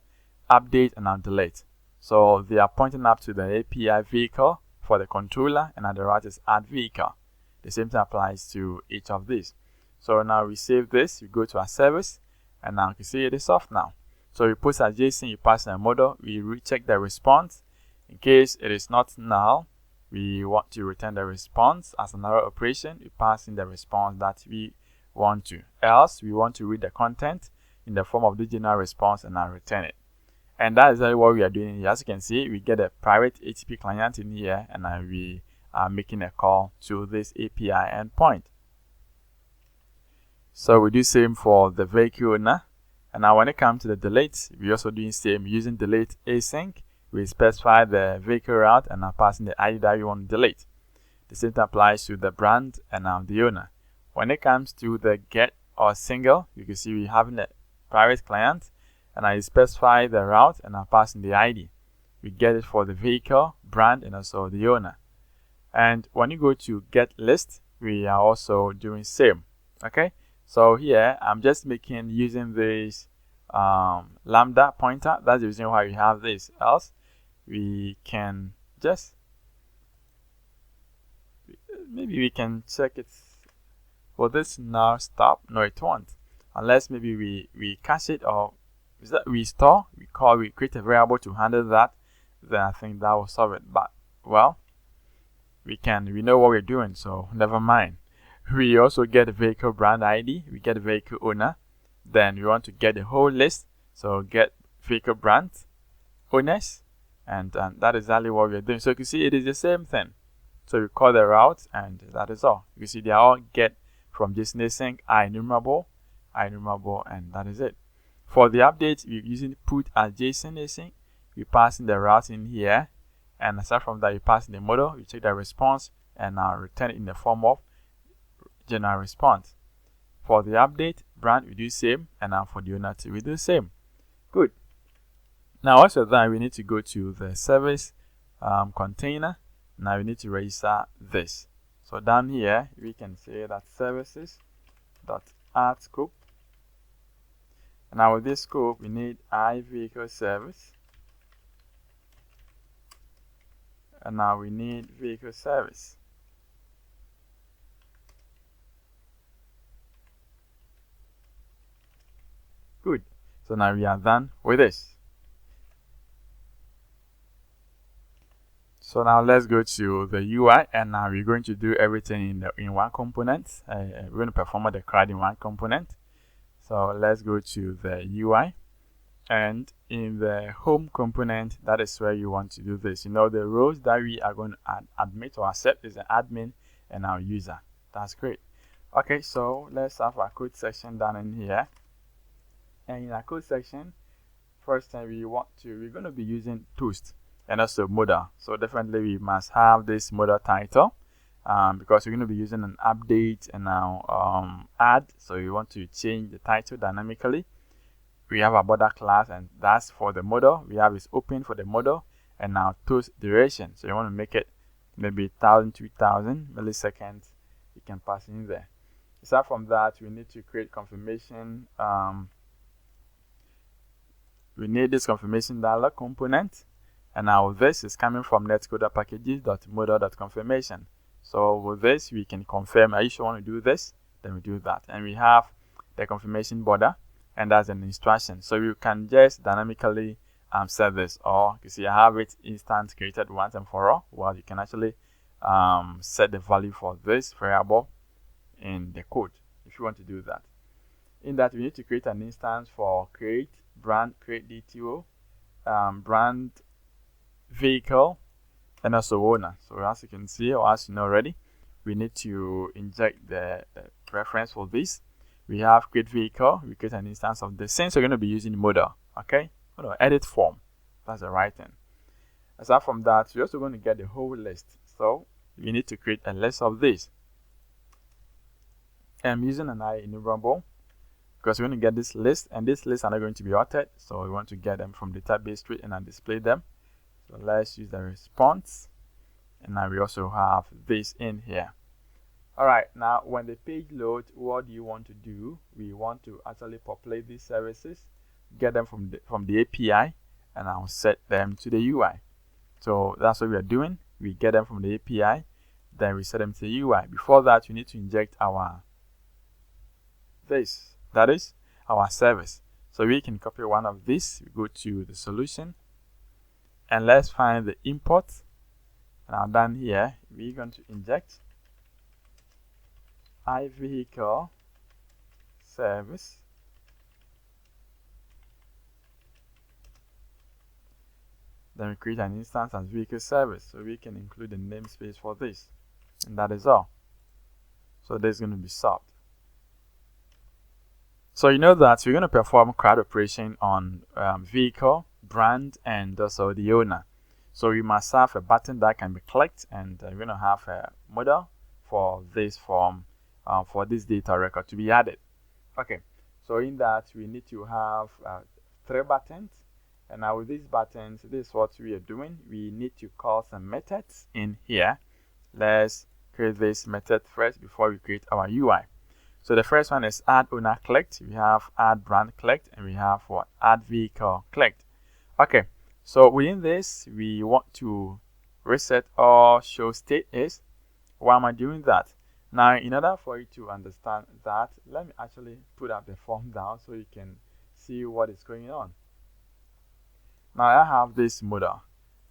Speaker 1: update, and now delete. So they are pointing up to the API vehicle for the controller, and now the route is add vehicle. The same thing applies to each of these. So now we save this, we go to our service, and now you can see it is off now. So we post our JSON, you pass in a model, we recheck the response. In case it is not null, we want to return the response as another operation. We pass in the response that we want to. Else, we want to read the content in the form of the general response and now return it. And that is what we are doing here. As you can see, we get a private HTTP client in here, and now we are making a call to this API endpoint. So we do same for the vehicle owner. And now when it comes to the delete, we also doing same using delete async. We specify the vehicle route and now passing the ID that we want to delete. The same thing applies to the brand and now the owner. When it comes to the get or single, you can see we having a private client, and I specify the route and I pass in the ID. We get it for the vehicle, brand, and also the owner. And when you go to get list, we are also doing same. Okay, so here I'm just using this lambda pointer. That's the reason why we have this. Else we can just maybe we can check it. Will this now stop? No, it won't, unless maybe we cache it, or is that we store, we create a variable to handle that. Then I think that will solve it. But well, we know what we're doing, so never mind. We also get a vehicle brand ID, we get a vehicle owner, then we want to get the whole list, so get vehicle brand owners, and that is exactly what we're doing. So you can see it is the same thing. So we call the route, and that is all. You see they are all get from JSON async IEnumerable, and that is it. For the update, we're using put as JSON async. We pass in the route in here, and aside from that, you pass in the model, you check the response, and now return it in the form of general response. For the update brand, we do same, and now for the owner too, we do same. Good. Now also then we need to go to the service container. Now we need to register this. So down here we can say that services.add scope. And now with this scope we need iVehicle service. And now we need vehicle service. Good. So now we are done with this. So now let's go to the UI, and now we're going to do everything in one component. We're going to perform the CRUD in one component. So let's go to the UI, and in the home component, that is where you want to do this. You know, the roles that we are going to admit or accept is the admin and our user. That's great. Okay, so let's have our code section down in here. And in our code section, first thing we're going to be using Toast and also modal. So definitely we must have this modal title because we're going to be using an update and now add. So we want to change the title dynamically. We have a border class, and that's for the model. We have is open for the model, and now Toast duration. So you want to make it maybe 1,000, 2,000 milliseconds. You can pass in there. Aside from that, we need to create confirmation. We need this confirmation dialog component, and now this is coming from Netcode-Hub packages.modal.confirmation. So with this, we can confirm, are you sure you want to do this? Then we do that. And we have the confirmation border, and that's an instruction. So you can just dynamically set this, or you see I have it instant created once and for all. Well, you can actually set the value for this variable in the code if you want to do that. In that, we need to create an instance for create brand, create DTO, brand, vehicle, and also owner. So as you can see, or as you know already, we need to inject the reference for this. We have create vehicle, we create an instance of this. Since we're going to be using modal, okay? Edit form, that's the right thing. Aside from that, we're also going to get the whole list. So we need to create a list of this. I'm using an IEnumerable because we're going to get this list, and this list are not going to be authored. So we want to get them from database straight and display them. So let's use the response, and now we also have this in here. Alright, now when the page loads, what do you want to do? We want to actually populate these services, get them from the API, and I'll set them to the UI. So that's what we are doing. We get them from the API, then we set them to the UI. Before that, we need to inject our that is our service. So we can copy one of these. We go to the solution, and let's find the import. Now down here, we're going to inject iVehicle service. Then we create an instance as vehicle service, so we can include the namespace for this, and that is all. So this is going to be solved. So you know that we're going to perform CRUD operation on vehicle, brand, and also the owner. So we must have a button that can be clicked, and we're going to have a model for this form, for this data record to be added. Okay, so in that we need to have 3 buttons. And now with these buttons, this is what we are doing. We need to call some methods in here. Let's create this method first before we create our UI. So the first one is add owner clicked. We have add brand clicked, and we have what? Add vehicle clicked. Okay, so within this, we want to reset or show state is. Why am I doing that? Now, in order for you to understand that, let me actually put up the form down so you can see what is going on. Now I have this model.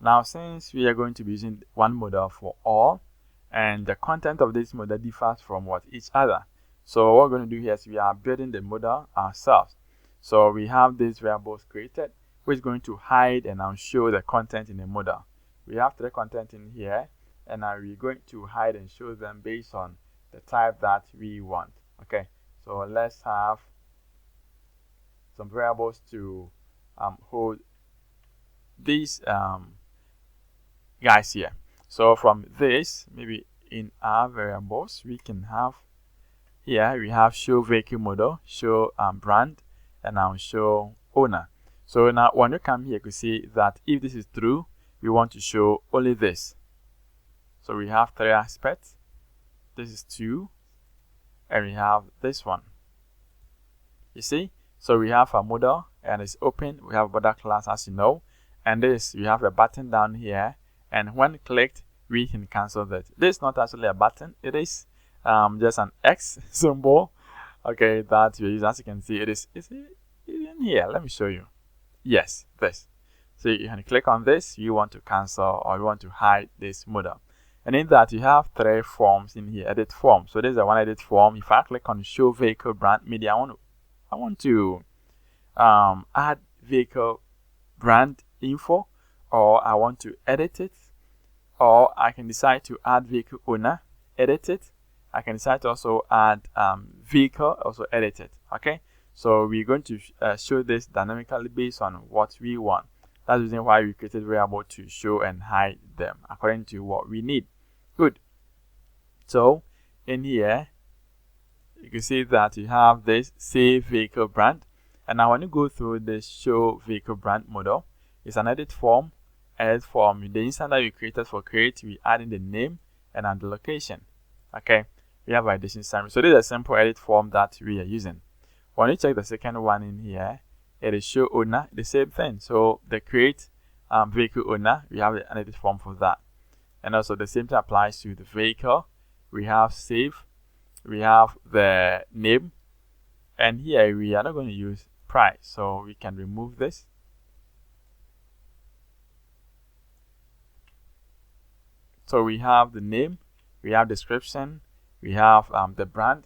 Speaker 1: Now since we are going to be using one model for all, and the content of this model differs from what each other. So what we're going to do here is we are building the model ourselves. So we have these variables created, which is going to hide and now show the content in the model. We have 3 content in here, and now we're going to hide and show them based on the type that we want. Okay, so let's have some variables to hold these guys here. So from this, maybe in our variables, we can have here, we have show vehicle model, show brand, and now show owner. So now when you come here, you can see that if this is true, we want to show only this. So we have 3 aspects. This is 2, and we have this one. You see? So we have a model, and it's open. We have a border class, as you know. And this, we have a button down here, and when clicked, we can cancel that. This is not actually a button. It is just an X symbol, okay, that we use. As you can see, it is in here. Let me show you. Yes, this. So you can click on this. You want to cancel or you want to hide this model. And in that, you have 3 forms in here. Edit form. So this is the one edit form. If I click on show vehicle brand media, I want to add vehicle brand info, or I want to edit it, or I can decide to add vehicle owner, edit it. I can decide to also add vehicle, also edit it. Okay, so we're going to show this dynamically based on what we want. That's the reason why we created variable to show and hide them according to what we need. Good. So in here, you can see that you have this save vehicle brand, and now when you go through the show vehicle brand model, it's an edit form. Edit form, the instance that we created for create, we add in the name and the location. Okay, we have validation summary. So this is a simple edit form that we are using. When you check the second one in here, it is show owner, the same thing. So the create vehicle owner, we have an edit form for that. And also the same thing applies to the vehicle. We have save, we have the name, and here we are not going to use price, so we can remove this. So we have the name, we have description, we have the brand,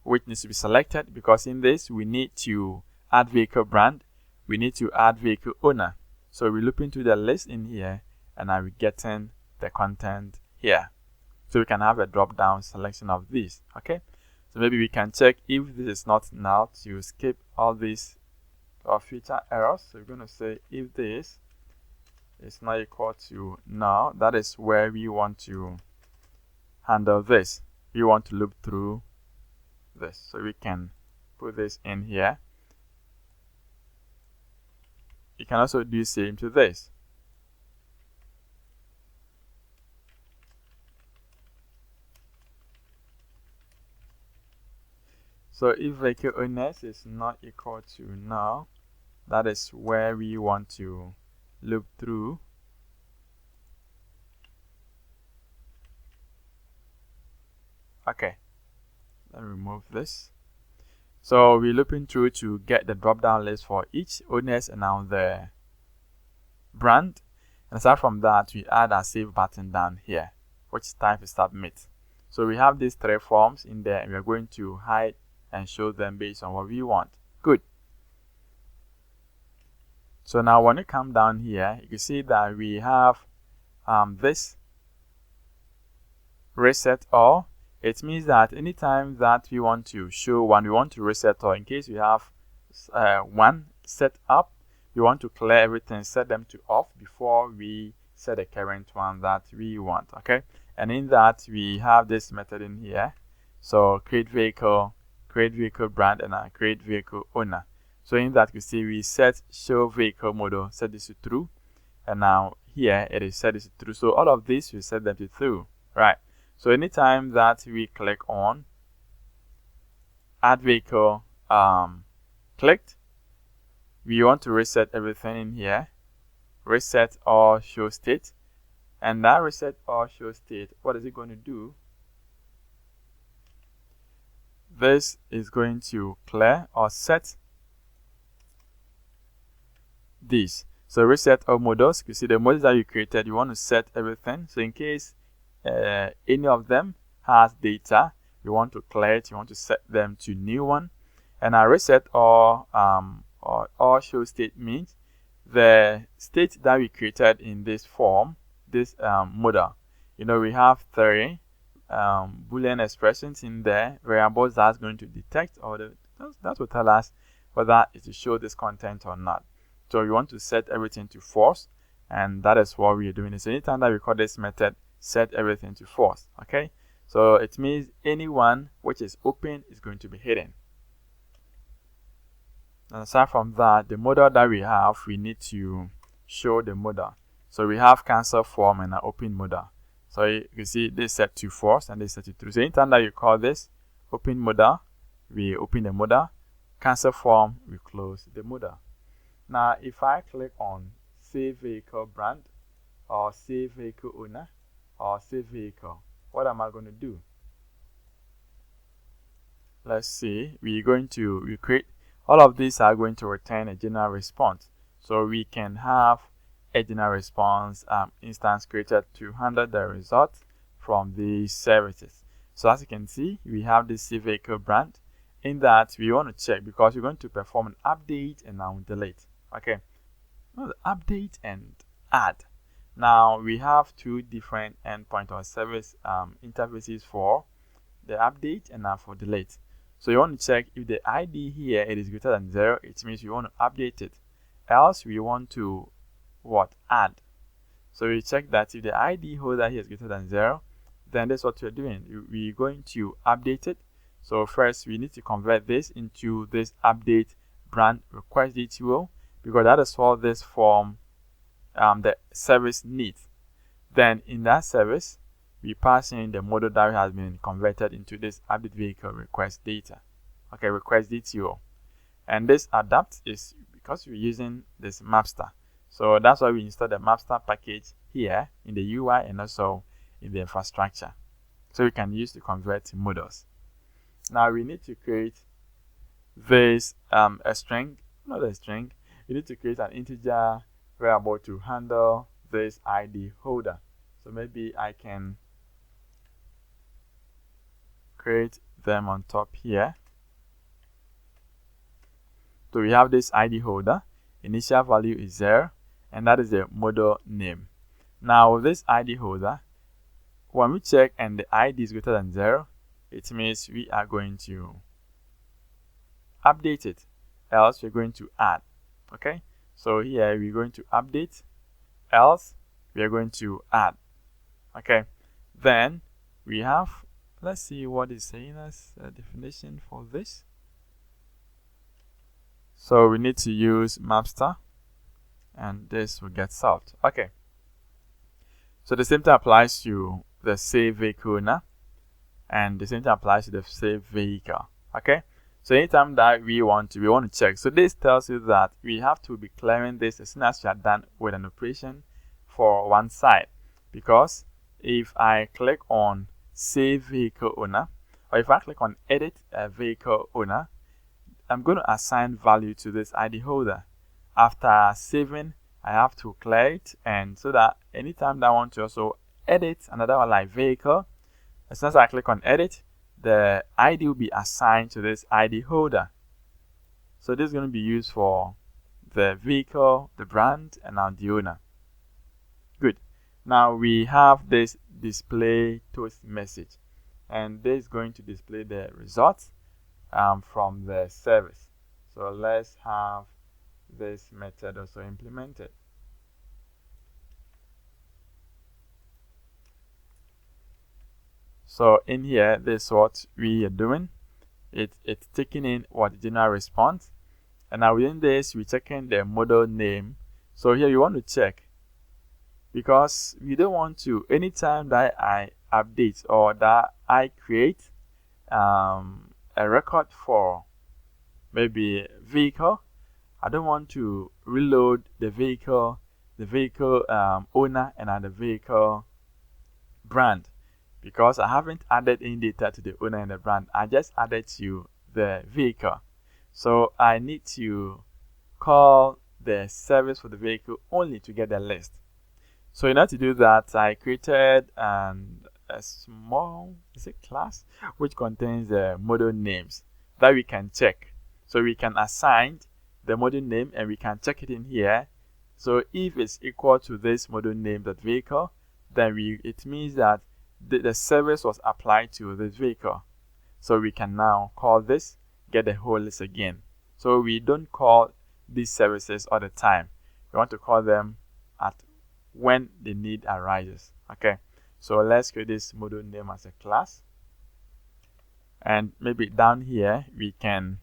Speaker 1: which needs to be selected, because in this we need to add vehicle brand, we need to add vehicle owner. So we loop into the list in here, and now we're getting the content here. So we can have a drop down selection of these. Okay, so maybe we can check if this is not null to skip all these future errors. So we're going to say if this is not equal to null, that is where we want to handle this. We want to loop through this, so we can put this in here. You can also do the same to this. So if vehicle owners is not equal to null, that is where we want to loop through. Okay, let me remove this. So we're looping through to get the drop down list for each owners and now the brand. And aside from that, we add a save button down here, which type is submit. So we have these 3 forms in there, and we are going to hide and show them based on what we want. Good. So now when you come down here, you can see that we have this reset all. It means that anytime that we want to show one, we want to reset all. In case we have one set up, we want to clear everything, set them to off before we set the current one that we want. Okay, and in that we have this method in here. So create vehicle brand, and create vehicle owner. So in that, you see we set show vehicle model, set this to true, and now here it is set this to true. So all of this we set them to true, right? So anytime that we click on add vehicle clicked, we want to reset everything in here, reset all show state, and that reset all show state, what is it going to do? This is going to clear or set this. So reset all models. You see the models that you created, you want to set everything. So in case any of them has data, you want to clear it, you want to set them to new one. And I reset all show state means the state that we created in this form, this model. You know, we have 3 Boolean expressions in there, variables that's going to detect, or that will tell us whether it will show this content or not. So we want to set everything to false, and that is what we are doing. So anytime that we call this method, set everything to false. Okay, so it means anyone which is open is going to be hidden. And aside from that, the model that we have, we need to show the model. So we have cancel form and an open model. So you see this set to false and this set to true. So anytime that you call this open model, we open the model, cancel form, we close the model. Now if I click on save vehicle brand or save vehicle owner or save vehicle, what am I going to do? Let's see, we create all of these are going to return a general response. So we can have a general response instance created to handle the result from these services. So as you can see, we have this save vehicle brand. In that, we want to check because we're going to perform an update and now delete. Okay, update and add. Now we have 2 different endpoint or service interfaces for the update and now for delete. So you want to check if the ID here it is greater than 0, it means you want to update it. Else we want to add. So we check that if the ID holder here is greater than 0, then that's what we're doing. We're going to update it. So first we need to convert this into this update brand request DTO, because that is what this form the service needs. Then in that service, we pass in the model that has been converted into this update vehicle request data. Okay, request DTO. And this adapt is because we're using this Mapster. So that's why we install the Mapster package here in the UI and also in the infrastructure. So we can use to convert models. Now we need to create this a string, not a string. We need to create an integer variable to handle this ID holder. So maybe I can create them on top here. So we have this ID holder. Initial value is 0, and that is the model name. Now with this ID holder, when we check and the ID is greater than 0, it means we are going to update it, else we're going to add. Okay, so here we're going to update, else we are going to add. Okay, then we have, let's see what is saying as a definition for this. So we need to use Mapster, and this will get solved. Okay, so the same thing applies to the save vehicle owner, and the same thing applies to the save vehicle. Okay, so anytime that we want to check. So this tells you that we have to be clearing this as soon as you are done with an operation for one side, because if I click on save vehicle owner, or if I click on edit vehicle owner, I'm going to assign value to this ID holder. After saving, I have to clear it, and so that anytime that I want to also edit another one like vehicle, as soon as I click on edit, the ID will be assigned to this ID holder. So this is going to be used for the vehicle, the brand, and now the owner. Good. Now we have this display toast message, and this is going to display the results from the service. So let's have this method also implemented. So in here, this is what we are doing. It's taking in what the general response, And now within this, we're checking the model name. So here you want to check, because we don't want to, anytime that I update or that I create a record for maybe vehicle, I don't want to reload the vehicle owner and the vehicle brand, because I haven't added any data to the owner and the brand. I just added to the vehicle. So I need to call the service for the vehicle only to get the list. So in order to do that, I created a small class which contains the model names that we can check. So we can assign the model name and we can check it in here. So if it's equal to this model name, that vehicle, then it means that the service was applied to this vehicle. So we can now call this, get the whole list again. So we don't call these services all the time. We want to call them at when the need arises. Okay, so let's create this model name as a class, and maybe down here we can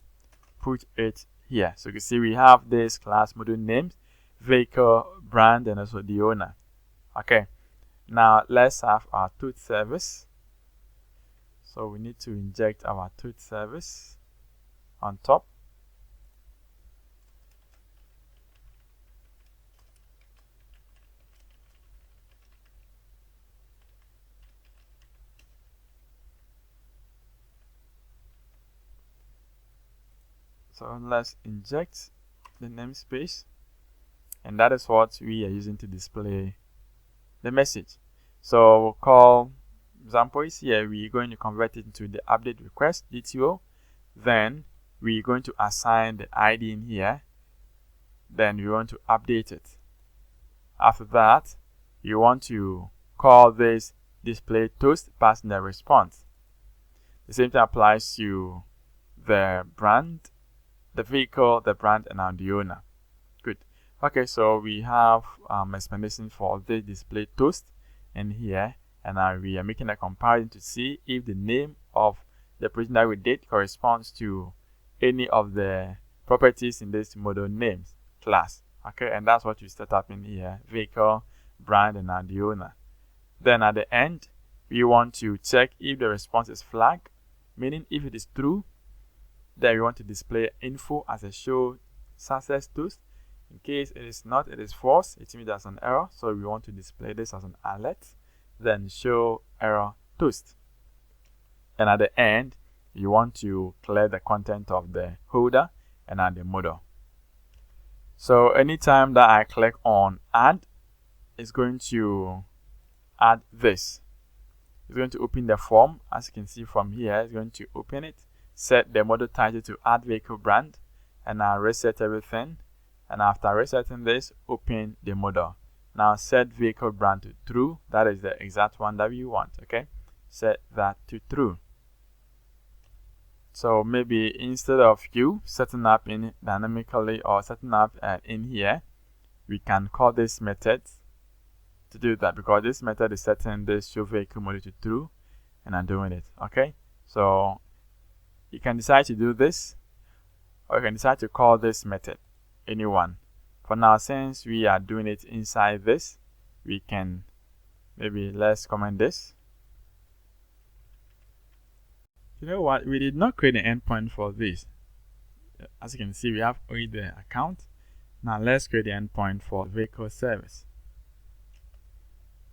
Speaker 1: put it here. So you can see we have this class model names, vehicle, brand, and also the owner. Okay, now let's have our Auth service. So we need to inject our Auth service on top. So let's inject the namespace, and that is what we are using to display the message. So we'll call example is here. We're going to convert it into the update request DTO. Then we're going to assign the ID in here. Then we want to update it. After that, you want to call this display toast, passing the response. The same thing applies to the brand, the vehicle, the brand, and the owner. Good. Okay, so we have explanation for the display toast in here, and now we are making a comparison to see if the name of the operation that we did corresponds to any of the properties in this model names class. Okay, and that's what we set up in here: vehicle, brand, and the owner. Then at the end, we want to check if the response is flagged, meaning if it is true, then we want to display info as a show success toast. In case it is not, it is false, it means there's an error. So we want to display this as an alert, then show error toast. And at the end, you want to clear the content of the holder and the model. So anytime that I click on add, it's going to add this. It's going to open the form. As you can see from here, it's going to open it, set the model title to add vehicle brand, and now reset everything. And after resetting this, open the model. Now set vehicle brand to true. That is the exact one that we want. Okay, set that to true. So maybe instead of you setting up in dynamically or setting up in here, we can call this method to do that, because this method is setting this show vehicle model to true, and I'm doing it. Okay, so you can decide to do this, or you can decide to call this method anyone. For now, since we are doing it inside this, we can maybe let's comment this. You know what? We did not create an endpoint for this. As you can see, we have already the account. Now let's create the endpoint for vehicle service.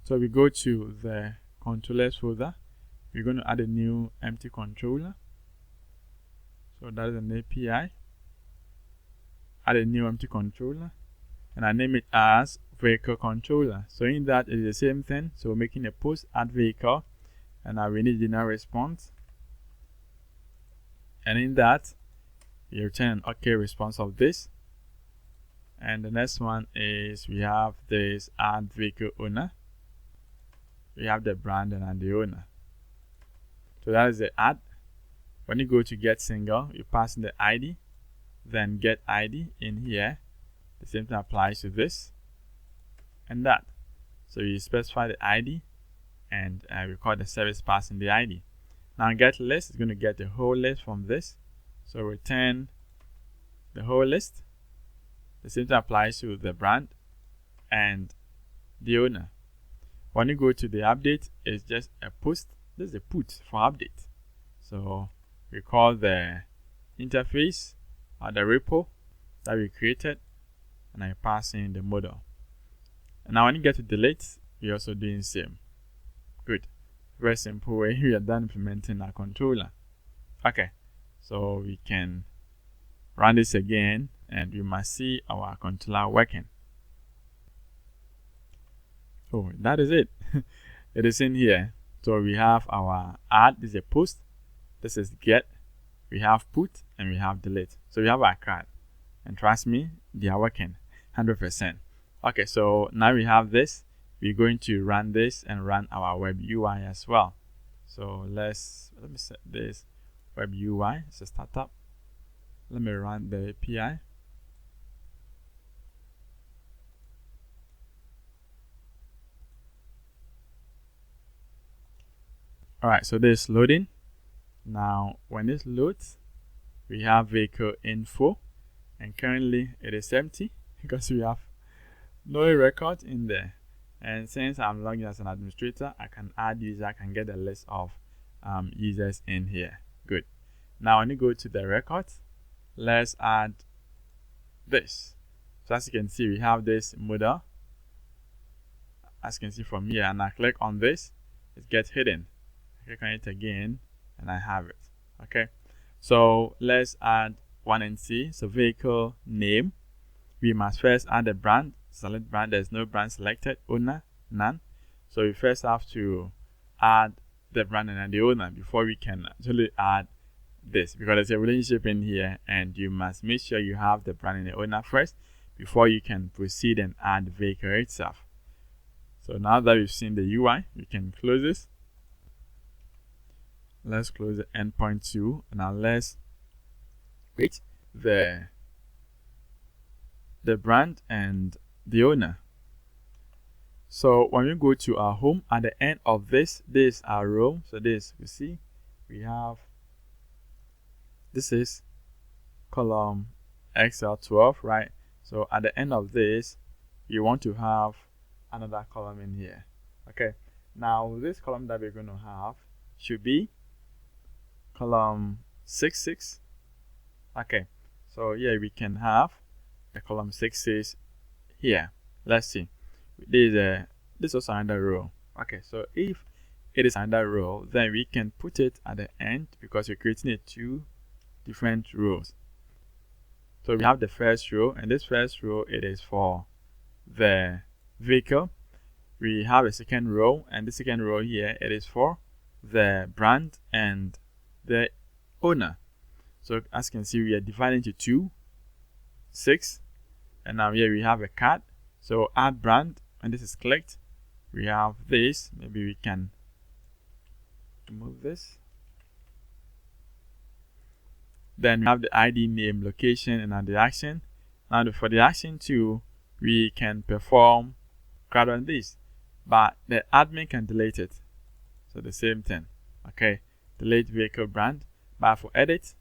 Speaker 1: So we go to the controllers folder. We're going to add a new empty controller. So that is an API. Add a new empty controller, and I name it as vehicle controller. So in that it is the same thing. So we're making a post add vehicle, and now we need the now response. And in that, you return an OK response of this. And the next one is we have this add vehicle owner. We have the brand and the owner. So that is the add. When you go to get single, you pass in the ID, then get ID in here. The same thing applies to this and that. So you specify the ID and record the service passing the ID. Now get list is going to get the whole list from this. So return the whole list. The same thing applies to the brand and the owner. When you go to the update, it's just a post. This is a put for update. So we call the interface or the repo that we created, and I pass in the model. And now when you get to delete, we're also doing the same. Good. Very simple way we are done implementing our controller. Okay, so we can run this again, and we must see our controller working. Oh, that is it. It is in here. So we have our add, this is a post, this is get, we have put, and we have delete. So we have our CRUD, and trust me, they are working 100%. Okay, so now we have this. We're going to run this and run our web UI as well. So let me set this web UI as a startup. Let me run the API. Alright, so this is loading. Now when this loads, we have vehicle info, and currently it is empty because we have no record in there. And since I'm logged in as an administrator, I can add user, I can get a list of users in here. Good. Now when you go to the records, let's add this. So as you can see, we have this model. As you can see from here, and I click on this, it gets hidden. I click on it again, and I have it. Okay. So let's add one and see. So vehicle name. We must first add a brand. Select brand. There's no brand selected. Owner, none. So we first have to add the brand and the owner before we can actually add this, because there's a relationship in here, and you must make sure you have the brand and the owner first before you can proceed and add the vehicle itself. So now that we've seen the UI, we can close this. Let's close the endpoint 2. Now let's create the brand and the owner. So when we go to our home, at the end of this is our row. So this, you see, we have, this is column XL12, right? So at the end of this, you want to have another column in here. Okay, now this column that we're going to have should be column 66. Okay, so yeah, we can have a column 66 here. Let's see. This is also another row. Okay, so if it is another row, then we can put it at the end because we're creating two different rows. So we have the first row, and this first row, it is for the vehicle. We have a second row, and the second row here, it is for the brand and the owner. So as you can see, we are dividing into 2, 6, and now here we have a card. So add brand, and this is clicked. We have this. Maybe we can remove this. Then we have the ID, name, location, and the action. Now for the action too, we can perform CRUD on this, but the admin can delete it. So the same thing. Okay, delete vehicle brand, but for edit,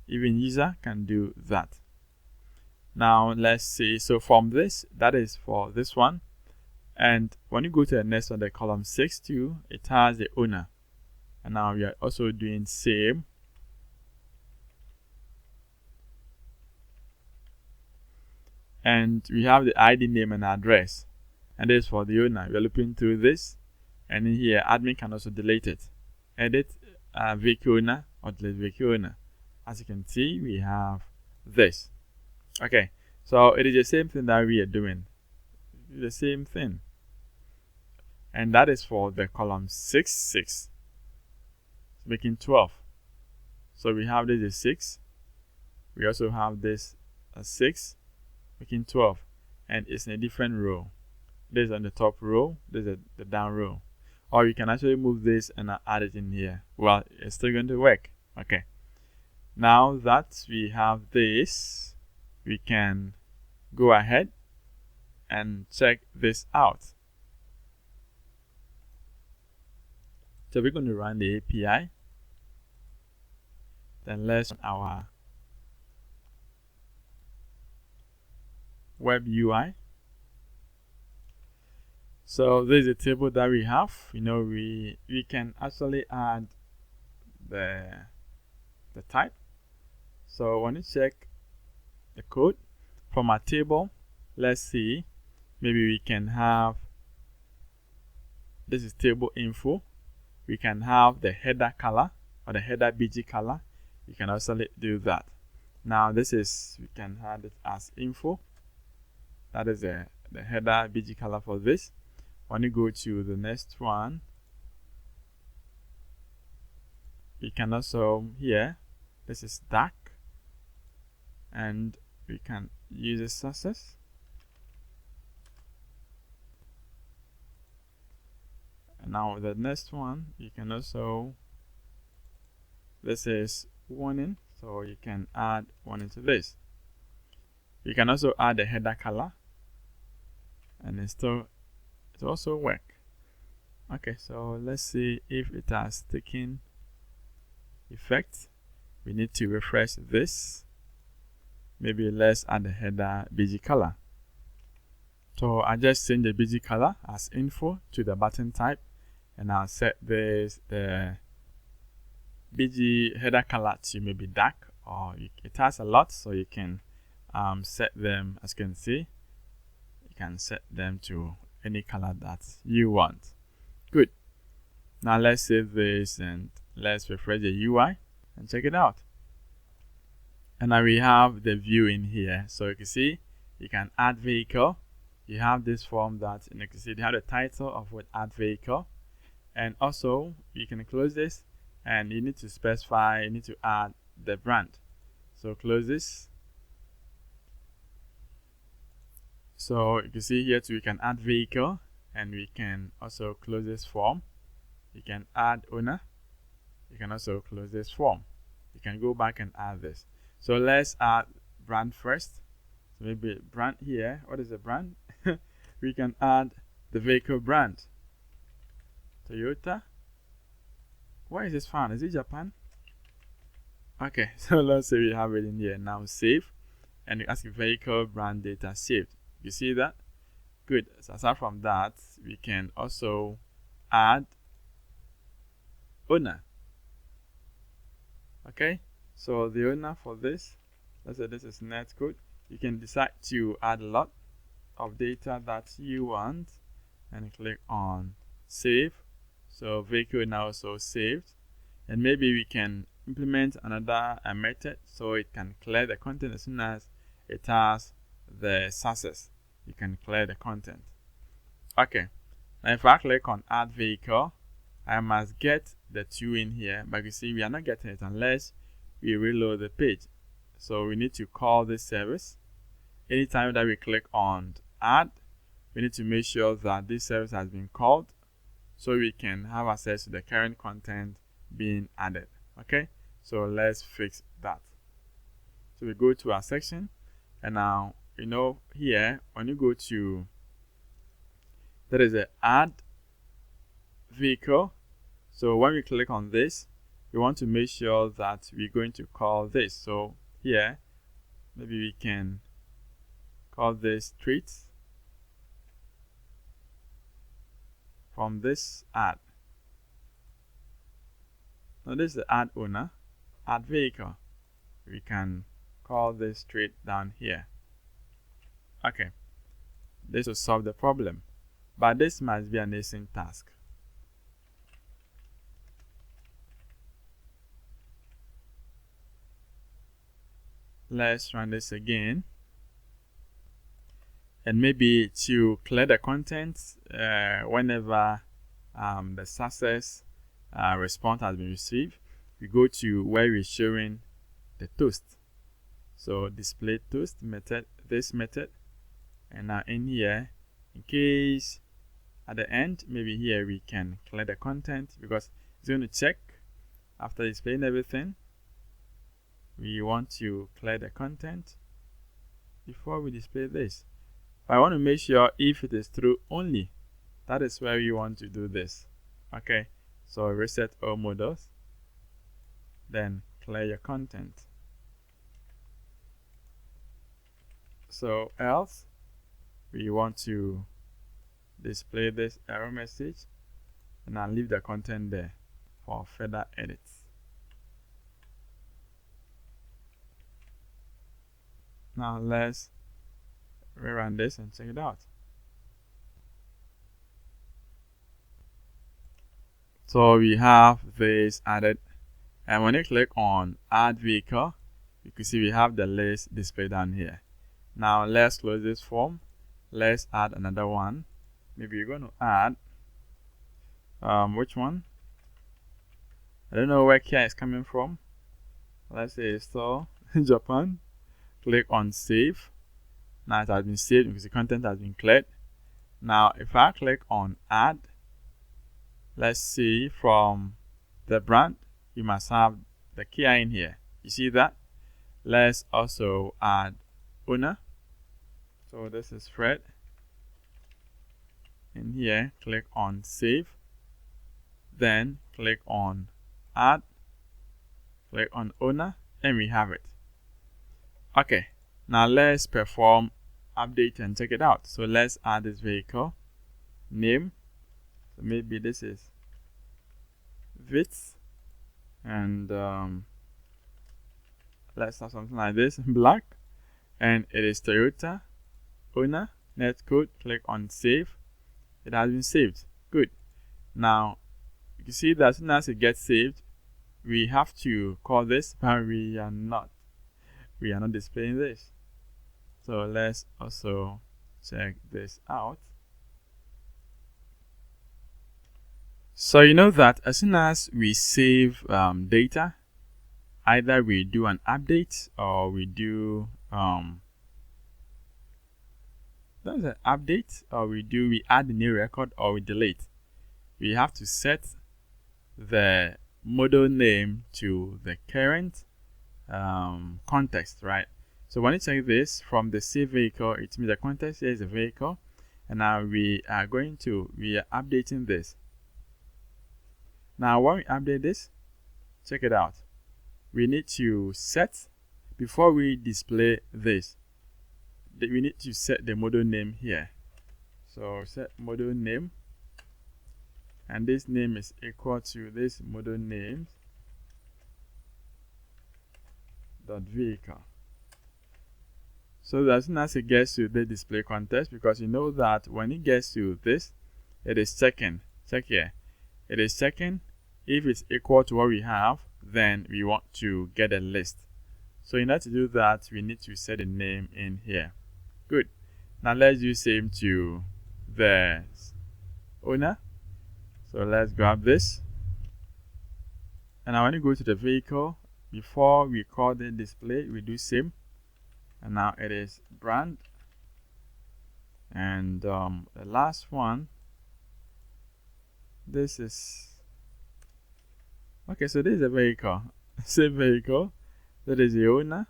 Speaker 1: even user can do that. Now let's see. So from this, that is for this one. And when you go to the next one, the column 6 too, it has the owner. And now we are also doing same. And we have the ID, name, and address. And this is for the owner. We are looking through this. And in here, admin can also delete it. Edit vehicle owner or delete vehicle owner. As you can see, we have this. Okay, so it is the same thing that we are doing. The same thing. And that is for the column 6, 6. Making 12. So we have this is 6. We also have this 6, making 12. And it's in a different row. This is on the top row, this is the down row. Or you can actually move this and add it in here. Well, it's still going to work. Okay. Now that we have this, we can go ahead and check this out. So we're going to run the API. Then let's run our web UI. So this is a table that we have. We can actually add the type. So when you check the code from our table, let's see, maybe we can have, this is table info. We can have the header color or the header BG color. You can also do that. Now this is, we can have it as info. That is the header BG color for this. When you go to the next one, we can also, here, this is dark, and we can use the sources. And now the next one, you can also, this is warning, so you can add warning to this. You can also add the header color, and it also work. Okay, so let's see if it has taken effect. We need to refresh this. Maybe let's add the header BG color. So I just change the BG color as info to the button type, and I'll set this the BG header color to maybe dark, or it has a lot, so you can set them, as you can see, you can set them to any color that you want. Good. Now let's save this and let's refresh the UI and check it out. And now we have the view in here. So you can see you can add vehicle. You have this form that, and you can see they have the title of what add vehicle. And also you can close this, and you need to specify, you need to add the brand. So close this. So you can see here too, we can add vehicle, and we can also close this form. You can add owner. You can also close this form. You can go back and add this. So let's add brand first. So maybe brand here. What is the brand? We can add the vehicle brand. Toyota. Where is this found? Is it Japan? Okay, so let's say we have it in here. Now save, and you ask vehicle brand data saved. You see that? Good. So aside from that, we can also add owner. Okay, so the owner for this, let's say this is Netcode. You can decide to add a lot of data that you want, and click on save. So vehicle now also saved, and maybe we can implement another method so it can clear the content as soon as it has the success. You can clear the content. Okay, now if I click on add vehicle, I must get the 2 in here, but you see we are not getting it unless we reload the page. So we need to call this service. Anytime that we click on add, we need to make sure that this service has been called, so we can have access to the current content being added. Okay, so let's fix that. So we go to our section, and now here when you go to, there is a add vehicle. So when we click on this, we want to make sure that we're going to call this. So here maybe we can call this streets from this add. Now this is the add owner, add vehicle. We can call this street down here. Okay, this will solve the problem, but this must be an async task. Let's run this again, and maybe to clear the content whenever the success response has been received, we go to where we're showing the toast. So display toast method, this method, and now in here, in case at the end, maybe here we can clear the content, because it's going to check after displaying everything. We want to clear the content before we display this. But I want to make sure if it is true only, that is where you want to do this. Okay, so reset all models, then clear your content. So else, we want to display this error message, and I'll leave the content there for further edits. Now let's rerun this and check it out. So we have this added, and when you click on add vehicle, you can see we have the list displayed down here. Now let's close this form. Let's add another one. Maybe you're going to add which one? I don't know where Kia is coming from. Let's say store Japan. Click on save. Now it has been saved because the content has been cleared. Now if I click on add, let's see, from the brand you must have the Kia in here. You see that? Let's also add owner. So this is Fred. In here, click on save, then click on add, click on owner, and we have it. Okay, now let's perform update and check it out. So let's add this vehicle name. So maybe this is Vitz, and let's have something like this, black, and it is Toyota owner. Netcode. Click on save. It has been saved. Good. Now you can see that as soon as it gets saved, we have to call this, but we are not displaying this. So let's also check this out. So you know that as soon as we save data, either we do an update or we do that's an update, or we add a new record, or we delete. We have to set the model name to the current context, right? So when you check this from the save vehicle, it means the context here is a vehicle, and now we are updating this. Now when we update this, check it out. We need to set, before we display this, we need to set the model name here. So set model name, and this name is equal to this model name dot vehicle. So that as soon as it gets to the display context, because you know that when it gets to this, it is checking. Check here. It is checking. If it's equal to what we have, then we want to get a list. So in order to do that, we need to set a name in here. Good. Now let's do same to the owner. So let's grab this. And now when you go to the vehicle, before we call the display, we do same. And now it is brand. And the last one, this is, okay, so this is a vehicle. Same vehicle. That is the owner.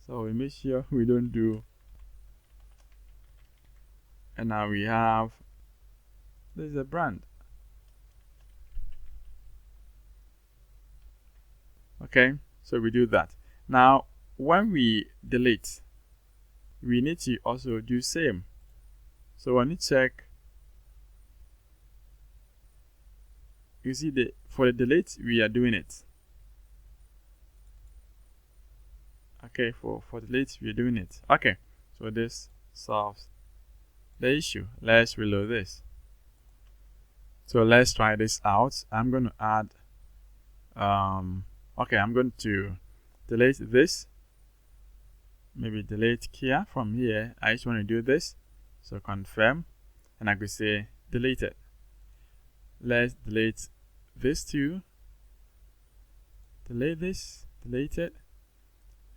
Speaker 1: So we make sure we don't do. And now we have, this is a brand. Okay, so we do that. Now when we delete, we need to also do same. So when you check, you see for the delete we are doing it. Okay, for delete we are doing it. Okay, so this solves the issue. Let's reload this. So let's try this out. I'm going to add okay, I'm going to delete this. Maybe delete Kia from here. I just want to do this. So confirm, and I could say delete it. Let's delete this too. Delete this, delete it,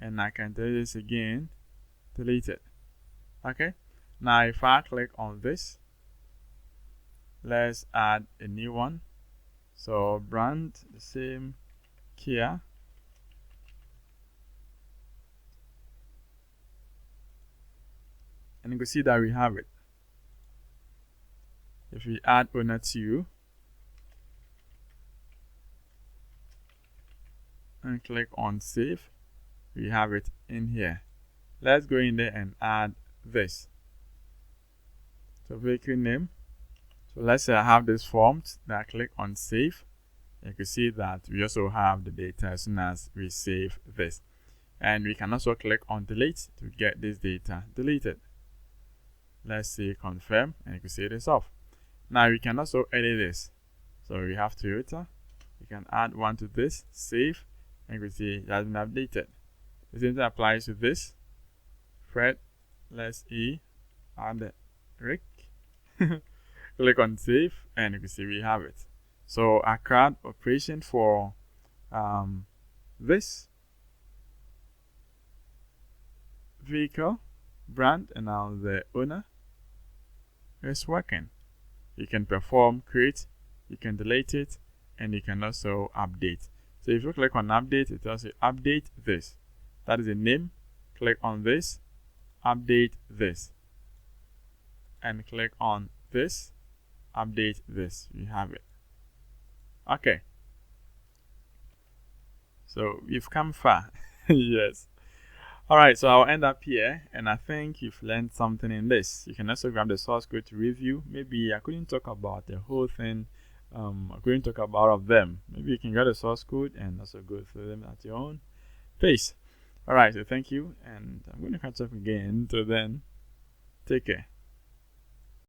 Speaker 1: and I can delete this again, delete it. Okay, now if I click on this, let's add a new one. So brand, the same, Kia. And you can see that we have it. If we add owner to and click on save, we have it in here. Let's go in there and add this. So vehicle name. So let's say I have this formed. Then I click on save. You can see that we also have the data as soon as we save this. And we can also click on delete to get this data deleted. Let's say confirm, and you can see it is off. Now we can also edit this. So we have Toyota. You can add one to this, save, and you can see it has been updated. The same thing applies to this. Fred, let's add Rick. Click on save, and you can see we have it. So our CRUD operation for this vehicle brand and now the owner is working. You can perform create, you can delete it, and you can also update. So if you click on update, it tells you update this. That is the name. Click on this, update this, and click on this, update this. You have it. Okay. So you've come far. Yes. Alright, so I'll end up here, and I think you've learned something in this. You can also grab the source code to review. Maybe I couldn't talk about the whole thing. I couldn't talk about all of them. Maybe you can grab the source code and also go through them at your own pace. Alright, so thank you, and I'm going to catch up again. Until then, take care.